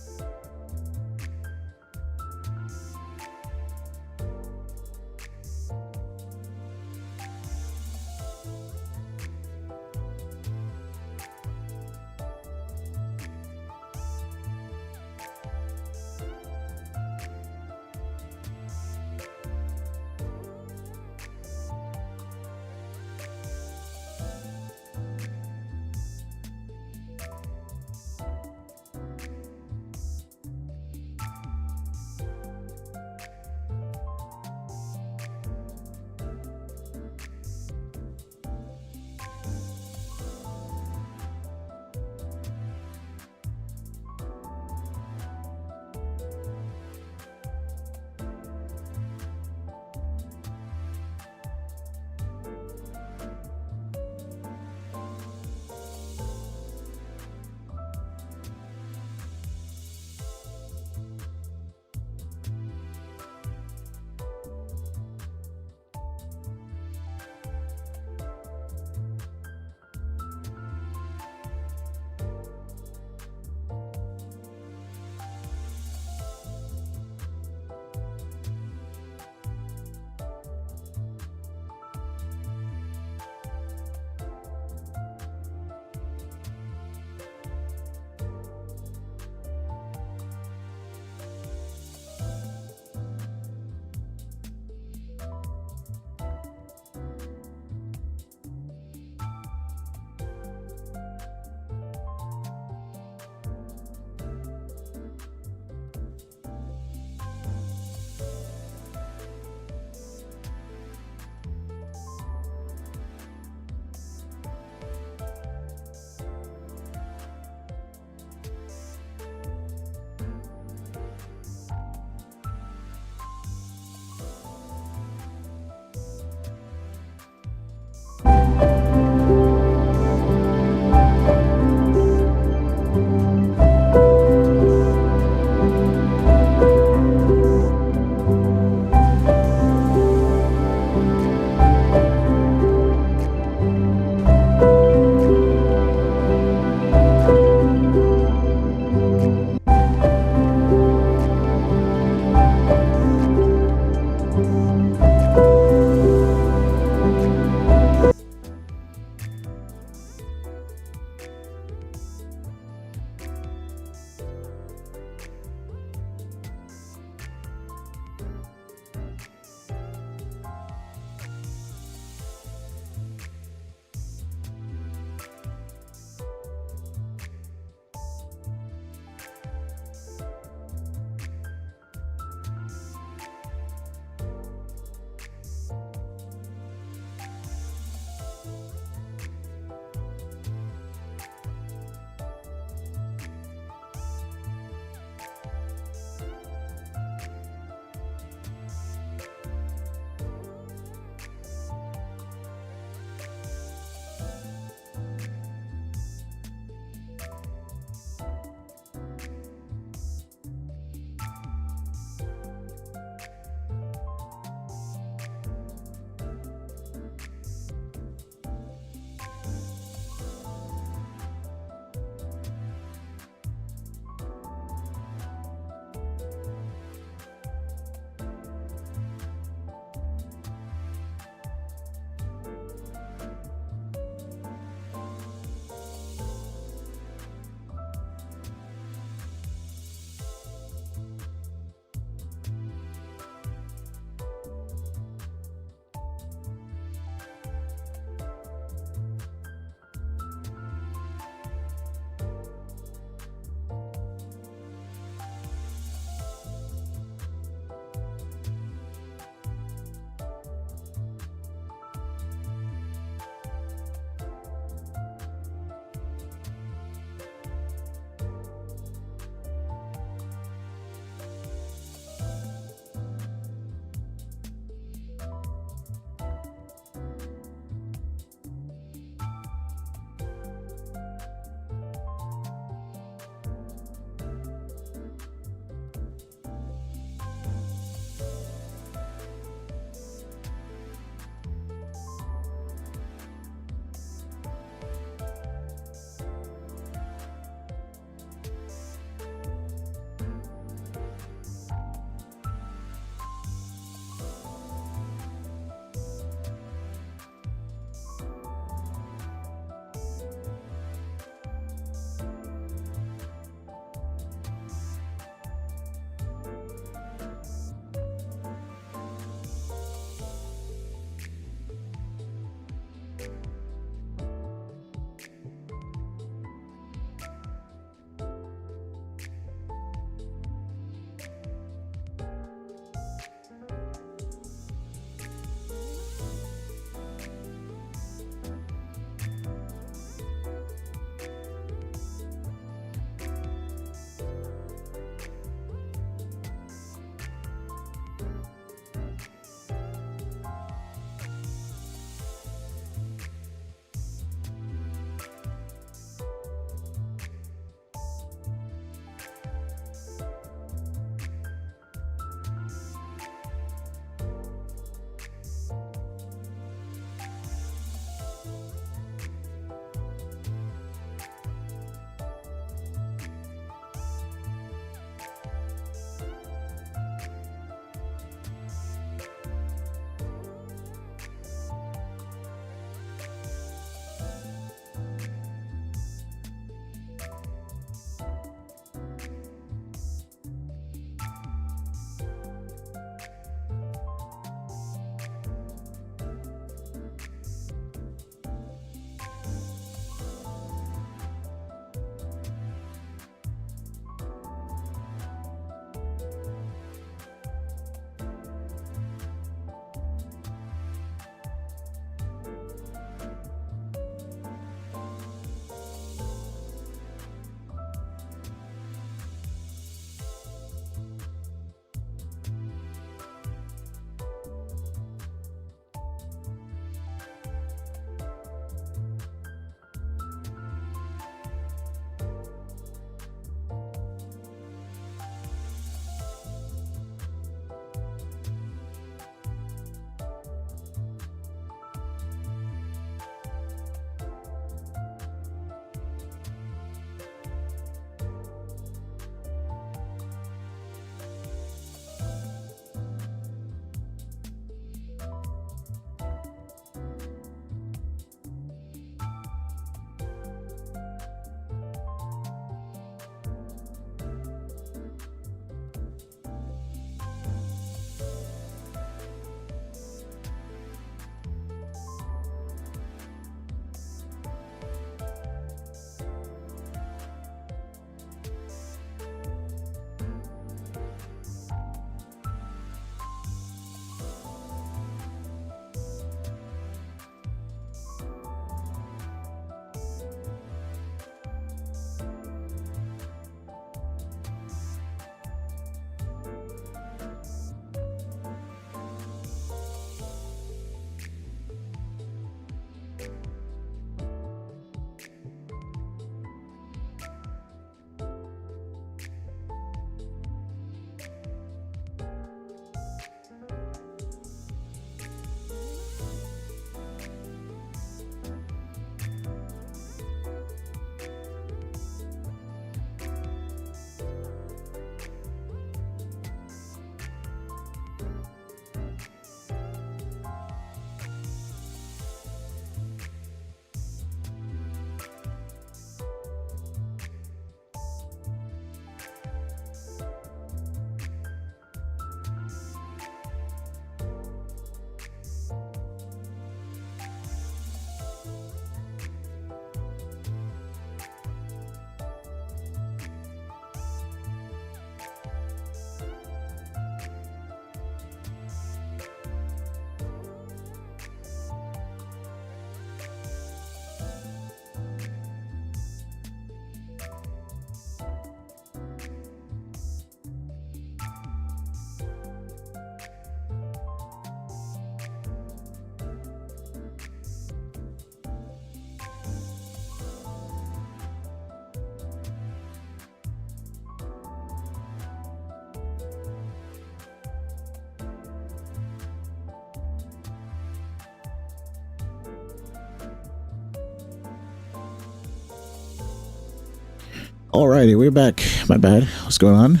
Alrighty, we're back. My bad. What's going on?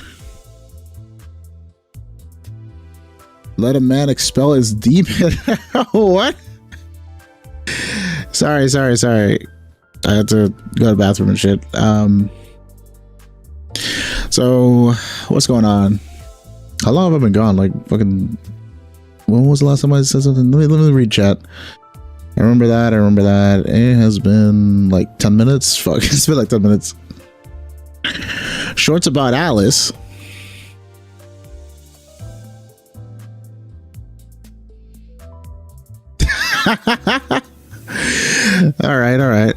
Let a man expel his demon. What? Sorry. I had to go to the bathroom and shit. So what's going on? How long have I been gone? Like fucking. When was the last time I said something? Let me read chat. I remember that. It has been like 10 minutes. Fuck, it's been like 10 minutes. Shorts about Alice. All right.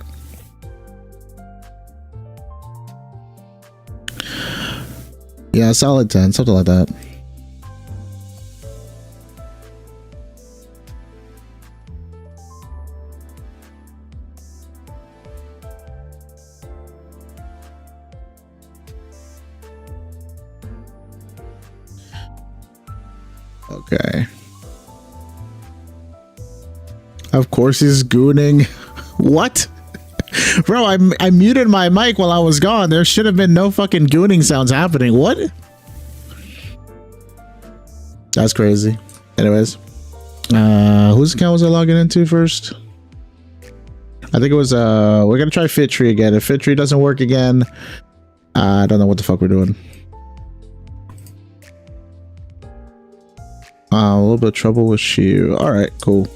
Yeah, solid 10, something like that. Okay. Of course he's gooning. What? Bro, I muted my mic while I was gone. There should have been no fucking gooning sounds happening. What? That's crazy. Anyways. Whose account was I logging into first? I think it was we're gonna try FitTree again. If FitTree doesn't work again, I don't know what the fuck we're doing. A little bit of trouble with Shiu. Alright, cool.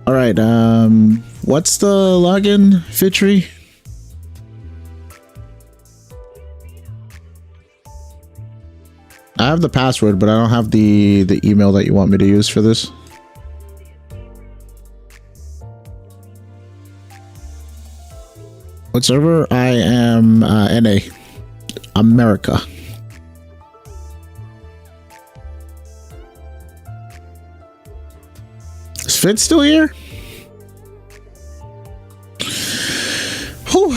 Alright, what's the login, FitTree? I have the password, but I don't have the email that you want me to use for this. What server? I am NA. America. Is Fit still here? Whew.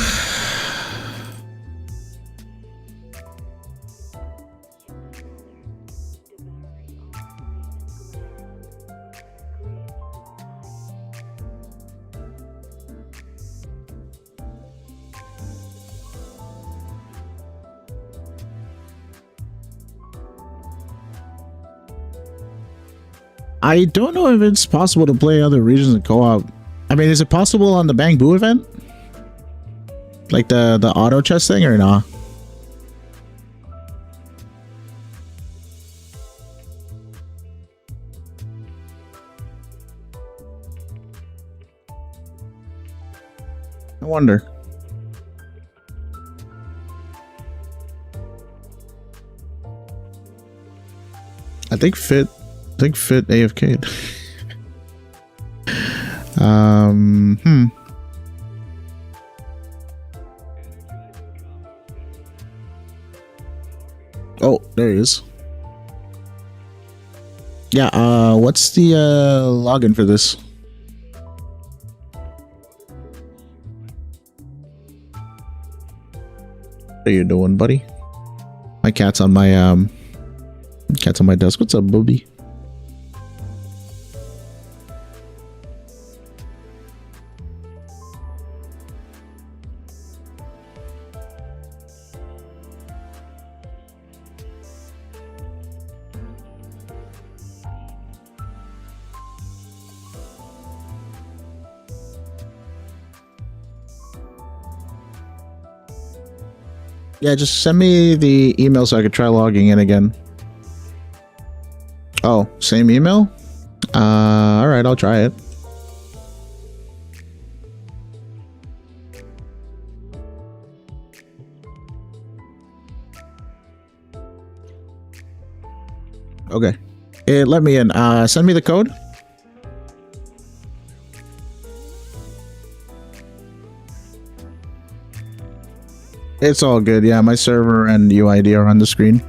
I don't know if it's possible to play other regions in co-op. I mean, is it possible on the Bang Boo event? Like the auto chess thing or not? I wonder. I think Fit AFK'd. Oh, there he is. Yeah, what's the login for this? What are you doing, buddy? My cat's on my desk. What's up, booby? Yeah, just send me the email so I could try logging in again. Oh, same email? Alright, I'll try it. Okay. It let me in. Send me the code. It's all good. Yeah, my server and UID are on the screen.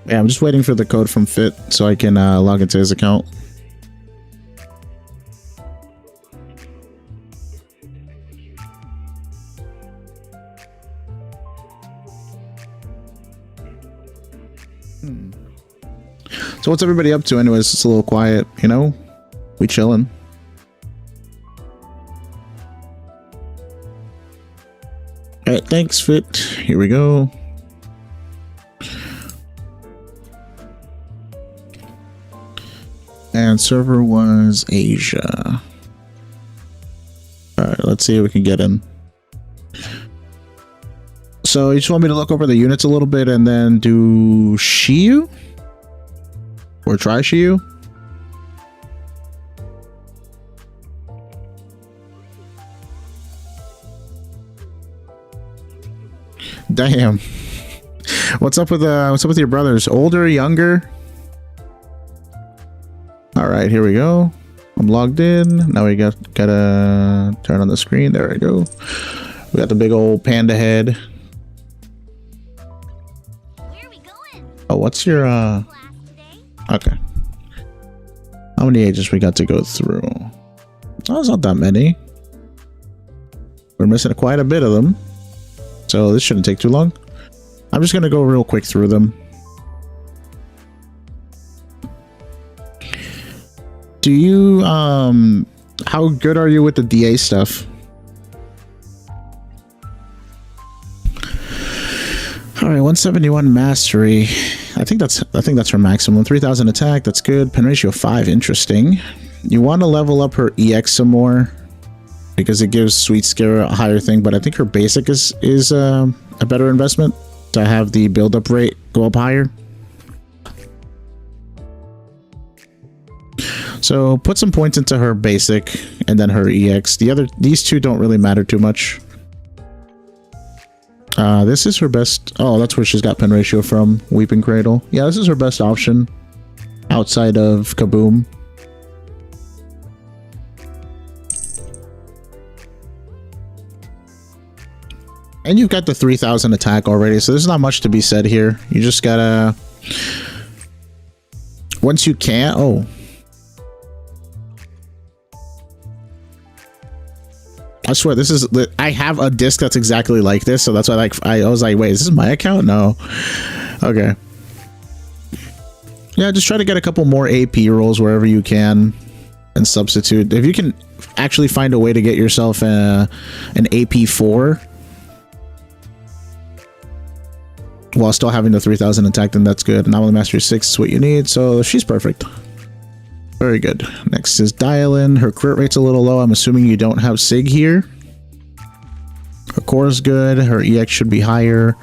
Yeah, I'm just waiting for the code from Fit so I can log into his account. So what's everybody up to anyways? It's a little quiet, you know? We chilling. Alright, thanks, Fit. Here we go. And server was Asia. Alright, let's see if we can get in. So you just want me to look over the units a little bit and then do Shiyu? Or try Shiyu? Damn. What's up with your brothers? Older, younger? Alright, here we go. I'm logged in. Now we gotta turn on the screen. There we go. We got the big old panda head. Where are we going? Oh, what's your okay. How many ages we got to go through? Oh, it's not that many. We're missing quite a bit of them. So this shouldn't take too long. I'm just gonna go real quick through them. Do you how good are you with the DA stuff? All right, 171 mastery. I think that's her maximum. 3000 attack, that's good. Pen ratio 5, interesting. You want to level up her EX some more because it gives Sweet Scare a higher thing, but I think her basic is a better investment to have the build up rate go up higher. So put some points into her basic and then her EX. These two don't really matter too much. This is her best. Oh, that's where she's got pen ratio from. Weeping Cradle. Yeah, this is her best option outside of Kaboom. And you've got the 3000 attack already, so there's not much to be said here. You just gotta... Once you can't... Oh. I swear, this is... I have a disc that's exactly like this, so that's why I was like, wait, is this my account? No. Okay. Yeah, just try to get a couple more AP rolls wherever you can and substitute. If you can actually find a way to get yourself an AP 4 while still having the 3000 attack, then that's good. Anomaly Mastery 6 is what you need, so she's perfect. Very good. Next is Dial-In. Her crit rate's a little low. I'm assuming you don't have Sig here. Her core is good. Her EX should be higher.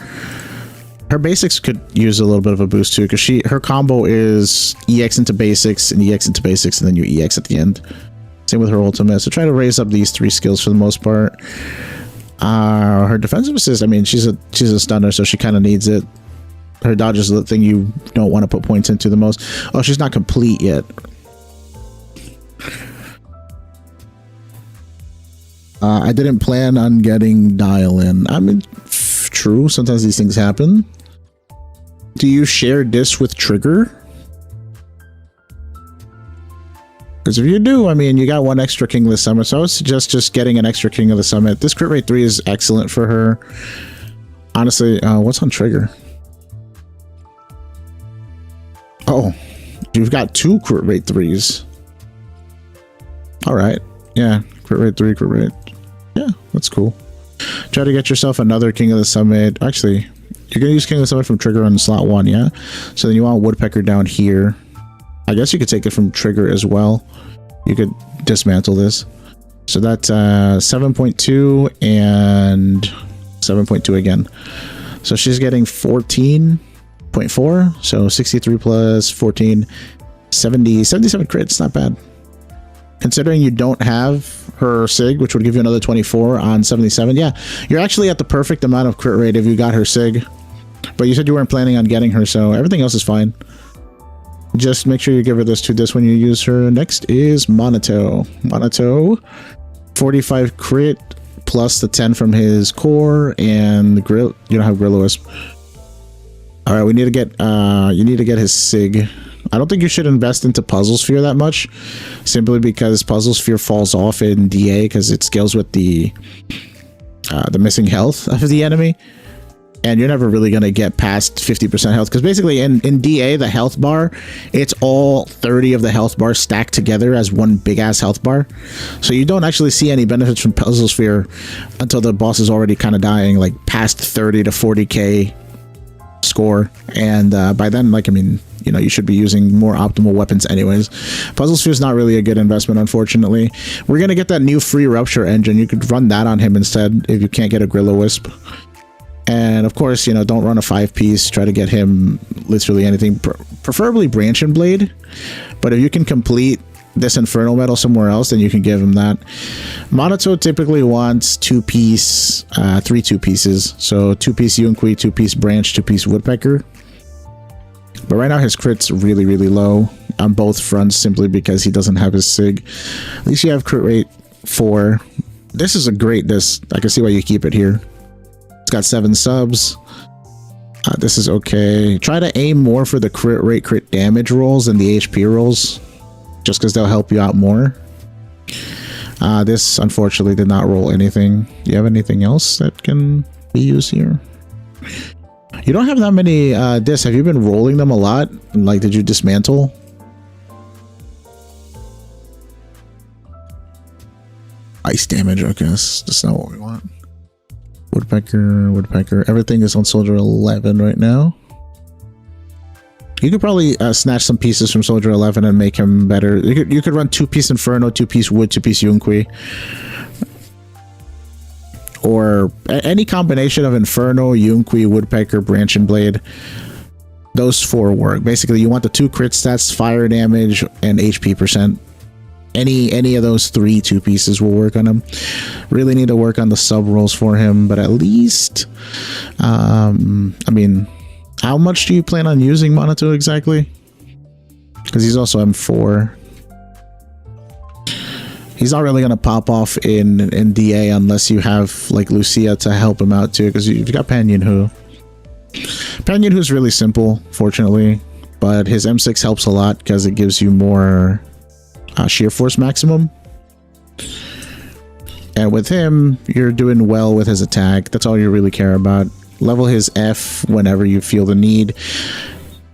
Her basics could use a little bit of a boost too, because her combo is EX into basics and EX into basics, and then you EX at the end. Same with her ultimate. So try to raise up these 3 skills for the most part. Her defensive assist, I mean, she's a stunner, so she kind of needs it. Her dodge is the thing you don't want to put points into the most. Oh, she's not complete yet. I didn't plan on getting Dial-In. I mean, true, sometimes these things happen. Do you share disc with Trigger? Because if you do, I mean, you got 1 extra King of the Summit, so I would suggest just getting an extra King of the Summit. This crit rate 3 is excellent for her. Honestly, what's on Trigger? Oh, you've got 2 crit rate 3s. Alright, yeah, crit rate 3, crit rate. Yeah, that's cool. Try to get yourself another King of the Summit. Actually, you're going to use King of the Summit from Trigger on slot 1, yeah? So then you want Woodpecker down here. I guess you could take it from Trigger as well. You could dismantle this. So that's 7.2 and 7.2 again. So she's getting 14.4. So 63 plus 14, 70, 77 crits. Not bad. Considering you don't have her Sig, which would give you another 24 on 77. Yeah, you're actually at the perfect amount of crit rate if you got her Sig. But you said you weren't planning on getting her, so everything else is fine. Just make sure you give her this to this when you use her. Next is Monato. Monato, 45 crit plus the 10 from his core and the grill. You don't have Grill-O-Wisp. All right, we need to get you need to get his sig. I don't think you should invest into Puzzle Sphere that much, simply because Puzzle Sphere falls off in DA because it scales with the missing health of the enemy, and you're never really gonna get past 50% health, because basically in DA the health bar, it's all 30 of the health bars stacked together as one big ass health bar, so you don't actually see any benefits from Puzzle Sphere until the boss is already kind of dying, like past 30 to 40k score, and by then, like, I mean, you know, you should be using more optimal weapons anyways. Puzzle Sphere is not really a good investment, unfortunately. We're gonna get that new free Rupture engine. You could run that on him instead if you can't get a Gorilla Wisp. And of course, you know, don't run a 5-piece. Try to get him literally anything, preferably Branch and Blade. But if you can complete this Infernal Metal somewhere else, then you can give him that. Monato typically wants 2-piece, 3 2-pieces. So 2-piece Yunqui, 2-piece Branch, 2-piece Woodpecker. But right now his crit's really, really low on both fronts, simply because he doesn't have his sig. At least you have crit rate 4. This is a great disc. I can see why you keep it here. It's got 7 subs. This is okay. Try to aim more for the crit rate, crit damage rolls than the HP rolls, just because they'll help you out more. This unfortunately did not roll anything. Do you have anything else that can be used here? You don't have that many discs. Have you been rolling them a lot? Like, did you dismantle? Ice damage, okay, that's not what we want. Woodpecker, Woodpecker. Everything is on Soldier 11 right now. You could probably snatch some pieces from Soldier 11 and make him better. You could run 2-piece Inferno, 2-piece Wood, 2-piece Yunqui. Or any combination of Inferno, Yunqui, Woodpecker, Branch and Blade. Those 4 work. Basically, you want the 2 crit stats, fire damage, and HP percent. Any of those 3 2-pieces will work on him. Really need to work on the sub rolls for him, but at least, I mean, how much do you plan on using Monato exactly? Because he's also M4. He's not really going to pop off in DA unless you have, like, Lucia to help him out too, because you've got Pan Yin-Hu. Pan Yin-Hu's really simple, fortunately, but his M6 helps a lot because it gives you more sheer force maximum. And with him, you're doing well with his attack. That's all you really care about. Level his F whenever you feel the need,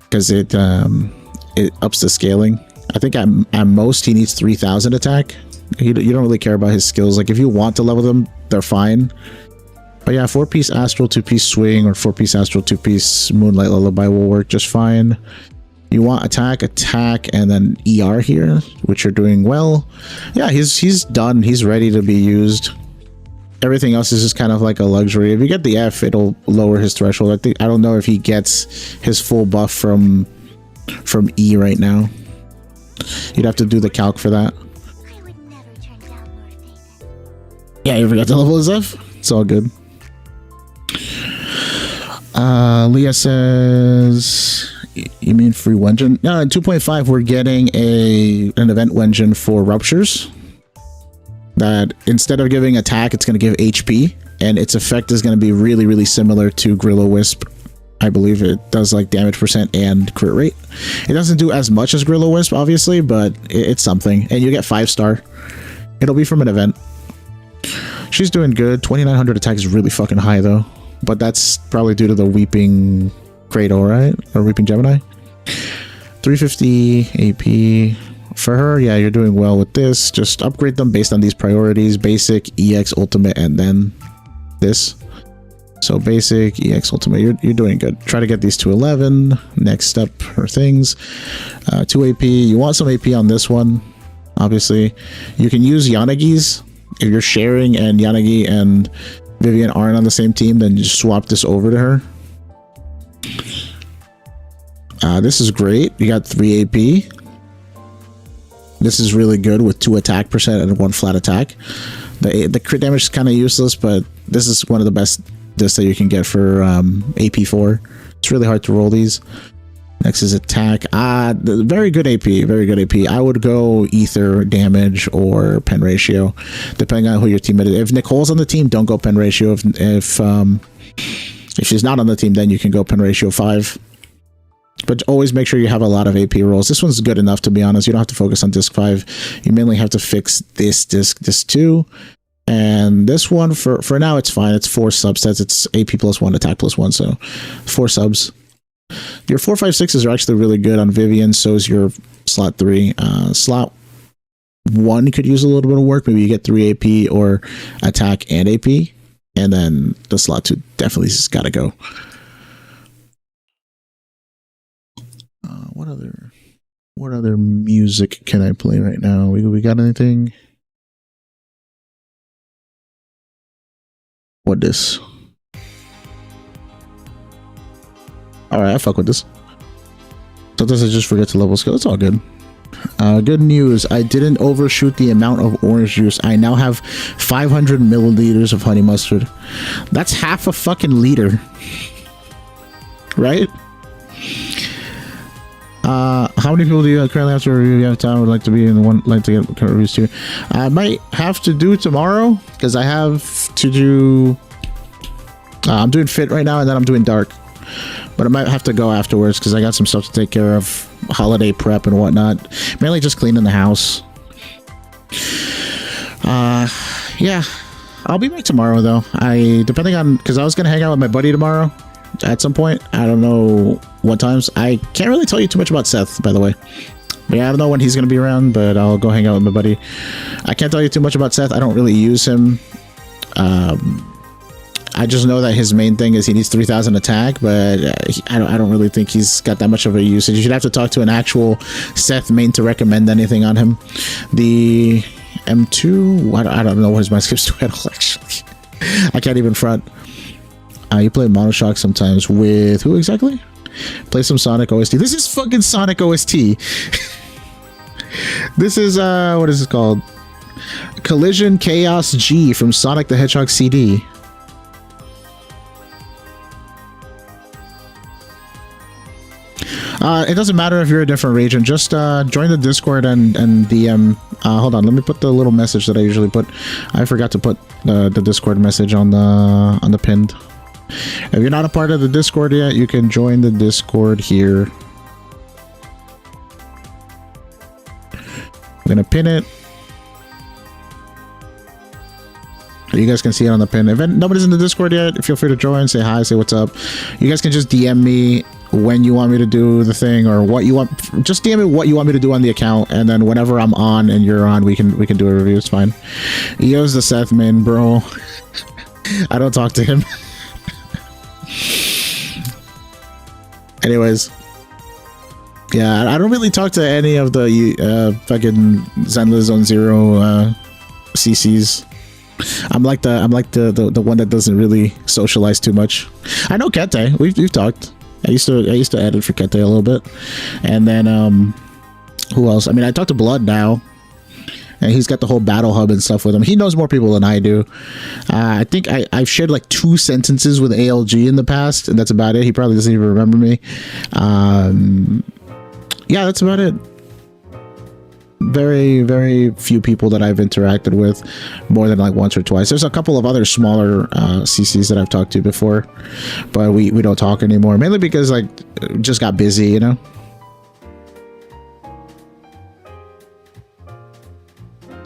because it ups the scaling. I think at most he needs 3,000 attack. You don't really care about his skills. Like, if you want to level them, they're fine. But yeah, 4-piece Astral, 2-piece Swing, or 4-piece Astral, 2-piece Moonlight Lullaby will work just fine. You want attack, and then ER here, which are doing well. Yeah, he's done. He's ready to be used. Everything else is just kind of like a luxury. If you get the F, it'll lower his threshold. I don't know if he gets his full buff from E right now. You'd have to do the calc for that. Yeah, you forgot to level his F? It's all good. Leah says, you mean free Wenjin? No, in 2.5 we're getting an event Wenjin for Ruptures. That instead of giving attack, it's going to give HP, and its effect is going to be really, really similar to Gorilla Wisp. I believe it does like damage percent and crit rate. It doesn't do as much as Gorilla Wisp, obviously, but it's something. And you get 5-star. It'll be from an event. She's doing good. 2,900 attack is really fucking high, though. But that's probably due to the Weeping Cradle, right? Or Weeping Gemini. 350 AP. For her, yeah, you're doing well with this. Just upgrade them based on these priorities. Basic, EX, Ultimate, and then this. So basic, EX, Ultimate, you're doing good. Try to get these to 11. Next step are things. 2 AP. You want some AP on this one, obviously. You can use Yanagi's. If you're sharing and Yanagi and Vivian aren't on the same team, then just swap this over to her. This is great. You got 3 AP. This is really good with 2 attack percent and 1 flat attack. The crit damage is kind of useless, but this is one of the best discs that you can get for AP4. It's really hard to roll these. Next is attack. Very good AP. Very good AP. I would go Ether, damage, or pen ratio, depending on who your teammate is. If Nicole's on the team, don't go pen ratio. If she's not on the team, then you can go pen ratio 5. But always make sure you have a lot of AP rolls. This one's good enough, to be honest. You don't have to focus on disc 5. You mainly have to fix this disc 2. And this one, for now, it's fine. It's 4 subsets. It's AP plus 1, attack plus 1. So 4 subs. Your 4, 5, 6s are actually really good on Vivian. So is your slot 3. Slot 1 could use a little bit of work. Maybe you get 3 AP or attack and AP. And then the slot 2 definitely has got to go. What other music can I play right now? We got anything? What this? All right, I fuck with this. Sometimes I just forget to level skill. It's all good. Good news. I didn't overshoot the amount of orange juice. I now have 500 milliliters of honey mustard. That's half a fucking liter. Right? How many people do you currently have to review? You have time? Would like to be in the one, like to get reviews too. I might have to do tomorrow because I have to do. I'm doing fit right now, and then I'm doing dark. But I might have to go afterwards because I got some stuff to take care of, holiday prep and whatnot. Mainly just cleaning the house. Yeah, I'll be back tomorrow though. Depending on, because I was gonna hang out with my buddy tomorrow at some point. I don't know what times. I can't really tell you too much about Seth, by the way. But yeah, I don't know when he's gonna be around, but I'll go hang out with my buddy. I can't tell you too much about Seth. I don't really use him. I just know that his main thing is he needs 3,000 attack, but I don't really think he's got that much of a usage. You should have to talk to an actual Seth main to recommend anything on him. The M2, I don't know what his mind skips to at all, actually. I can't even front. You play Monoshock sometimes with who exactly? Play some Sonic OST. This is fucking Sonic OST. This is, what is it called? Collision Chaos G from Sonic the Hedgehog CD. It doesn't matter if you're a different region. Just join the Discord and DM. Hold on, let me put the little message that I usually put. I forgot to put the Discord message on the pinned. If you're not a part of the Discord yet, you can join the Discord here. I'm gonna pin it. You guys can see it on the pin. If nobody's in the Discord yet, feel free to join, say hi, say what's up. You guys can just DM me when you want me to do the thing or what you want. Just DM me what you want me to do on the account, and then whenever I'm on and you're on, we can do a review. It's fine. EO's the Seth man, bro. I don't talk to him. Anyways, yeah, I don't really talk to any of the fucking Zenless Zone Zero CCs. I'm like the one that doesn't really socialize too much. I know Kete. We've talked. I used to edit for Kete a little bit, and then who else? I mean, I talked to Blood now, and he's got the whole battle hub and stuff with him. He knows more people than I do. I think I've shared like 2 sentences with ALG in the past, and that's about it. He probably doesn't even remember me. Yeah, that's about it. Very, very few people that I've interacted with more than like once or twice. There's a couple of other smaller CCs that I've talked to before, but we don't talk anymore, mainly because like just got busy, you know.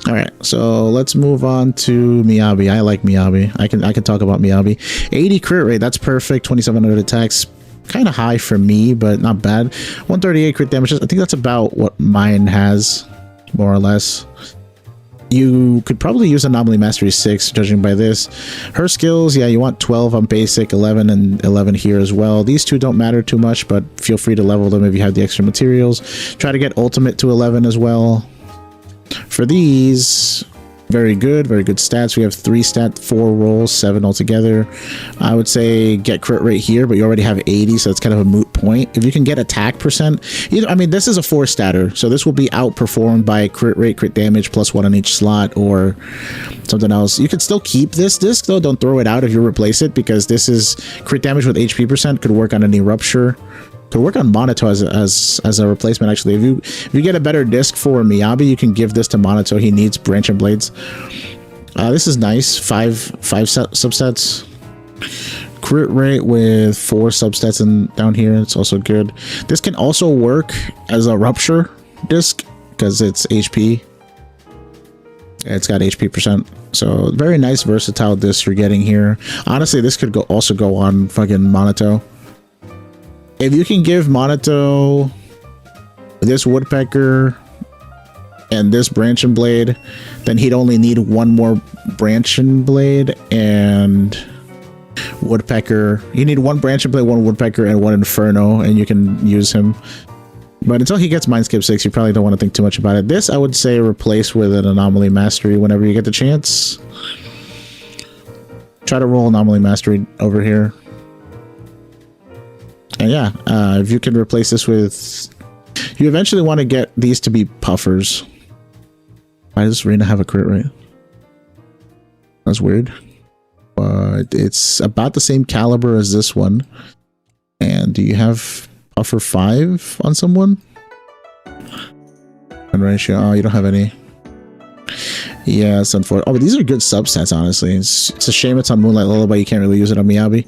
All right, so let's move on to Miyabi. I like Miyabi. I can talk about Miyabi. 80 crit rate, that's perfect. 2700 attacks, kind of high for me, but not bad. 138 crit damage. I think that's about what mine has, more or less. You could probably use Anomaly Mastery 6, judging by this. Her skills, yeah, you want 12 on basic, 11 and 11 here as well. These two don't matter too much, but feel free to level them if you have the extra materials. Try to get ultimate to 11 as well. For these, very good stats. We have 3 stat, 4 rolls, 7 altogether. I would say get crit rate here, but you already have 80, so it's kind of a moot point. If you can get attack percent, either, I mean, this is a 4 statter, so this will be outperformed by crit rate, crit damage, +1 on each slot, or something else. You could still keep this disc though. Don't throw it out if you replace it, because this is crit damage with HP percent, could work on any rupture. Could work on Monato as a replacement, actually. If you get a better disc for Miyabi, you can give this to Monato. He needs Branch and Blades. This is nice. 5 subsets. crit rate with 4 substats and down here. It's also good. This can also work as a rupture disc because it's HP. It's got HP percent. So very nice versatile disc you're getting here. Honestly, this could also go on fucking Monato. If you can give Monato this woodpecker and this branching blade, then he'd only need one more branching blade and woodpecker. You need one branching blade, one woodpecker, and one inferno, and you can use him. But until he gets Mindskip 6, you probably don't want to think too much about it. This, I would say, replace with an Anomaly Mastery whenever you get the chance. Try to roll Anomaly Mastery over here. And yeah, if you can replace this with... You eventually want to get these to be puffers. Why does Rena have a crit rate? That's weird. But it's about the same caliber as this one. And do you have... Puffer 5 on someone? And ratio. Oh, you don't have any. Yeah, it's unfortunate. Oh, but these are good subsets, honestly. It's a shame it's on Moonlight Lullaby. You can't really use it on Miyabi.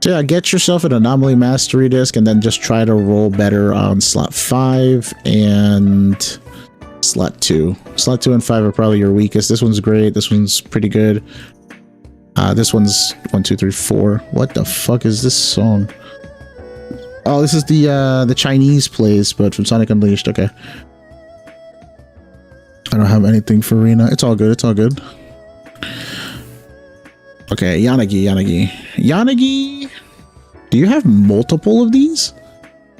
So yeah, get yourself an Anomaly Mastery disc and then just try to roll better on slot 5 and slot 2. Slot 2 and 5 are probably your weakest. This one's great. This one's pretty good. This one's 1, 2, 3, 4. What the fuck is this song? Oh, this is the Chinese plays, but from Sonic Unleashed. Okay. I don't have anything for Rena. It's all good. It's all good. Okay, Yanagi. Do you have multiple of these?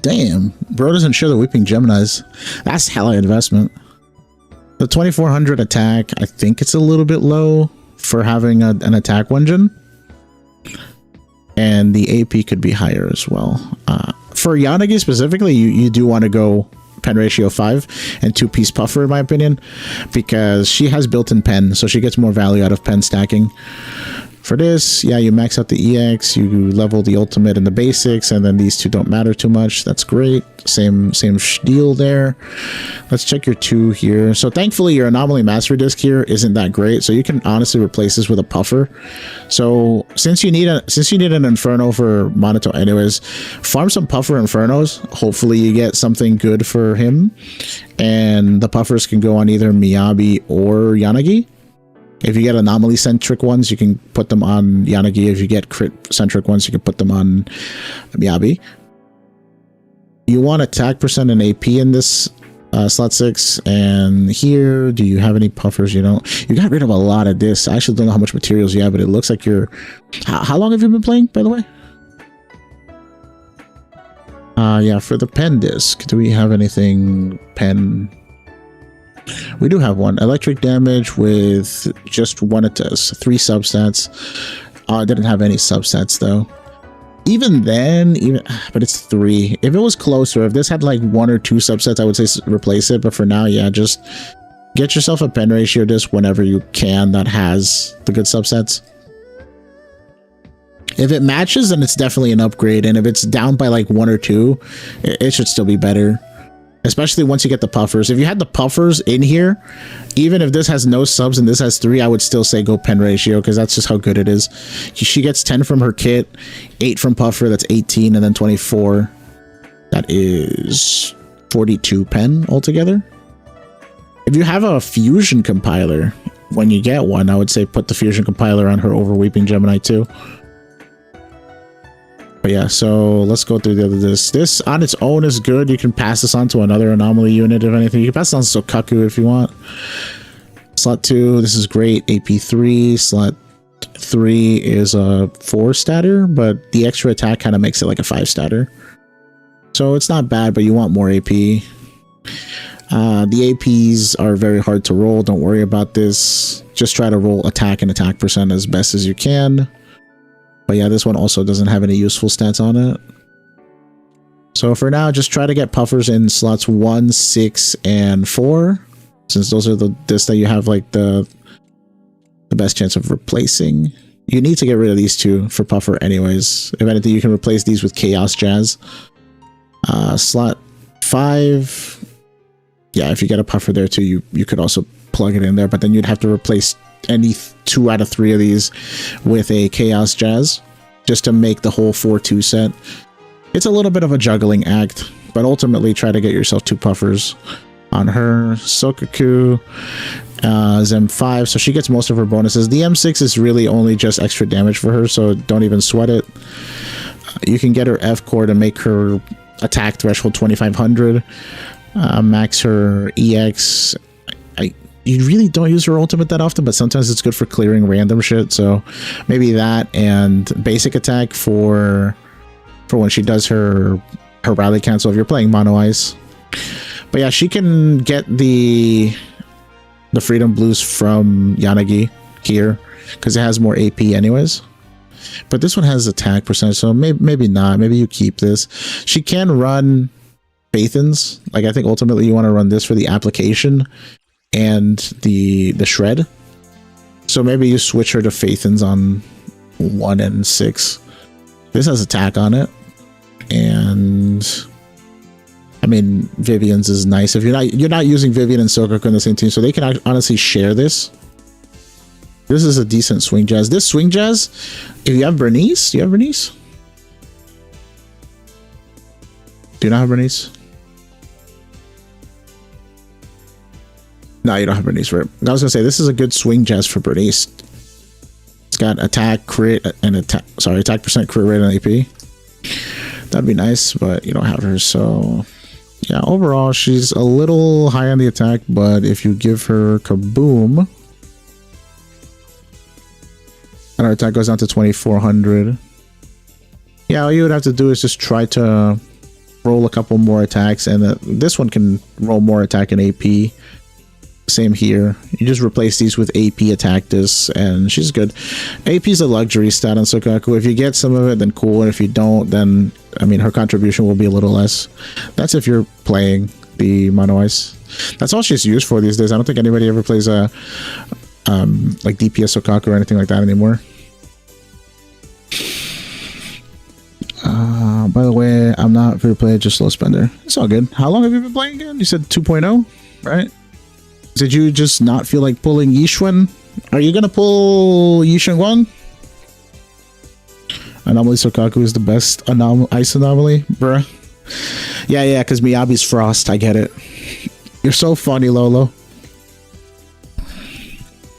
Damn, bro doesn't share the Weeping Geminis. That's hella investment. The 2400 attack, I think it's a little bit low for having an attack engine. And the AP could be higher as well. For Yanagi specifically, you do want to go pen ratio 5 and 2-piece puffer, in my opinion, because she has built-in pen, so she gets more value out of pen stacking. For this, yeah, you max out the EX, you level the ultimate and the basics, and then these two don't matter too much. That's great. Same deal there. Let's check your 2 here. So thankfully, your Anomaly Mastery disc here isn't that great, so you can honestly replace this with a puffer. So since you need an Inferno for Monato anyways, farm some puffer Infernos. Hopefully you get something good for him, and the puffers can go on either Miyabi or Yanagi. If you get anomaly-centric ones, you can put them on Yanagi. If you get crit-centric ones, you can put them on Miyabi. You want attack percent and AP in this slot 6. And here, do you have any puffers? You don't. You got rid of a lot of this. I actually don't know how much materials you have, but it looks like you're... How long have you been playing, by the way? Yeah, for the pen disc, do we have anything pen... We do have one. Electric damage with just 1 attest, 3 substats. I didn't have any substats though. Even then, but it's 3. If it was closer, if this had like 1 or 2 subsets, I would say replace it. But for now, yeah, just get yourself a pen ratio disc whenever you can that has the good subsets. If it matches, then it's definitely an upgrade. And if it's down by like 1 or 2, it should still be better. Especially once you get the puffers. If you had the puffers in here, even if this has no subs and this has 3, I would still say go pen ratio, because that's just how good it is. She gets 10 from her kit, 8 from puffer, that's 18, and then 24. That is 42 pen altogether. If you have a fusion compiler, when you get one, I would say put the fusion compiler on her over Weeping Gemini too. But yeah, so let's go through the other discs. This on its own is good. You can pass this on to another anomaly unit if anything. You can pass it on to Sokaku if you want. Slot 2, this is great. AP 3. Slot 3 is a 4 statter, but the extra attack kind of makes it like a 5 statter. So it's not bad, but you want more AP. The APs are very hard to roll. Don't worry about this. Just try to roll attack and attack percent as best as you can. But yeah, this one also doesn't have any useful stats on it. So for now, just try to get puffers in slots 1, 6, and 4. Since those are the discs that you have like the best chance of replacing. You need to get rid of these 2 for puffer anyways. If anything, you can replace these with Chaos Jazz. Slot 5. Yeah, if you get a puffer there too, you could also plug it in there. But then you'd have to replace any 2 out of 3 of these with a Chaos Jazz, just to make the whole 4-2 set. It's a little bit of a juggling act, but ultimately try to get yourself 2 puffers on her. Sokaku, Zem 5, so she gets most of her bonuses. The M6 is really only just extra damage for her, so don't even sweat it. You can get her F core to make her attack threshold 2500. Max her EX. You really don't use her ultimate that often, but sometimes it's good for clearing random shit, so maybe that, and basic attack for when she does her rally cancel if you're playing mono ice. But yeah, she can get the freedom blues from Yanagi here because it has more AP anyways. But this one has attack percentage, so maybe not. Maybe you keep this. She can run Phaethons. Like, I think ultimately you want to run this for the application and the shred. So maybe you switch her to Phaethons on 1 and 6. This has attack on it, and I mean Vivian's is nice. If you're not using Vivian and Sokaku in the same team, so they can honestly share this. This is a decent swing jazz. This swing jazz, if you have Bernice, do you have Bernice? Do you not have Bernice? No, you don't have Bernice, right? I was gonna say this is a good swing jazz for Bernice. It's got attack, crit, and attack percent, crit rate, and AP. That'd be nice, but you don't have her, so yeah. Overall, she's a little high on the attack, but if you give her Kaboom, and her attack goes down to 2400. Yeah, all you would have to do is just try to roll a couple more attacks, and this one can roll more attack and AP. Same here. You just replace these with AP attack this, and she's good. AP is a luxury stat on Sokaku. If you get some of it, then cool, and if you don't, then I mean her contribution will be a little less. That's if you're playing the mono ice. That's all she's used for these days. I don't think anybody ever plays a like DPS Sokaku or anything like that anymore. By the way, I'm not free to play, just slow spender. It's all good. How long have you been playing again? You said 2.0, right? Did you just not feel like pulling Yishuan? Are you gonna pull Yishuan Guang? Anomaly Sokaku is the best ice anomaly, bruh. Yeah, because Miyabi's Frost. I get it. You're so funny, Lolo.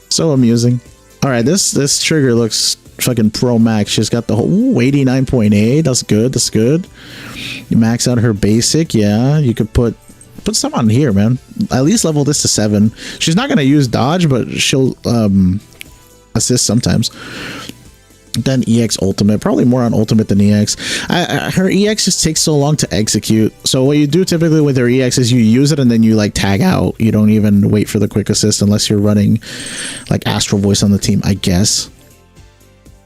So amusing. All right, this trigger looks fucking pro max. She's got the whole 89.8. That's good. That's good. You max out her basic. Yeah, you could put some on here, man. At least level this to 7. She's not gonna use dodge, but she'll assist sometimes. Then EX ultimate, probably more on ultimate than EX. Her EX just takes so long to execute. So what you do typically with her EX is you use it and then you like tag out. You don't even wait for the quick assist unless you're running like Astral Voice on the team, I guess.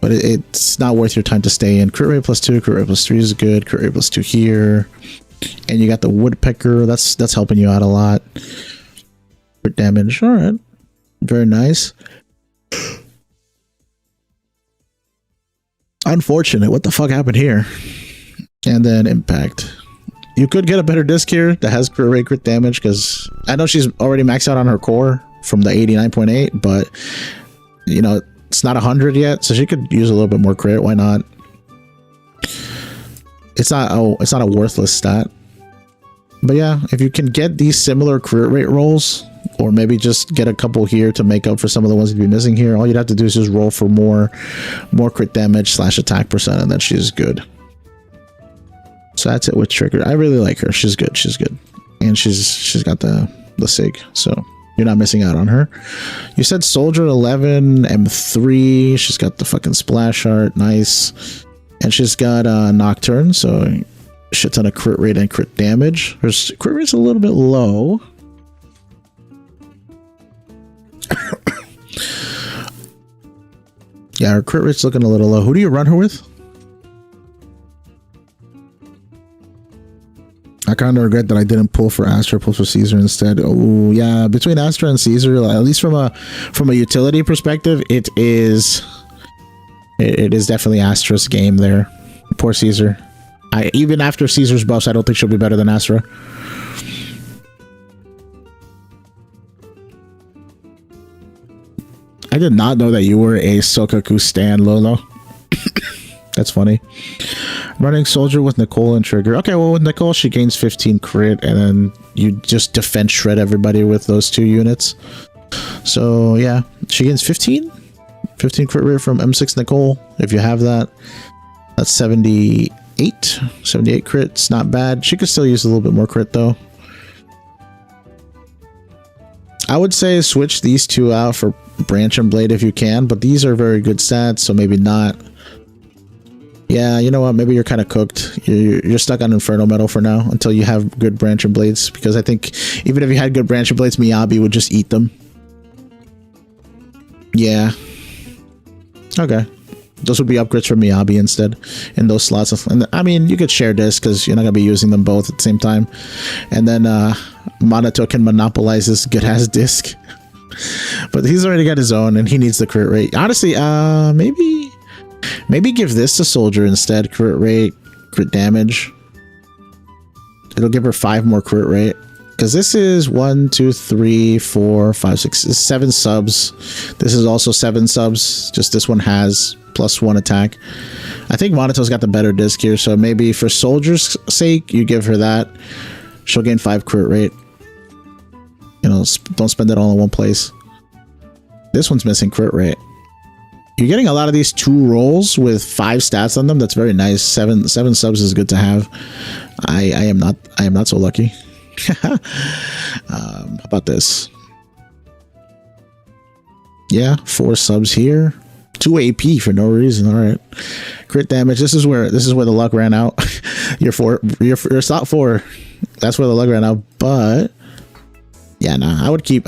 But it's not worth your time to stay in. Crit rate +2, crit rate +3 is good. Crit rate +2 here. And you got the woodpecker. That's helping you out a lot. Crit damage. All right. Very nice. Unfortunate. What the fuck happened here? And then impact. You could get a better disc here that has crit rate, crit damage, because I know she's already maxed out on her core from the 89.8, but you know, it's not 100 yet, so she could use a little bit more crit. Why not? It's not a worthless stat. But yeah, if you can get these similar crit rate rolls, or maybe just get a couple here to make up for some of the ones you'd be missing here, all you'd have to do is just roll for more crit damage / attack percent, and then she's good. So that's it with trigger. I really like her. She's good. She's good. And she's got the SIG, so you're not missing out on her. You said Soldier 11, M3. She's got the fucking splash art. Nice. And she's got Nocturne, so shit ton of crit rate and crit damage. Her crit rate's a little bit low. Yeah, her crit rate's looking a little low. Who do you run her with? I kind of regret that I didn't pull for Astra, pull for Caesar instead. Oh yeah, between Astra and Caesar, at least from a utility perspective, it is definitely Astra's game there. Poor Caesar. Even after Caesar's buffs, I don't think she'll be better than Astra. I did not know that you were a Sokaku stan, Lolo. That's funny. Running soldier with Nicole and trigger. Okay, well with Nicole she gains 15 crit, and then you just defense shred everybody with those 2 units. So yeah, she gains 15 crit rate from M6 Nicole. If you have that, that's 78 crit. It's not bad. She could still use a little bit more crit though. I would say switch these 2 out for Branch and Blade if you can, but these are very good stats, so maybe not. Yeah, you know what? Maybe you're kind of cooked. You're stuck on Inferno Metal for now until you have good Branch and Blades, because I think even if you had good Branch and Blades, Miyabi would just eat them. Yeah. Okay. Those would be upgrades for Miyabi instead in those slots. And I mean, you could share disc because you're not going to be using them both at the same time. And then Minato can monopolize this good-ass disc. But he's already got his own and he needs the crit rate. Honestly, maybe give this to Soldier instead. Crit rate, crit damage. It'll give her 5 more crit rate. Because this is 1, 2, 3, 4, 5, 6, 7 subs. This is also 7 subs. Just this one has +1 attack. I think Monato's got the better disc here, so maybe for Soldier's sake, you give her that. She'll gain 5 crit rate. You know, don't spend it all in one place. This one's missing crit rate. You're getting a lot of these 2 rolls with 5 stats on them. That's very nice. 7 subs is good to have. I am not so lucky. How about this? Yeah, 4 subs here. 2 AP for no reason. All right, crit damage. This is where the luck ran out. Your slot 4. That's where the luck ran out. But yeah, nah. I would keep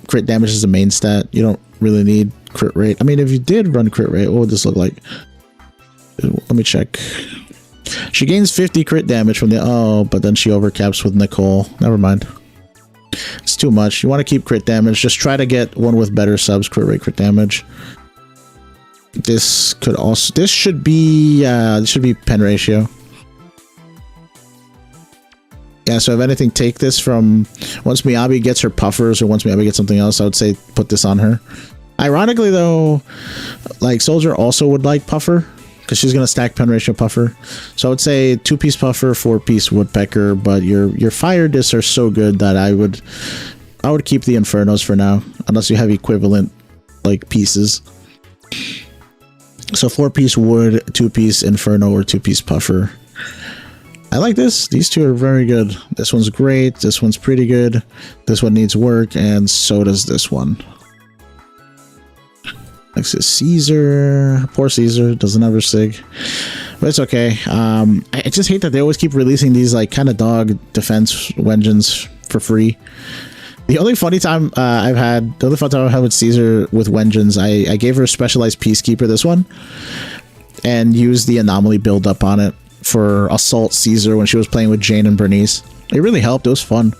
crit damage as the main stat. You don't really need crit rate. I mean, if you did run crit rate, what would this look like? Let me check. She gains 50 crit damage from the... Oh, but then she overcaps with Nicole. Never mind. It's too much. You want to keep crit damage. Just try to get one with better subs, crit rate, crit damage. This could also... This should be pen ratio. Yeah, so if anything, take this from... Once Miyabi gets her puffers or once Miyabi gets something else, I would say put this on her. Ironically, though, like, Soldier also would like puffer, because she's going to stack pen ratio puffer. So I would say 2-piece puffer, 4-piece woodpecker, but your fire discs are so good that I would keep the infernos for now, unless you have equivalent like pieces. So 4-piece wood, 2-piece inferno, or 2-piece puffer. I like this. These 2 are very good. This one's great. This one's pretty good. This one needs work, and so does this one. Next is Caesar. Poor Caesar doesn't have her sig, but it's okay. I just hate that they always keep releasing these like kind of dog defense Wengens for free. The only fun time I've had with Caesar with Wengens, I gave her a specialized Peacekeeper, this one, and used the anomaly build up on it for Assault Caesar when she was playing with Jane and Bernice. It really helped. It was fun.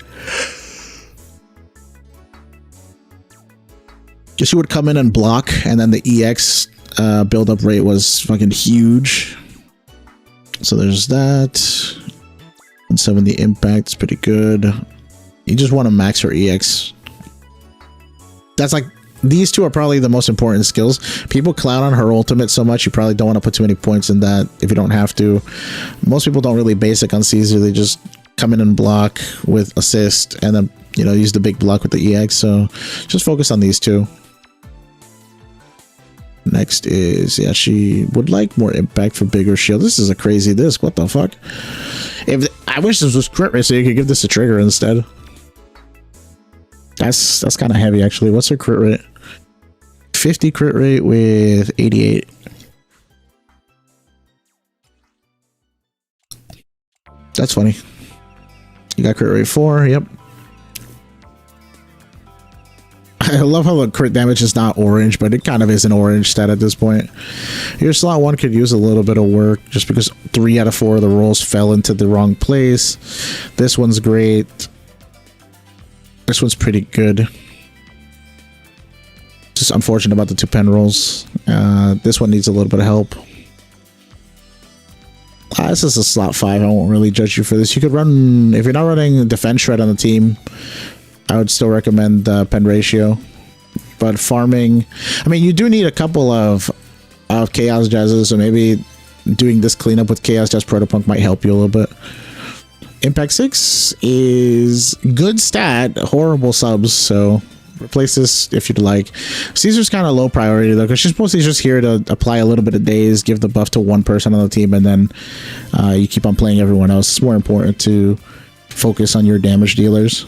She would come in and block, and then the EX build-up rate was fucking huge. So there's that. 170 impact is pretty good. You just want to max her EX. That's like... These 2 are probably the most important skills. People clown on her ultimate so much, you probably don't want to put too many points in that if you don't have to. Most people don't really basic on Caesar. They just come in and block with assist, and then, you know, use the big block with the EX. So just focus on these 2. Next is, yeah, she would like more impact for bigger shield. This is a crazy disc. What the fuck? I wish this was crit rate so you could give this a trigger instead. That's kind of heavy, actually. What's her crit rate? 50 crit rate with 88. That's funny. You got crit rate 4. Yep. I love how the crit damage is not orange, but it kind of is an orange stat at this point. Your slot 1 could use a little bit of work just because 3 out of 4 of the rolls fell into the wrong place. This one's great. This one's pretty good. Just unfortunate about the 2 pen rolls. This one needs a little bit of help. This is a slot 5. I won't really judge you for this. You could run, if you're not running defense shred on the team, I would still recommend pen ratio. But farming, I mean, you do need a couple of chaos jazzes, so maybe doing this cleanup with Chaos Jazz Protopunk might help you a little bit. Impact 6 is good stat, horrible subs, so replace this if you'd like. Caesar's kind of low priority though, because she's mostly just here to apply a little bit of daze, give the buff to one person on the team, and then you keep on playing everyone else. It's more important to focus on your damage dealers.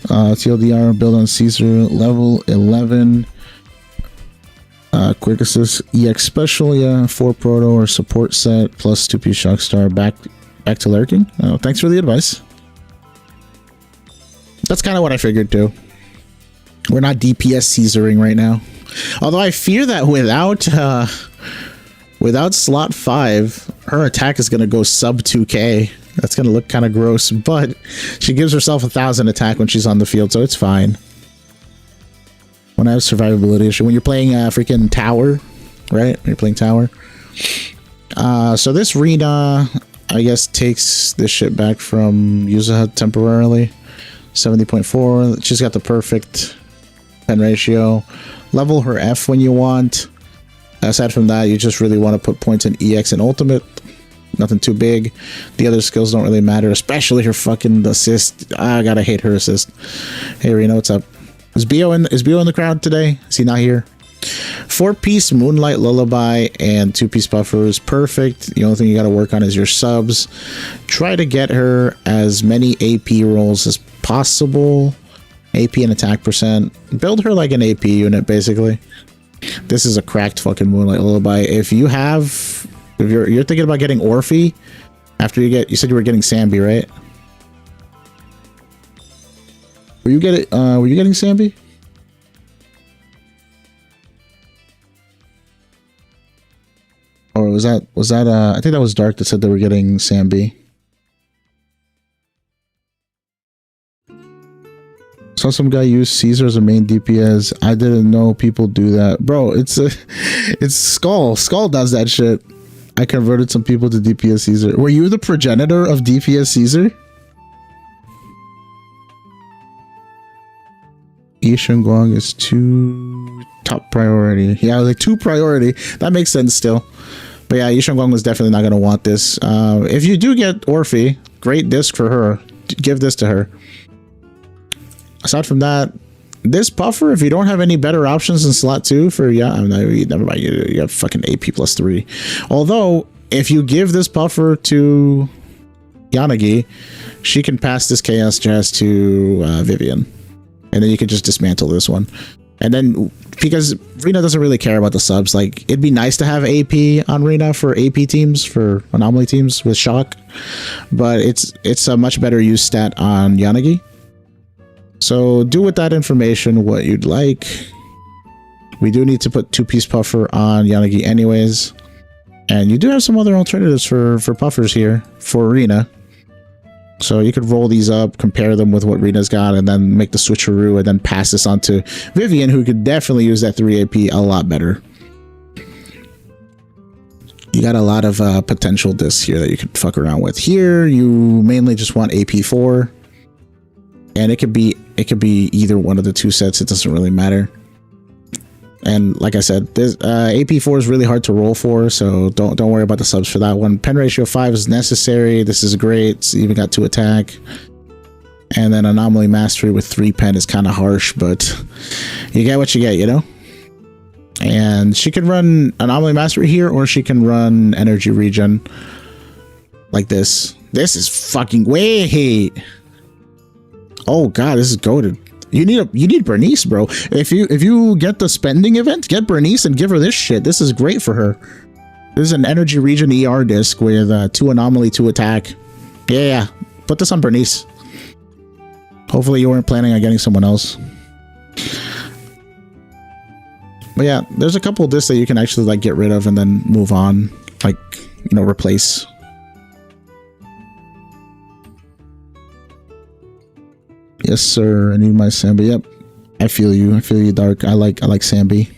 TLDR, build on Caesar, level 11. Quick assist, EX special, yeah, 4 proto or support set, plus 2-piece Shockstar, back to lurking. Oh, thanks for the advice. That's kind of what I figured too. We're not DPS Caesaring right now. Although I fear that without slot 5, her attack is going to go sub 2k. That's going to look kind of gross, but she gives herself 1,000 attack when she's on the field, so it's fine. When I have survivability issue, when you're playing freaking tower, right? When you're playing tower. So this Rena, I guess, takes this shit back from Yuzuha temporarily. 70.4. She's got the perfect pen ratio. Level her F when you want. Aside from that, you just really want to put points in EX and Ultimate. Nothing too big. The other skills don't really matter, especially her fucking assist. I gotta hate her assist. Hey Rena, what's up? Is Bio in the crowd today? Is he not here? 4-piece Moonlight Lullaby and 2-piece Buffer is perfect. The only thing you gotta work on is your subs. Try to get her as many AP rolls as possible. AP and attack percent. Build her like an AP unit, basically. This is a cracked fucking Moonlight Lullaby. If you're thinking about getting Orphe after you said you were getting Sambi, right? Were you getting Sambi? Or was that I think that was Dark that said they were getting Sambi. Saw some guy use Caesar as a main DPS. I didn't know people do that. Bro, it's Skull. Skull does that shit. I converted some people to DPS Caesar. Were you the progenitor of DPS Caesar? Yishun Guang is 2 top priority. Yeah, like 2 priority. That makes sense still. But yeah, Yishun Guang was definitely not going to want this. If you do get Orphe, great disc for her. Give this to her. Aside from that, this Puffer, if you don't have any better options in slot 2 for, never mind, you have fucking AP plus 3. Although, if you give this Puffer to Yanagi, she can pass this Chaos Jazz to Vivian. And then you can just dismantle this one. And then, because Rena doesn't really care about the subs, like, it'd be nice to have AP on Rena for AP teams, for anomaly teams with Shock. But it's a much better use stat on Yanagi. So do with that information what you'd like. We do need to put 2-piece Puffer on Yanagi anyways. And you do have some other alternatives for Puffers here for Rena. So you could roll these up, compare them with what Rena's got, and then make the switcheroo and then pass this on to Vivian, who could definitely use that 3 AP a lot better. You got a lot of potential discs here that you could fuck around with. Here, you mainly just want AP4. And it could be either one of the 2 sets. It doesn't really matter. And like I said, this AP4 is really hard to roll for, so don't worry about the subs for that one. Pen ratio 5 is necessary. This is great. It's even got 2 attack. And then Anomaly Mastery with 3 pen is kind of harsh, but you get what you get, you know? And she can run Anomaly Mastery here, or she can run Energy Regen like this. This is fucking wait. Oh god, this is goated. You need Bernice, bro. If you get the spending event, get Bernice and give her this shit. This is great for her. This is an Energy Regen ER disc with 2 anomaly, 2 attack. Yeah, put this on Bernice. Hopefully you weren't planning on getting someone else. But yeah, there's a couple of discs that you can actually like get rid of and then move on, like, you know, replace. Yes, sir. I need my Sambi. Yep. I feel you. I feel you, Dark. I like Sambi.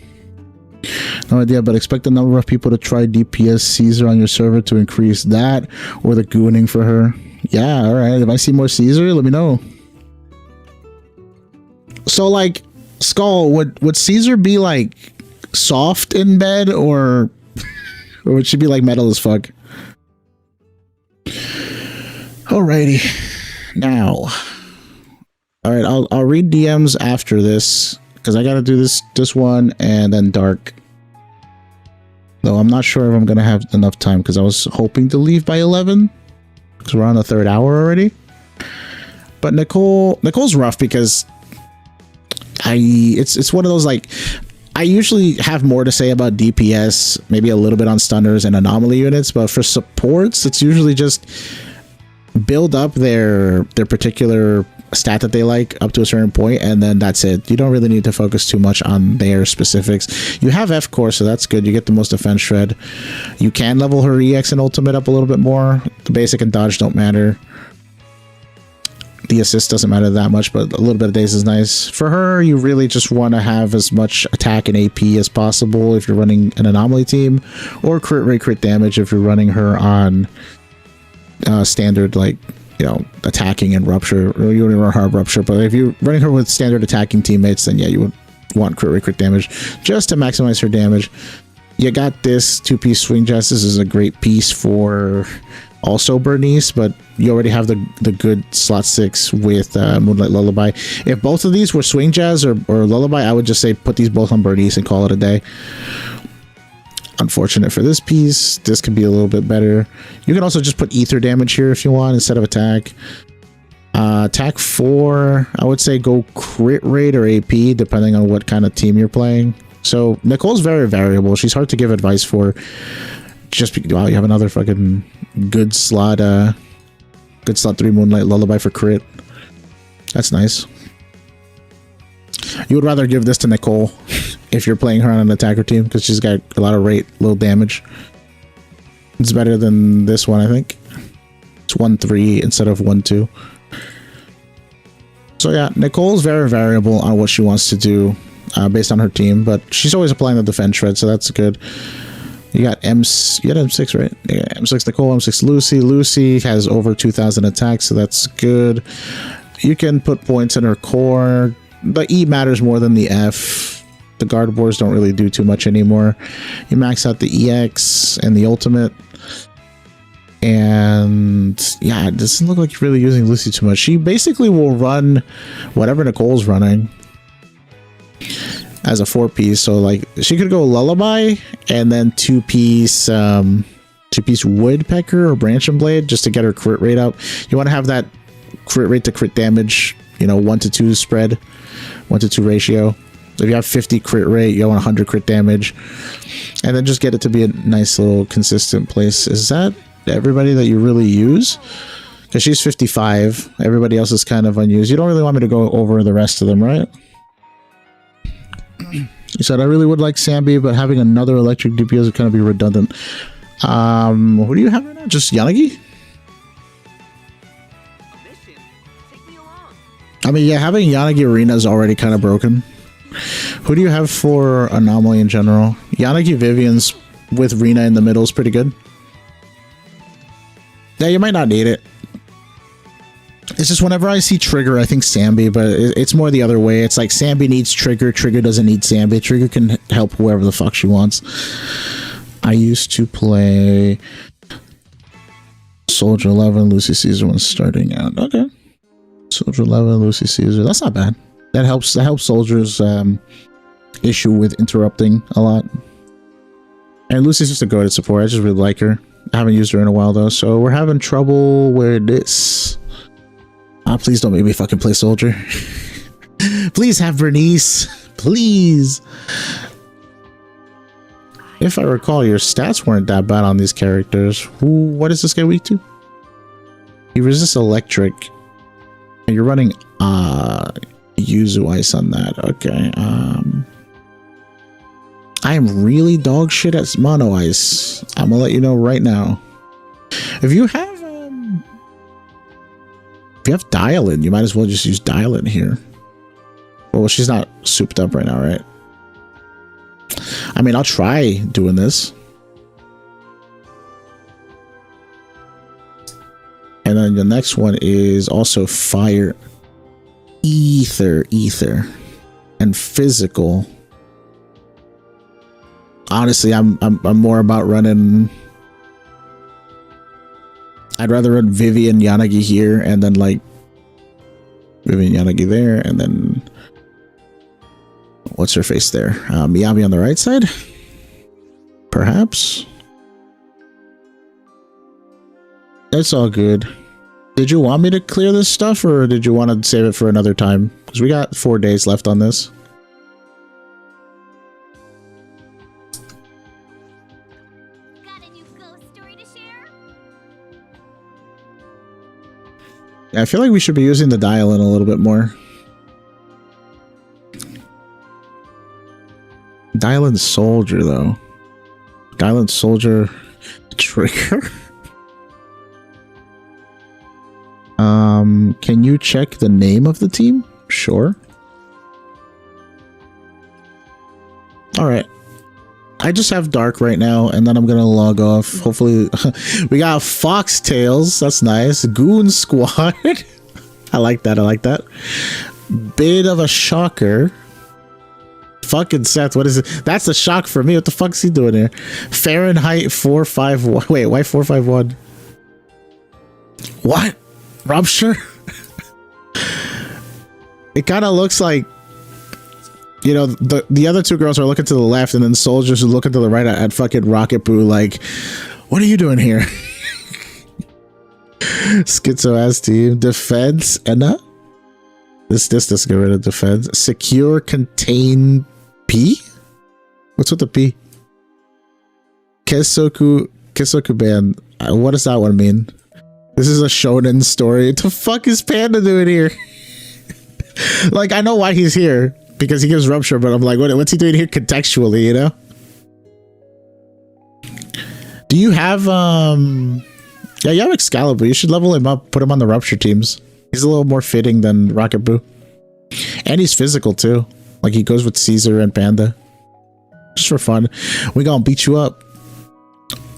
No idea, but expect the number of people to try DPS Caesar on your server to increase that, or the gooning for her. Yeah, alright. If I see more Caesar, let me know. So, like, Skull, would Caesar be, like, soft in bed, or Or would she be like metal as fuck? Alrighty. Now. Alright, I'll read DMs after this. Because I gotta do this one and then dark. Though I'm not sure if I'm gonna have enough time because I was hoping to leave by 11. Because we're on the 3rd hour already. But Nicole's rough because it's one of those like I usually have more to say about DPS, maybe a little bit on stunners and anomaly units, but for supports, it's usually just build up their particular stat that they like up to a certain point, and then that's it. You don't really need to focus too much on their specifics. You have F core, so that's good. You get the most defense shred. You can level her EX and ultimate up a little bit more. The basic and dodge don't matter. The assist doesn't matter that much, but a little bit of daze is nice. For her, you really just want to have as much attack and AP as possible if you're running an anomaly team, or crit rate, crit damage if you're running her on standard, like, you know, attacking and rupture. Or you wouldn't run hard rupture, but if you're running her with standard attacking teammates, then yeah, you would want crit rate, crit damage just to maximize her damage. You got this 2-piece swing jazz. This is a great piece for also Bernice, but you already have the good slot 6 with Moonlight Lullaby. If both of these were swing jazz or lullaby, I would just say put these both on Bernice and call it a day. Unfortunate for this piece. This could be a little bit better. You can also just put ether damage here if you want instead of attack. Attack 4, I would say go crit rate or AP depending on what kind of team you're playing. So Nicole's very variable. She's hard to give advice for. Wow, you have another fucking good slot 3 Moonlight Lullaby for crit. That's nice. You would rather give this to Nicole if you're playing her on an attacker team because she's got a lot of rate, little damage. It's better than this one, I think. It's 1-3 instead of 1-2. So yeah, Nicole's very variable on what she wants to do based on her team, but she's always applying the defense shred, so that's good. You got M6, right? Yeah, M6 Nicole, M6 Lucy. Lucy has over 2,000 attacks, so that's good. You can put points in her core. The E matters more than the F. The guard wars don't really do too much anymore. You max out the EX and the ultimate. And yeah, it doesn't look like you're really using Lucy too much. She basically will run whatever Nicole's running as a 4-piece. So like she could go Lullaby and then 2-piece Woodpecker or Branch and Blade just to get her crit rate up. You want to have that crit rate to crit damage, you know, 1-to-2 spread, 1-to-2 ratio. So if you have 50 crit rate, you want 100 crit damage, and then just get it to be a nice little consistent place. Is that everybody that you really use? Because she's 55. Everybody else is kind of unused. You don't really want me to go over the rest of them, right? You said I really would like Sambi, but having another electric DPS would kind of be redundant. Who do you have right now? Just Yanagi? I mean, yeah, having Yanagi Arena is already kind of broken. Who do you have for Anomaly in general? Yanagi Vivian's with Rena in the middle is pretty good. Yeah, you might not need it. It's just whenever I see Trigger, I think Sambi, but it's more the other way. It's like Sambi needs Trigger, Trigger doesn't need Sambi. Trigger can help whoever the fuck she wants. I used to play Soldier 11, Lucy Caesar when starting out. Okay. Soldier 11, Lucy Caesar. That's not bad. That helps Soldier's issue with interrupting a lot. And Lucy's just a goated support. I just really like her. I haven't used her in a while though, so we're having trouble with this. Please don't make me fucking play Soldier. Please have Bernice. Please. If I recall, your stats weren't that bad on these characters. What is this guy weak to? He resists electric. And you're running Yuzu Ice on that. Okay. I am really dog shit at Mono Ice. I'm gonna let you know right now. If you have Dial-In, you might as well just use Dial-In here. Well, she's not souped up right now, right? I mean, I'll try doing this. And then the next one is also Fire, Ether, and Physical. Honestly, I'm more about running. I'd rather run Vivian Yanagi here and then like Vivian Yanagi there and then what's her face there? Miyabi on the right side? Perhaps? It's all good. Did you want me to clear this stuff or did you want to save it for another time? Because we got 4 days left on this. Got a new ghost story to share? I feel like we should be using the dial-in a little bit more. Dial-in soldier, though. Dial-in soldier trigger? Can you check the name of the team? Sure. Alright. I just have dark right now, and then I'm gonna log off. Hopefully, we got Foxtails. That's nice. Goon Squad. I like that. I like that. Bit of a shocker. Fucking Seth, what is it? That's a shock for me. What the fuck's he doing here? Fahrenheit 451. Wait, why 451? What? Rupture? It kind of looks like, you know, the other two girls are looking to the left, and then soldiers are looking to the right at fucking Rocket Boo. Like, what are you doing here? Schizo ass team. Defense. Enna? This get rid of defense. Secure, contain, P? What's with the P? Kesoku band. What does that one mean? This is a shonen story. What the fuck is Panda doing here? Like, I know why he's here. Because he gives Rupture, but I'm like, what's he doing here contextually, you know? Do you have, yeah, you have Excalibur. You should level him up, put him on the Rupture teams. He's a little more fitting than Rocket Boo. And he's physical, too. Like, he goes with Caesar and Panda. Just for fun. We gonna beat you up.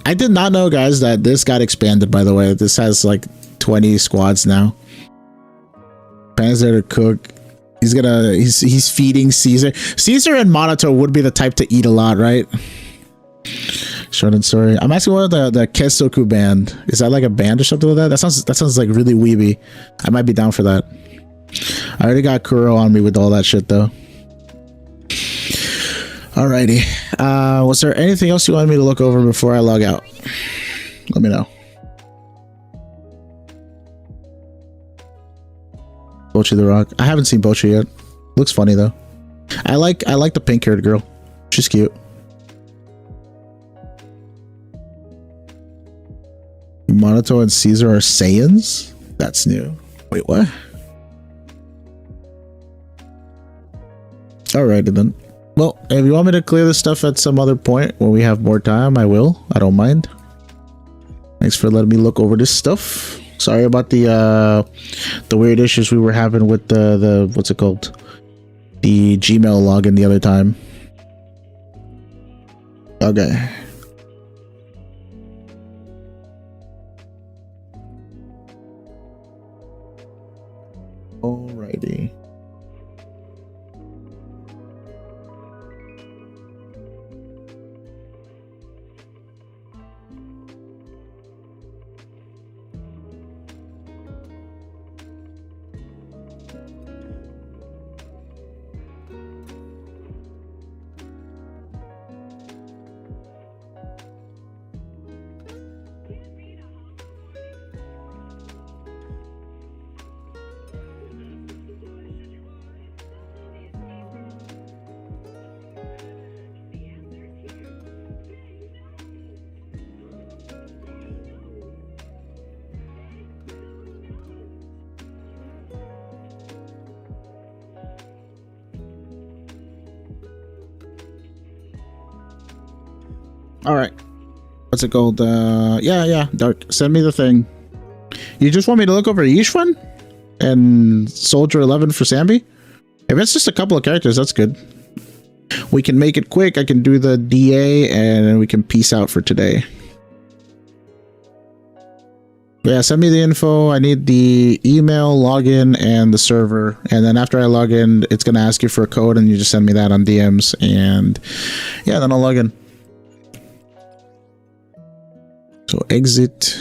I did not know, guys, that this got expanded, by the way. This has, like, 20 squads now. Panda's there to cook. He's feeding Caesar. Caesar and Monato would be the type to eat a lot, right? Shonen story. I'm asking what the Kesoku band. Is that like a band or something like that? That sounds like really weeby. I might be down for that. I already got Kuro on me with all that shit though. Alrighty. Was there anything else you wanted me to look over before I log out? Let me know. Bochi the Rock. I haven't seen Bochi yet. Looks funny though. I like the pink haired girl. She's cute. Monato and Caesar are Saiyans? That's new. Wait, what? Alrighty then. Well, if you want me to clear this stuff at some other point when we have more time, I will. I don't mind. Thanks for letting me look over this stuff. Sorry about the weird issues we were having with the what's it called? The Gmail login the other time. Okay. Alrighty. All right. What's it called? Yeah, Dark. Send me the thing. You just want me to look over each one? And Soldier 11 for Sambi? If it's just a couple of characters, that's good. We can make it quick. I can do the DA and we can peace out for today. Yeah, send me the info. I need the email, login, and the server. And then after I log in, it's going to ask you for a code and you just send me that on DMs. And yeah, then I'll log in. So exit.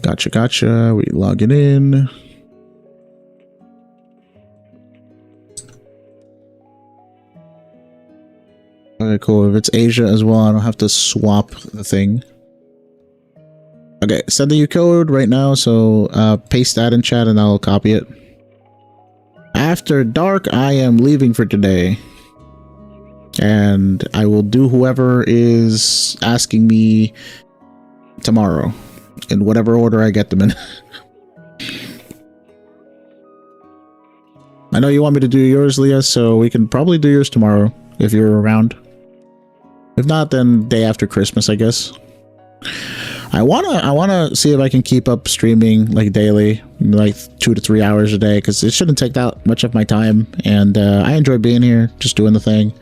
Gotcha. We log it in. Okay, cool. If it's Asia as well, I don't have to swap the thing. Okay, send the code right now, so paste that in chat and I'll copy it. After dark, I am leaving for today. And I will do whoever is asking me tomorrow. In whatever order I get them in. I know you want me to do yours, Leah, so we can probably do yours tomorrow if you're around. If not, then day after Christmas, I guess. I wanna see if I can keep up streaming like daily, like 2 to 3 hours a day, because it shouldn't take that much of my time. And I enjoy being here, just doing the thing.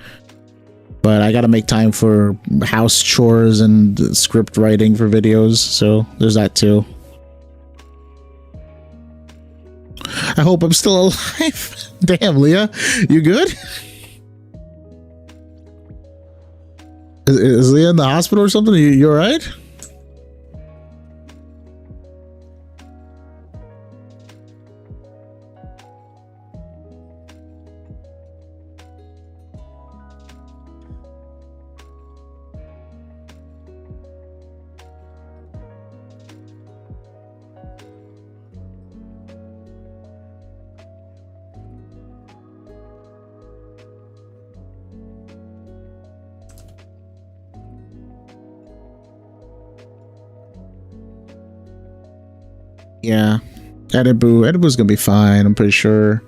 But I gotta make time for house chores and script writing for videos, so there's that too. I hope I'm still alive. Damn, Leah, you good? Is Leah in the hospital or something? You alright? Yeah, Edibu's gonna be fine. I'm pretty sure.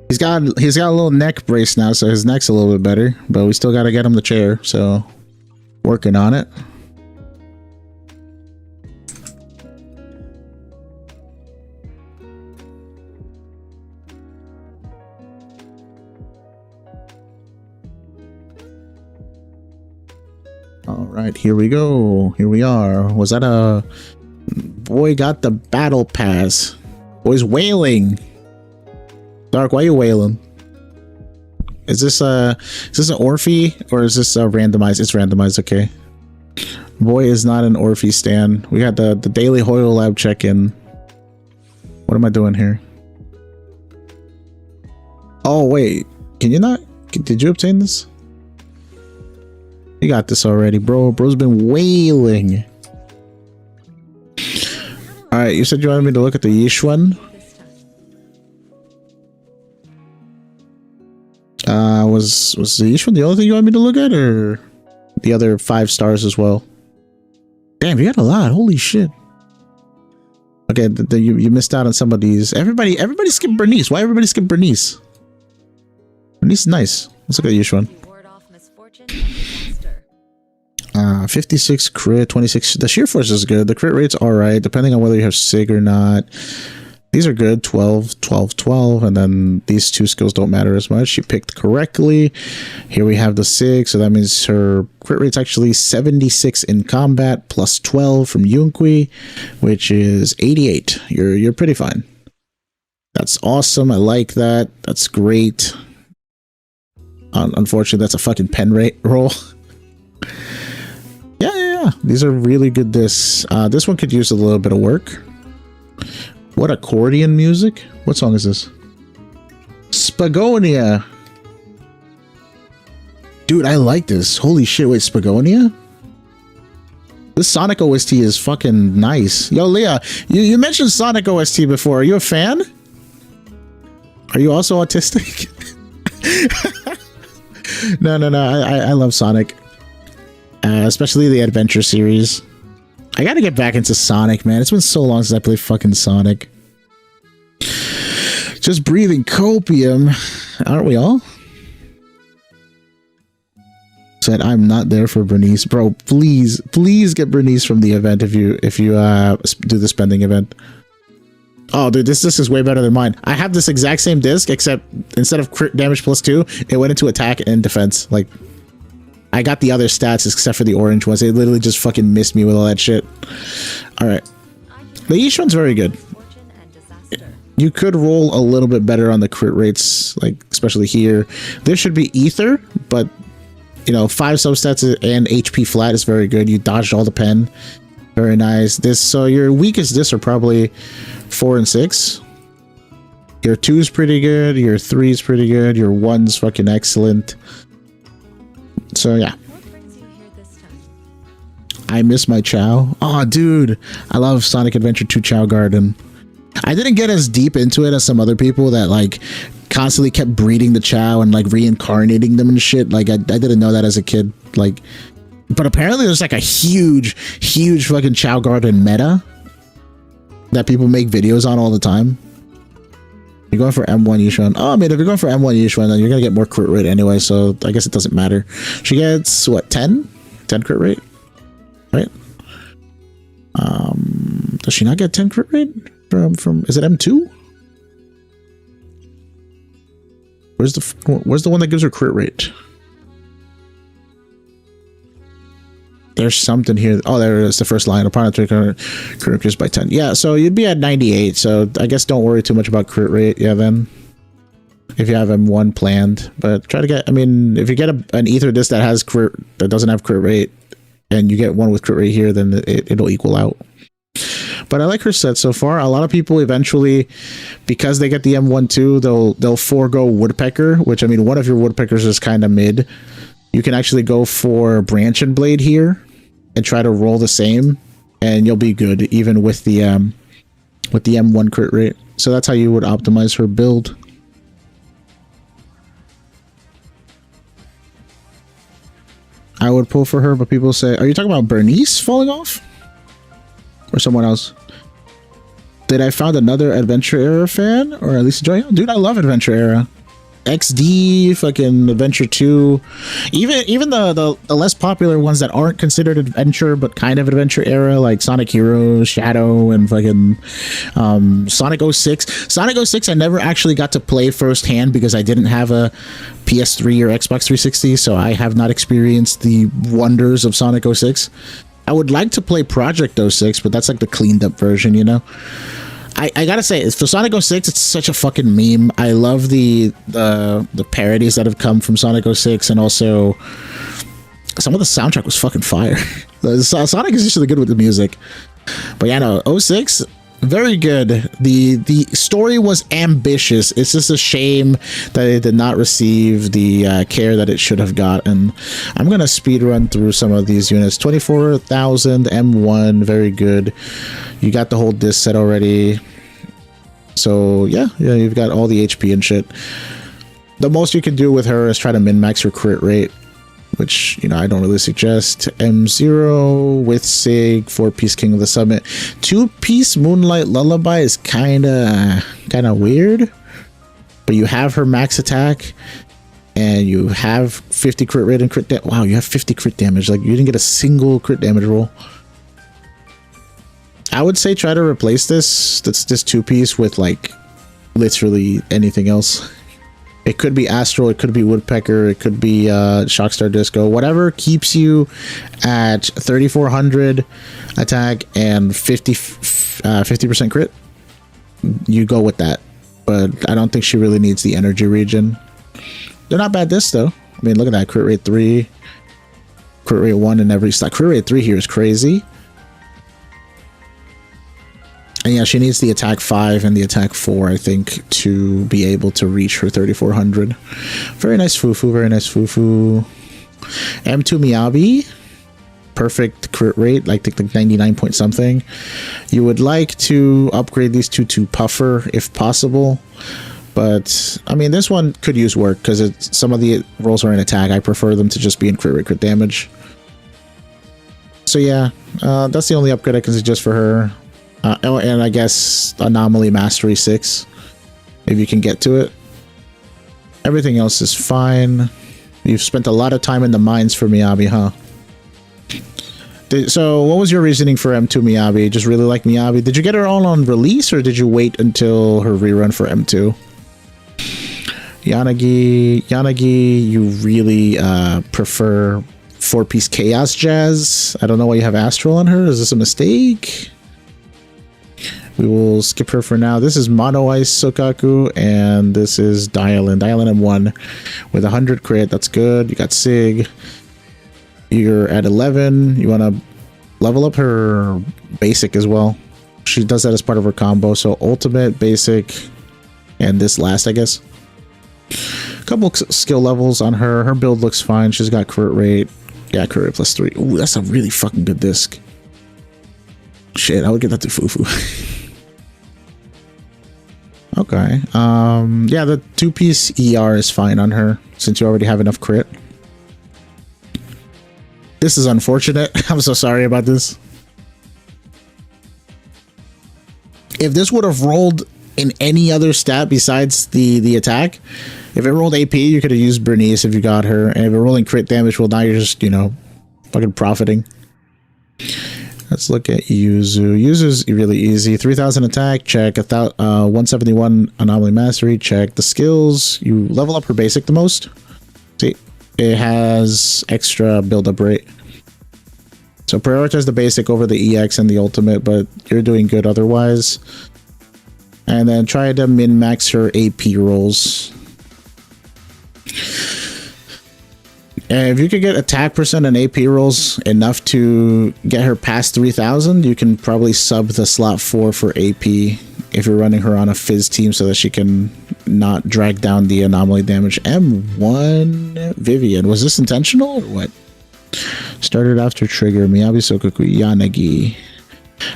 He's got a little neck brace now, so his neck's a little bit better. But we still gotta get him the chair, so working on it. All right, here we go. Here we are. Was that a boy got the battle pass? Boy's wailing. Dark, why are you wailing? Is this an Orphe or is this randomized? It's randomized, okay. Boy is not an Orphe stan. We got the daily Hoyle Lab check-in. What am I doing here? Oh wait, can you not? Did you obtain this? You got this already, bro. Bro's been wailing. Alright, you said you wanted me to look at the Yish one? Was the Yish one the only thing you wanted me to look at, or the other 5 stars as well? Damn, you got a lot. Holy shit. Okay, you missed out on some of these. Everybody skipped Bernice. Why everybody skipped Bernice? Bernice is nice. Let's look at the Yish one. 56 crit, 26. The sheer force is good. The crit rate's alright, depending on whether you have SIG or not. These are good. 12, 12, 12. And then these 2 skills don't matter as much. She picked correctly. Here we have the SIG, so that means her crit rate's actually 76 in combat, plus 12 from Yunkui, which is 88. You're pretty fine. That's awesome. I like that. That's great. Unfortunately, that's a fucking pen rate roll. Yeah, these are really good. This one could use a little bit of work. What accordion music? What song is this? Spagonia. Dude, I like this. Holy shit, wait, Spagonia? This Sonic OST is fucking nice. Yo, Leah, you mentioned Sonic OST before. Are you a fan? Are you also autistic? No, I love Sonic. Especially the Adventure series. I gotta get back into Sonic, man. It's been so long since I played fucking Sonic. Just breathing copium. Aren't we all? Said, I'm not there for Bernice. Bro, please get Bernice from the event if you do the spending event. Oh, dude, this disc is way better than mine. I have this exact same disc, except instead of crit damage plus 2, it went into attack and defense. Like, I got the other stats except for the orange ones. It literally just fucking missed me with all that shit. Alright. The Yish one's very good. You could roll a little bit better on the crit rates, like, especially here. This should be Ether, but you know, 5 substats and HP flat is very good. You dodged all the pen. Very nice. This, so your weakest discs are probably 4 and 6. Your 2 is pretty good. Your 3 is pretty good. Your 1's fucking excellent. So yeah. I miss my Chow. Oh, dude. I love Sonic Adventure 2 Chow Garden. I didn't get as deep into it as some other people that like constantly kept breeding the Chow and like reincarnating them and shit. Like I didn't know that as a kid. Like, but apparently there's like a huge fucking Chow Garden meta that people make videos on all the time. You're going for M1 Yishuan. Oh, I mean, if you're going for M1 Yishuan, then you're gonna get more crit rate anyway. So I guess it doesn't matter. She gets what, 10 crit rate, right? Does she not get 10 crit rate from? Is it M2? Where's the one that gives her crit rate? There's something here. Oh, there it is. The first line. Upon crit increase by 10. Yeah, so you'd be at 98. So I guess don't worry too much about crit rate. Yeah, then. If you have M1 planned. But try to get, I mean, if you get an ether disc that has crit, that doesn't have crit rate, and you get one with crit rate here, then it'll equal out. But I like her set so far. A lot of people eventually, because they get the M1 too, they'll forego Woodpecker, which, I mean, one of your Woodpeckers is kind of mid. You can actually go for Branch and Blade here and try to roll the same, and you'll be good even with the M1 crit rate. So that's how you would optimize her build. I would pull for her, but people say, are you talking about Bernice falling off? Or someone else? Did I found another Adventure Era fan? Or at least enjoy? Dude, I love Adventure Era. XD, fucking Adventure 2. Even the less popular ones that aren't considered adventure, but kind of Adventure Era, like Sonic Heroes, Shadow, and fucking Sonic 06. Sonic 06 I never actually got to play firsthand because I didn't have a PS3 or Xbox 360, so I have not experienced the wonders of Sonic 06. I would like to play Project 06, but that's like the cleaned up version, you know? I gotta say, for Sonic 06, it's such a fucking meme. I love the parodies that have come from Sonic 06, and also some of the soundtrack was fucking fire. Sonic is usually good with the music, but yeah, no, 06, very good. The story was ambitious. It's just a shame that it did not receive the care that it should have gotten. I'm gonna speed run through some of these units. 24,000 M1, very good. You got the whole disc set already. So yeah, you've got all the HP and shit. The most you can do with her is try to min-max her crit rate, which, you know, I don't really suggest. M0 with Sig, 4-piece King of the Summit. 2-piece Moonlight Lullaby is kinda weird, but you have her max attack, and you have 50 crit rate and crit damage. Wow, you have 50 crit damage. Like, you didn't get a single crit damage roll. I would say try to replace this 2-piece with like literally anything else. It could be Astral, it could be Woodpecker, it could be Shockstar Disco, whatever keeps you at 3,400 attack and 50% crit. You go with that, but I don't think she really needs the energy region. They're not bad discs though. I mean, look at that, crit rate 3, crit rate 1 in every slot. Crit rate 3 here is crazy. And yeah, she needs the attack 5 and the attack 4, I think, to be able to reach her 3,400. Very nice Fufu, very nice Fufu. M2 Miyabi, perfect crit rate, like 99 point something. You would like to upgrade these two to Puffer if possible. But, I mean, this one could use work because some of the rolls are in attack. I prefer them to just be in crit rate, crit damage. So yeah, that's the only upgrade I can suggest for her. And I guess Anomaly Mastery 6, if you can get to it. Everything else is fine. You've spent a lot of time in the mines for Miyabi, huh? So what was your reasoning for M2 Miyabi? Just really like Miyabi. Did you get her all on release, or did you wait until her rerun for M2? Yanagi, you really prefer 4-piece Chaos Jazz. I don't know why you have Astral on her. Is this a mistake? We will skip her for now. This is Mono Ice Sokaku, and this is Dialin. Dialin M1 with 100 crit. That's good. You got Sig. You're at 11. You want to level up her basic as well. She does that as part of her combo. So ultimate, basic, and this last, I guess. A couple skill levels on her. Her build looks fine. She's got crit rate. Yeah, crit rate +3. Ooh, that's a really fucking good disc. Shit, I would get that to Fufu. Okay. Yeah, the 2-piece ER is fine on her since you already have enough crit. This is unfortunate. I'm so sorry about this. If this would have rolled in any other stat besides the attack, if it rolled AP, you could have used Bernice if you got her. And if it rolling crit damage, well, now you're just, you know, fucking profiting. Let's look at Yuzu. Yuzu's really easy. 3,000 attack, check. 171 anomaly mastery, check. The skills, you level up her basic the most. See, it has extra build-up rate. So prioritize the basic over the EX and the ultimate, but you're doing good otherwise. And then try to min-max her AP rolls. And if you could get attack percent and AP rolls enough to get her past 3,000, you can probably sub the slot 4 for AP if you're running her on a Fizz team so that she can not drag down the anomaly damage. M1 Vivian. Was this intentional or what? Started after trigger. Miyabi Sokoku Yanagi.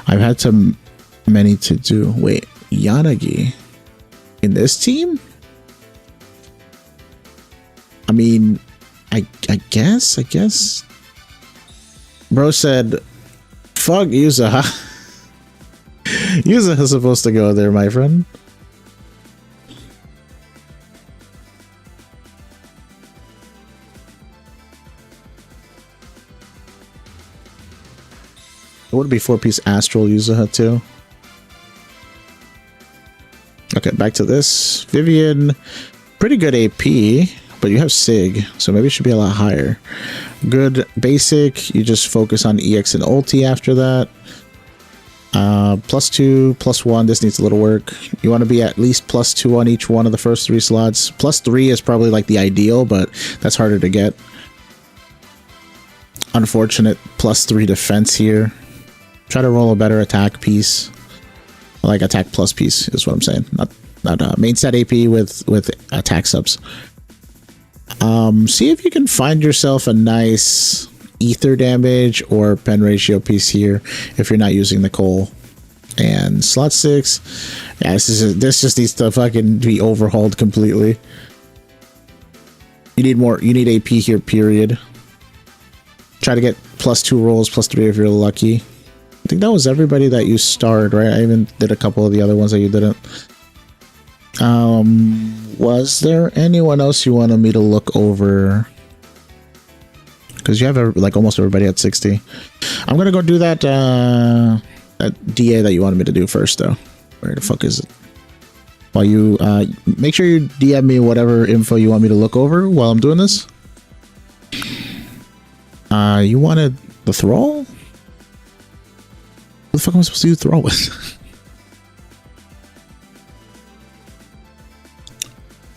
I've had so many to do. Wait, Yanagi in this team? I mean, I guess. Bro said, fuck Yuza. Yuza is supposed to go there, my friend. It would be 4-piece Astral Yuza too. Okay, back to this. Vivian, pretty good AP, but you have Sig, so maybe it should be a lot higher. Good basic, you just focus on EX and ulti after that. +2, +1, this needs a little work. You want to be at least +2 on each one of the first 3 slots. +3 is probably like the ideal, but that's harder to get. Unfortunate +3 defense here. Try to roll a better attack piece. Like attack plus piece is what I'm saying. Not main stat AP with attack subs. See if you can find yourself a nice ether damage or pen ratio piece here if you're not using the coal. And slot 6. Yeah, this just needs to fucking be overhauled completely. You need more. You need AP here, period. Try to get +2 rolls, +3 if you're lucky. I think that was everybody that you starred, right? I even did a couple of the other ones that you didn't. Was there anyone else you wanted me to look over? Because you have like almost everybody at 60. I'm gonna go do that DA that you wanted me to do first, though. Where the fuck is it? While you make sure you DM me whatever info you want me to look over while I'm doing this. You wanted the thrall? What the fuck am I supposed to do thrall with?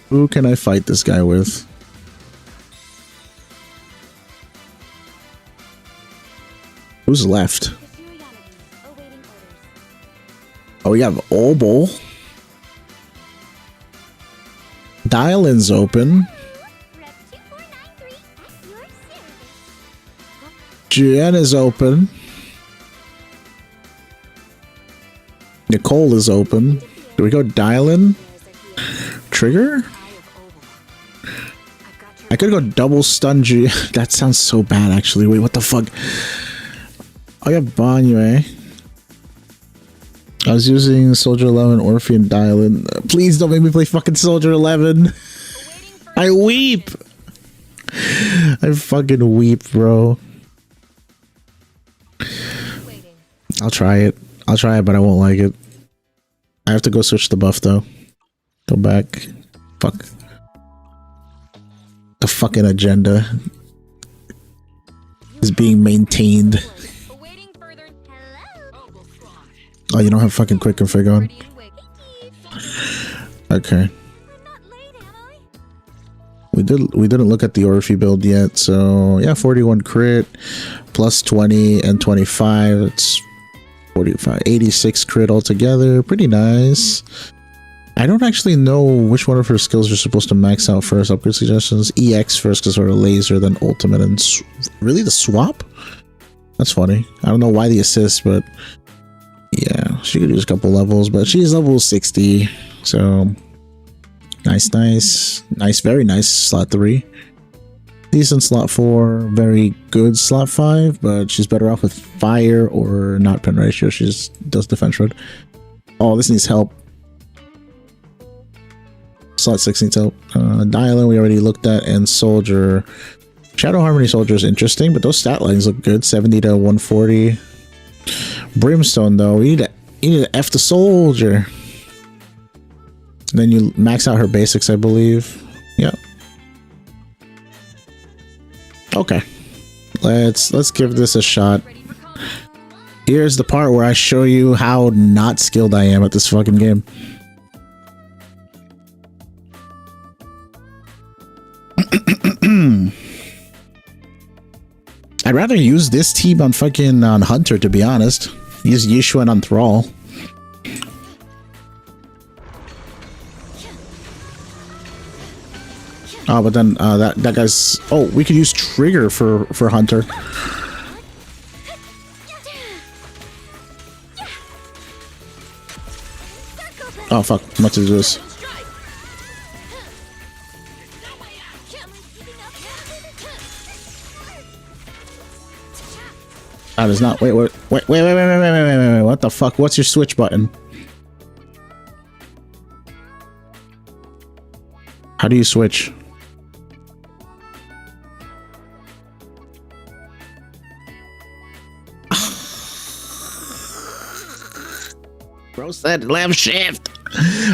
Who can I fight this guy with? Who's left? Oh, we got Obol. Dial-in's open. Jen is open. Nicole is open. Do we go dial-in? Trigger? I could go double stun G. That sounds so bad, actually. Wait, what the fuck? I got Banyue. I was using Soldier 11, Orphean dial-in. Please don't make me play fucking Soldier 11. I weep. I fucking weep, bro. I'll try it. I'll try it, but I won't like it. I have to go switch the buff, though. Go back. Fuck. The fucking agenda is being maintained. Oh, you don't have fucking quick config on? We we didn't look at the Orphe build yet, so yeah, 41 crit plus 20 and 25. It's 45, 86 crit altogether. Pretty nice. I don't actually know which one of her skills you're supposed to max out first. Upgrade suggestions: EX first because her laser, then ultimate, and really the swap. That's funny. I don't know why the assist, but yeah, she could use a couple levels, but she's level 60, so nice, very nice. Slot 3, decent slot 4, very good slot 5, but she's better off with fire or not pen ratio. She just does defense shred. Oh, this needs help. Slot 6 needs help. Dialing we already looked at, and soldier. Shadow Harmony soldier is interesting, but those stat lines look good. 70 to 140. Brimstone though, you need to F the soldier. And then you max out her basics, I believe. Yep. Okay. Let's give this a shot. Here's the part where I show you how not skilled I am at this fucking game. I'd rather use this team on fucking Hunter, to be honest. Use Yishuan on Thrall. Oh, but then that guy's. Oh, we could use Trigger for Hunter. Oh fuck! I'm about to do this. That is not. Wait. What the fuck? What's your switch button? How do you switch? Bro said left shift.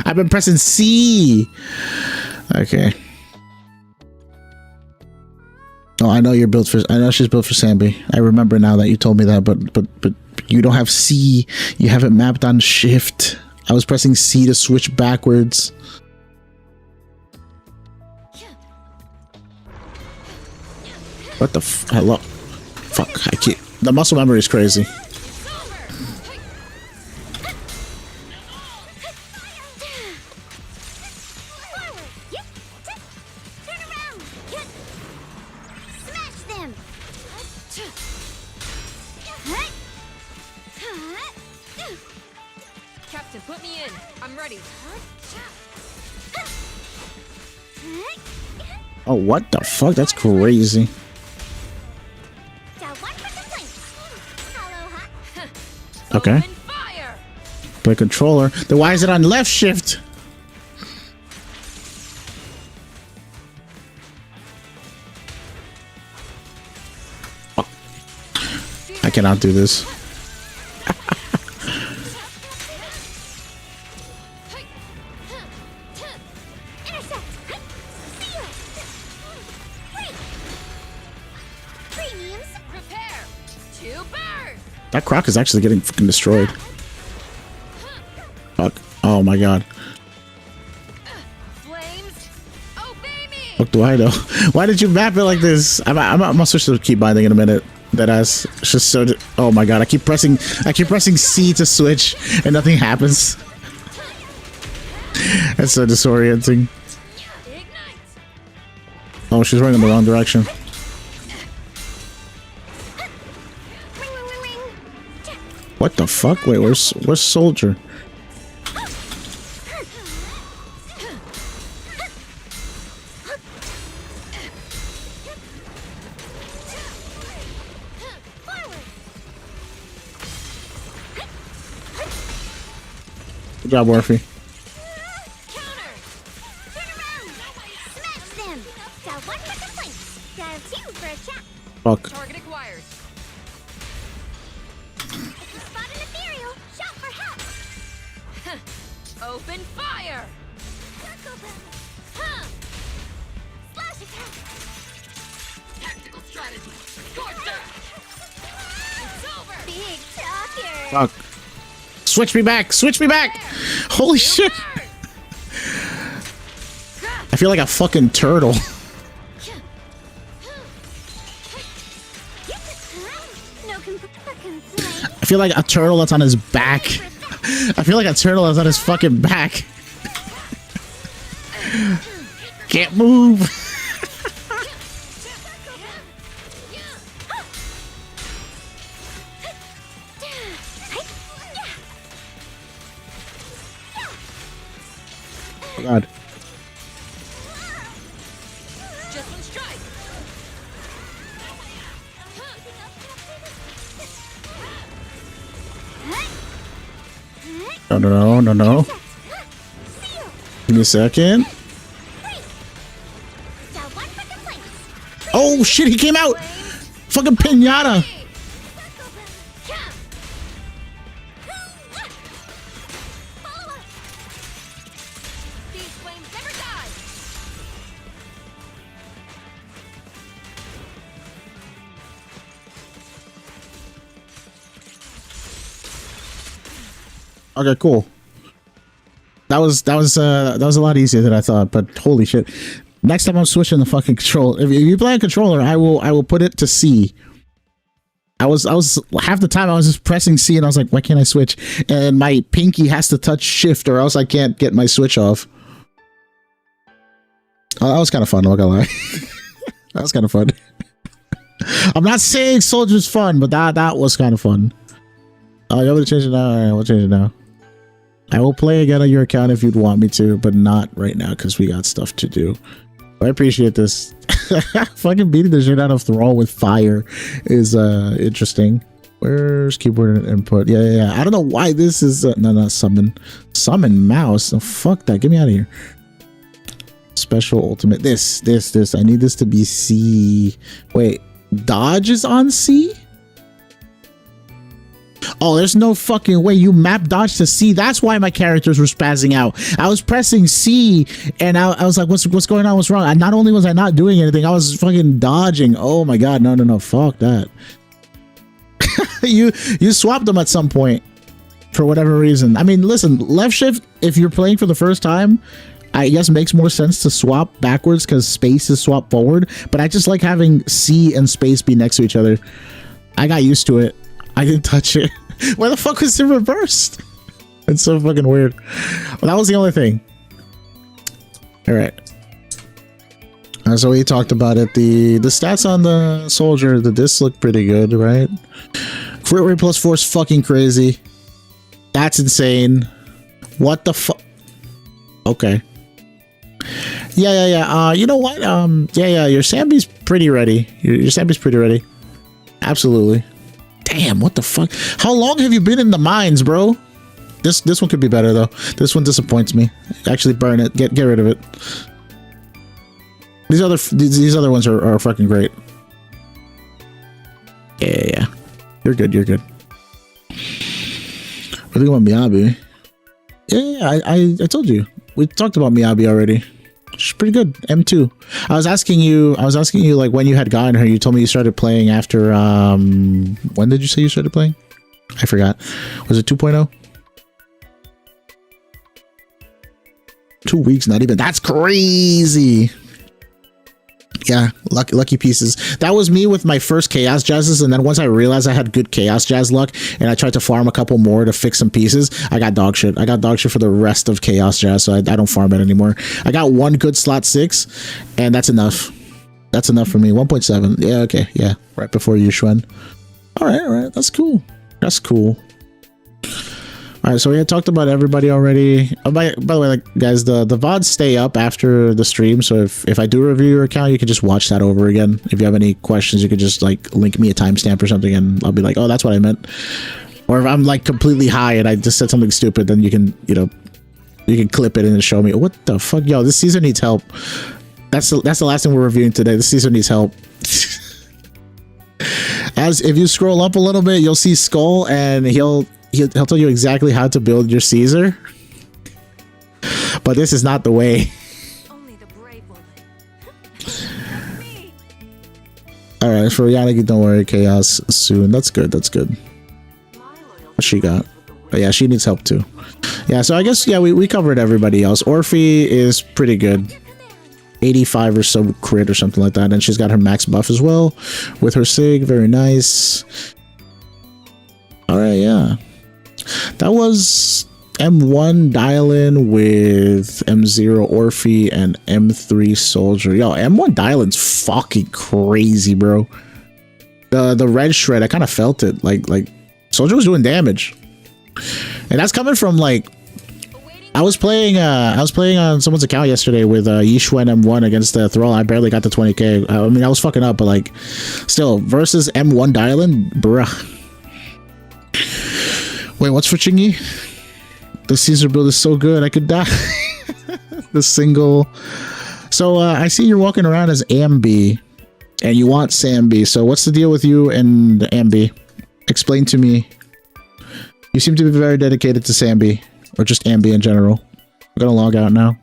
I've been pressing C. Okay. Oh, I know you're built for. I know she's built for Sambi. I remember now that you told me that, but you don't have C. You have it mapped on shift. I was pressing C to switch backwards. What the hello? Fuck! I can't. The muscle memory is crazy. Captain, put me in. I'm ready. Oh, what the fuck? That's crazy. Okay. Play controller. Then why is it on left shift? Oh. I cannot do this. That Croc is actually getting fucking destroyed. Fuck. Oh my god. What do I know? Why did you map it like this? I'm gonna switch to keep binding in a minute. That ass. It's just so. Oh my god! I keep pressing C to switch, and nothing happens. That's so disorienting. Oh, she's running in the wrong direction. What the fuck? Wait, where's Soldier? Good job, Orphe. Fuck. Target acquired. Open fire! Tactical strategy. It's over. Big talker. Fuck. Switch me back! Switch me back! Holy shit! I feel like a fucking turtle. No complaint. I feel like a turtle that's on his back. I feel like a turtle that's on his fucking back. Can't move. Oh God. Just one strike. No. Give me a second. Oh shit, he came out! Fucking pinata! These flames never die. Okay, cool. That was a lot easier than I thought, but holy shit. Next time I'm switching the fucking control. If you play a controller, I will put it to C. I was half the time I was just pressing C and I was like, why can't I switch? And my pinky has to touch shift or else I can't get my switch off. Oh, that was kind of fun, I'm not gonna lie. That was kind of fun. I'm not saying Soldier's fun, but that was kind of fun. Oh, you want me to change it now? Alright, we'll change it now. I will play again on your account if you'd want me to, but not right now because we got stuff to do. I appreciate this. Fucking beating the shit out of Thrall with fire is interesting. Where's keyboard and input? Yeah. I don't know why this is no summon mouse. Oh, fuck that. Get me out of here. Special ultimate. This. I need this to be C. Wait, dodge is on C? Oh, there's no fucking way you map dodge to C. That's why my characters were spazzing out. I was pressing C and I was like, what's going on? What's wrong? And not only was I not doing anything, I was fucking dodging. Oh my God. No. Fuck that. You swapped them at some point for whatever reason. I mean, listen, left shift, if you're playing for the first time, I guess makes more sense to swap backwards because space is swapped forward. But I just like having C and space be next to each other. I got used to it. I didn't touch it. Why the fuck was it reversed? It's so fucking weird. Well, that was the only thing. All right. So we talked about it. The stats on the soldier, the discs look pretty good, right? Crit rate plus 4 is fucking crazy. That's insane. What the fuck? Okay. Yeah. You know what? Yeah. Your Sambi's pretty ready. Your Sambi's pretty ready. Absolutely. Damn, what the fuck? How long have you been in the mines, bro? This one could be better though. This one disappoints me. Actually, burn it. Get rid of it. These other ones are fucking great. Yeah. You're good. What do you want, Miyabi? Yeah, I told you. We talked about Miyabi already. She's pretty good. M2. I was asking you like when you had gotten her. You told me you started playing after when did you say you started playing? I forgot. Was it 2.0? 2 weeks, not even. That's crazy. Yeah, lucky pieces. That was me with my first Chaos Jazzes, and then once I realized I had good Chaos Jazz luck, and I tried to farm a couple more to fix some pieces, I got dog shit. I got dog shit for the rest of Chaos Jazz, so I don't farm it anymore. I got one good slot 6, and that's enough. That's enough for me. 1.7. Yeah, okay. Yeah, right before Yushuen. All right. That's cool. All right, so we had talked about everybody already. Oh, by the way, like, guys, the VODs stay up after the stream, so if I do review your account, you can just watch that over again. If you have any questions, you could just like link me a timestamp or something, and I'll be like, oh, that's what I meant. Or if I'm like completely high and I just said something stupid, then you can clip it and show me. What the fuck, yo? This Caesar needs help. That's the last thing we're reviewing today. This Caesar needs help. As if you scroll up a little bit, you'll see Skull, and he'll tell you exactly how to build your Caesar. But this is not the way. Only the brave will live. Alright, for Yanagi, don't worry, Chaos soon. That's good. What she got? But yeah, she needs help too. Yeah, so I guess, yeah, we covered everybody else. Orphe is pretty good. 85 or so crit or something like that. And she's got her max buff as well with her sig. Very nice. All right, yeah. That was M1 dial-in with M0 Orphe and M3 Soldier. Yo, M1 dial-in's fucking crazy, bro. The red shred, I kind of felt it. Like Soldier was doing damage. And that's coming from like I was playing on someone's account yesterday with Yishuen M1 against the Thrall. I barely got to 20k. I mean, I was fucking up, but like still versus M1 dial-in, bruh. Wait, what's for Chingy? The Caesar build is so good, I could die. The single. So I see you're walking around as Ambi, and you want Sambi. So what's the deal with you and Ambi? Explain to me. You seem to be very dedicated to Sambi, or just Ambi in general. I'm gonna log out now.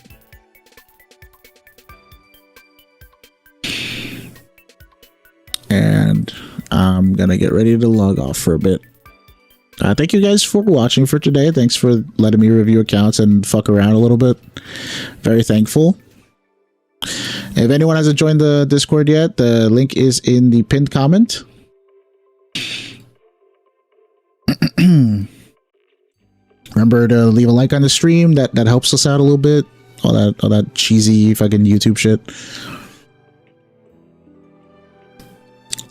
And I'm gonna get ready to log off for a bit. Thank you guys for watching for today. Thanks for letting me review accounts and fuck around a little bit. Very thankful. If anyone hasn't joined the Discord yet, the link is in the pinned comment. Remember to leave a like on the stream. That helps us out a little bit. All that cheesy fucking YouTube shit.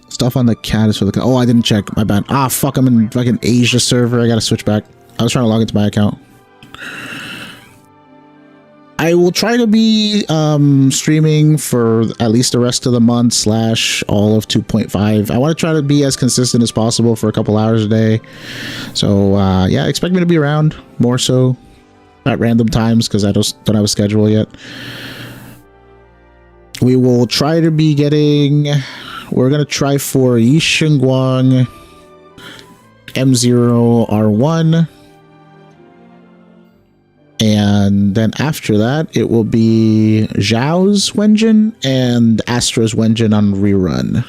Stuff on the cat is for the... Oh, I didn't check. My bad. Ah, fuck. I'm in fucking Asia server. I gotta switch back. I was trying to log into my account. I will try to be streaming for at least the rest of the month / all of 2.5. I want to try to be as consistent as possible for a couple hours a day. So, yeah, expect me to be around more so at random times because I don't have a schedule yet. We will try to be getting... We're going to try for Yishengguang M0 R1. And then after that, it will be Zhao's Wenjin and Astra's Wenjin on rerun.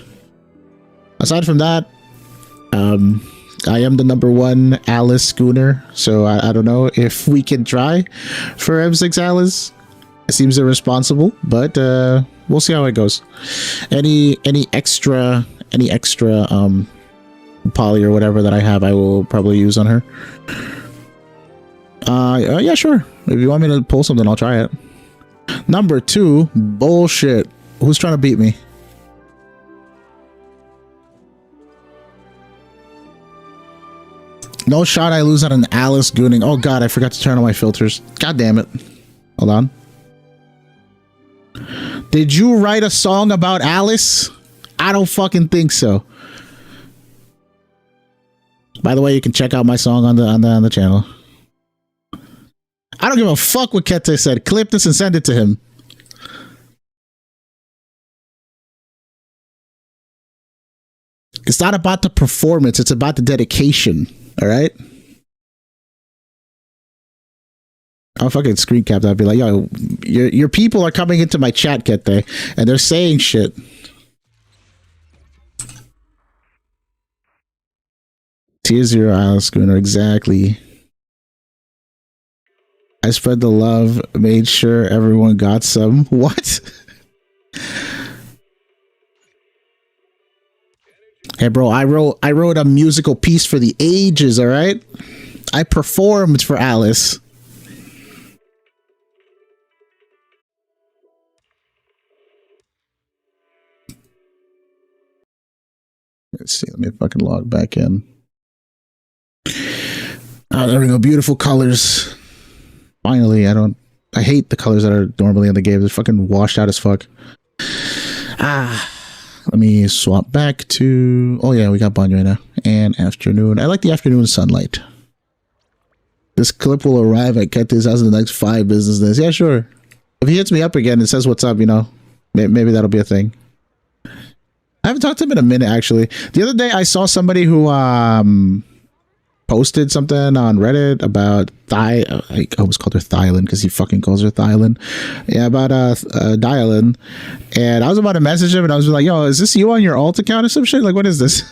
Aside from that, I am the #1 Alice schooner, so I don't know if we can try for M6 Alice. It seems irresponsible, but we'll see how it goes. Any extra poly or whatever that I have, I will probably use on her. Yeah, sure. If you want me to pull something, I'll try it. #2, bullshit. Who's trying to beat me? No shot I lose at an Alice gooning. Oh god, I forgot to turn on my filters. God damn it. Hold on. Did you write a song about Alice? I don't fucking think so. By the way, you can check out my song on the channel. I don't give a fuck what Kete said. Clip this and send it to him. It's not about the performance. It's about the dedication. All right? I'll fucking screen cap that. I'll be like, yo, your people are coming into my chat, Kete, and they're saying shit. Tier 0 Isle Schooner, exactly. I spread the love, made sure everyone got some. What? Hey, bro, I wrote a musical piece for the ages, all right? I performed for Alice. Let's see, let me fucking log back in. Oh, there we go. Beautiful colors. Finally, I hate the colors that are normally in the game. They're fucking washed out as fuck. Let me swap back to... Oh yeah, we got Banyo now. And afternoon. I like the afternoon sunlight. This clip will arrive at Kete's house in the next 5 business days. Yeah, sure. If he hits me up again and says what's up, you know, maybe that'll be a thing. I haven't talked to him in a minute, actually. The other day, I saw somebody who posted something on Reddit about I almost called her Thylin because he fucking calls her Thylin. Yeah, about Dialin. And I was about to message him and I was like, yo, is this you on your alt account or some shit? Like, what is this?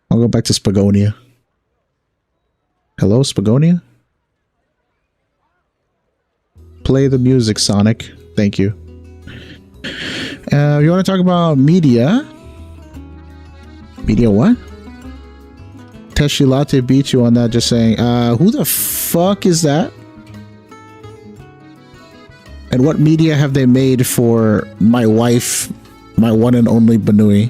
I'll go back to Spagonia. Hello, Spagonia? play the music, Sonic. Thank you. You want to talk about media? Media what? Teshi Latte beat you on that, just saying. Who the fuck is that? And what media have they made for my wife, my one and only Banui?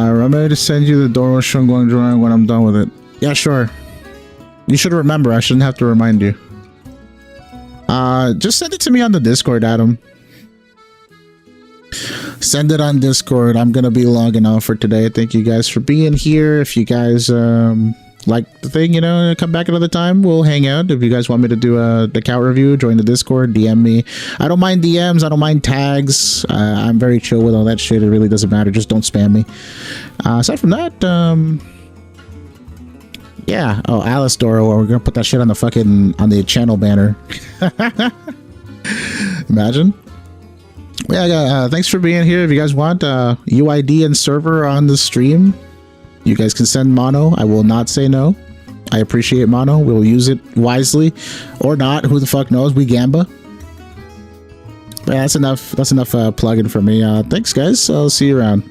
Remember to send you the Doro Shunguang drawing when I'm done with it. Yeah, sure. You should remember. I shouldn't have to remind you. Just send it to me on the Discord, Adam. Send it on Discord. I'm gonna be logging off for today. Thank you guys for being here. If you guys like the thing, you know, come back another time. We'll hang out. If you guys want me to do the count review, join the Discord, DM me. I don't mind DMs. I don't mind tags. I'm very chill with all that shit. It really doesn't matter. Just don't spam me. Aside from that, yeah. Oh, Alice Doro. We're gonna put that shit on the channel banner. Imagine. Yeah, thanks for being here. If you guys want UID and server on the stream, you guys can send mono. I will not say no. I appreciate mono. We'll use it wisely or not. Who the fuck knows? We gamba. But yeah, that's enough. That's enough plugging for me. Thanks, guys. I'll see you around.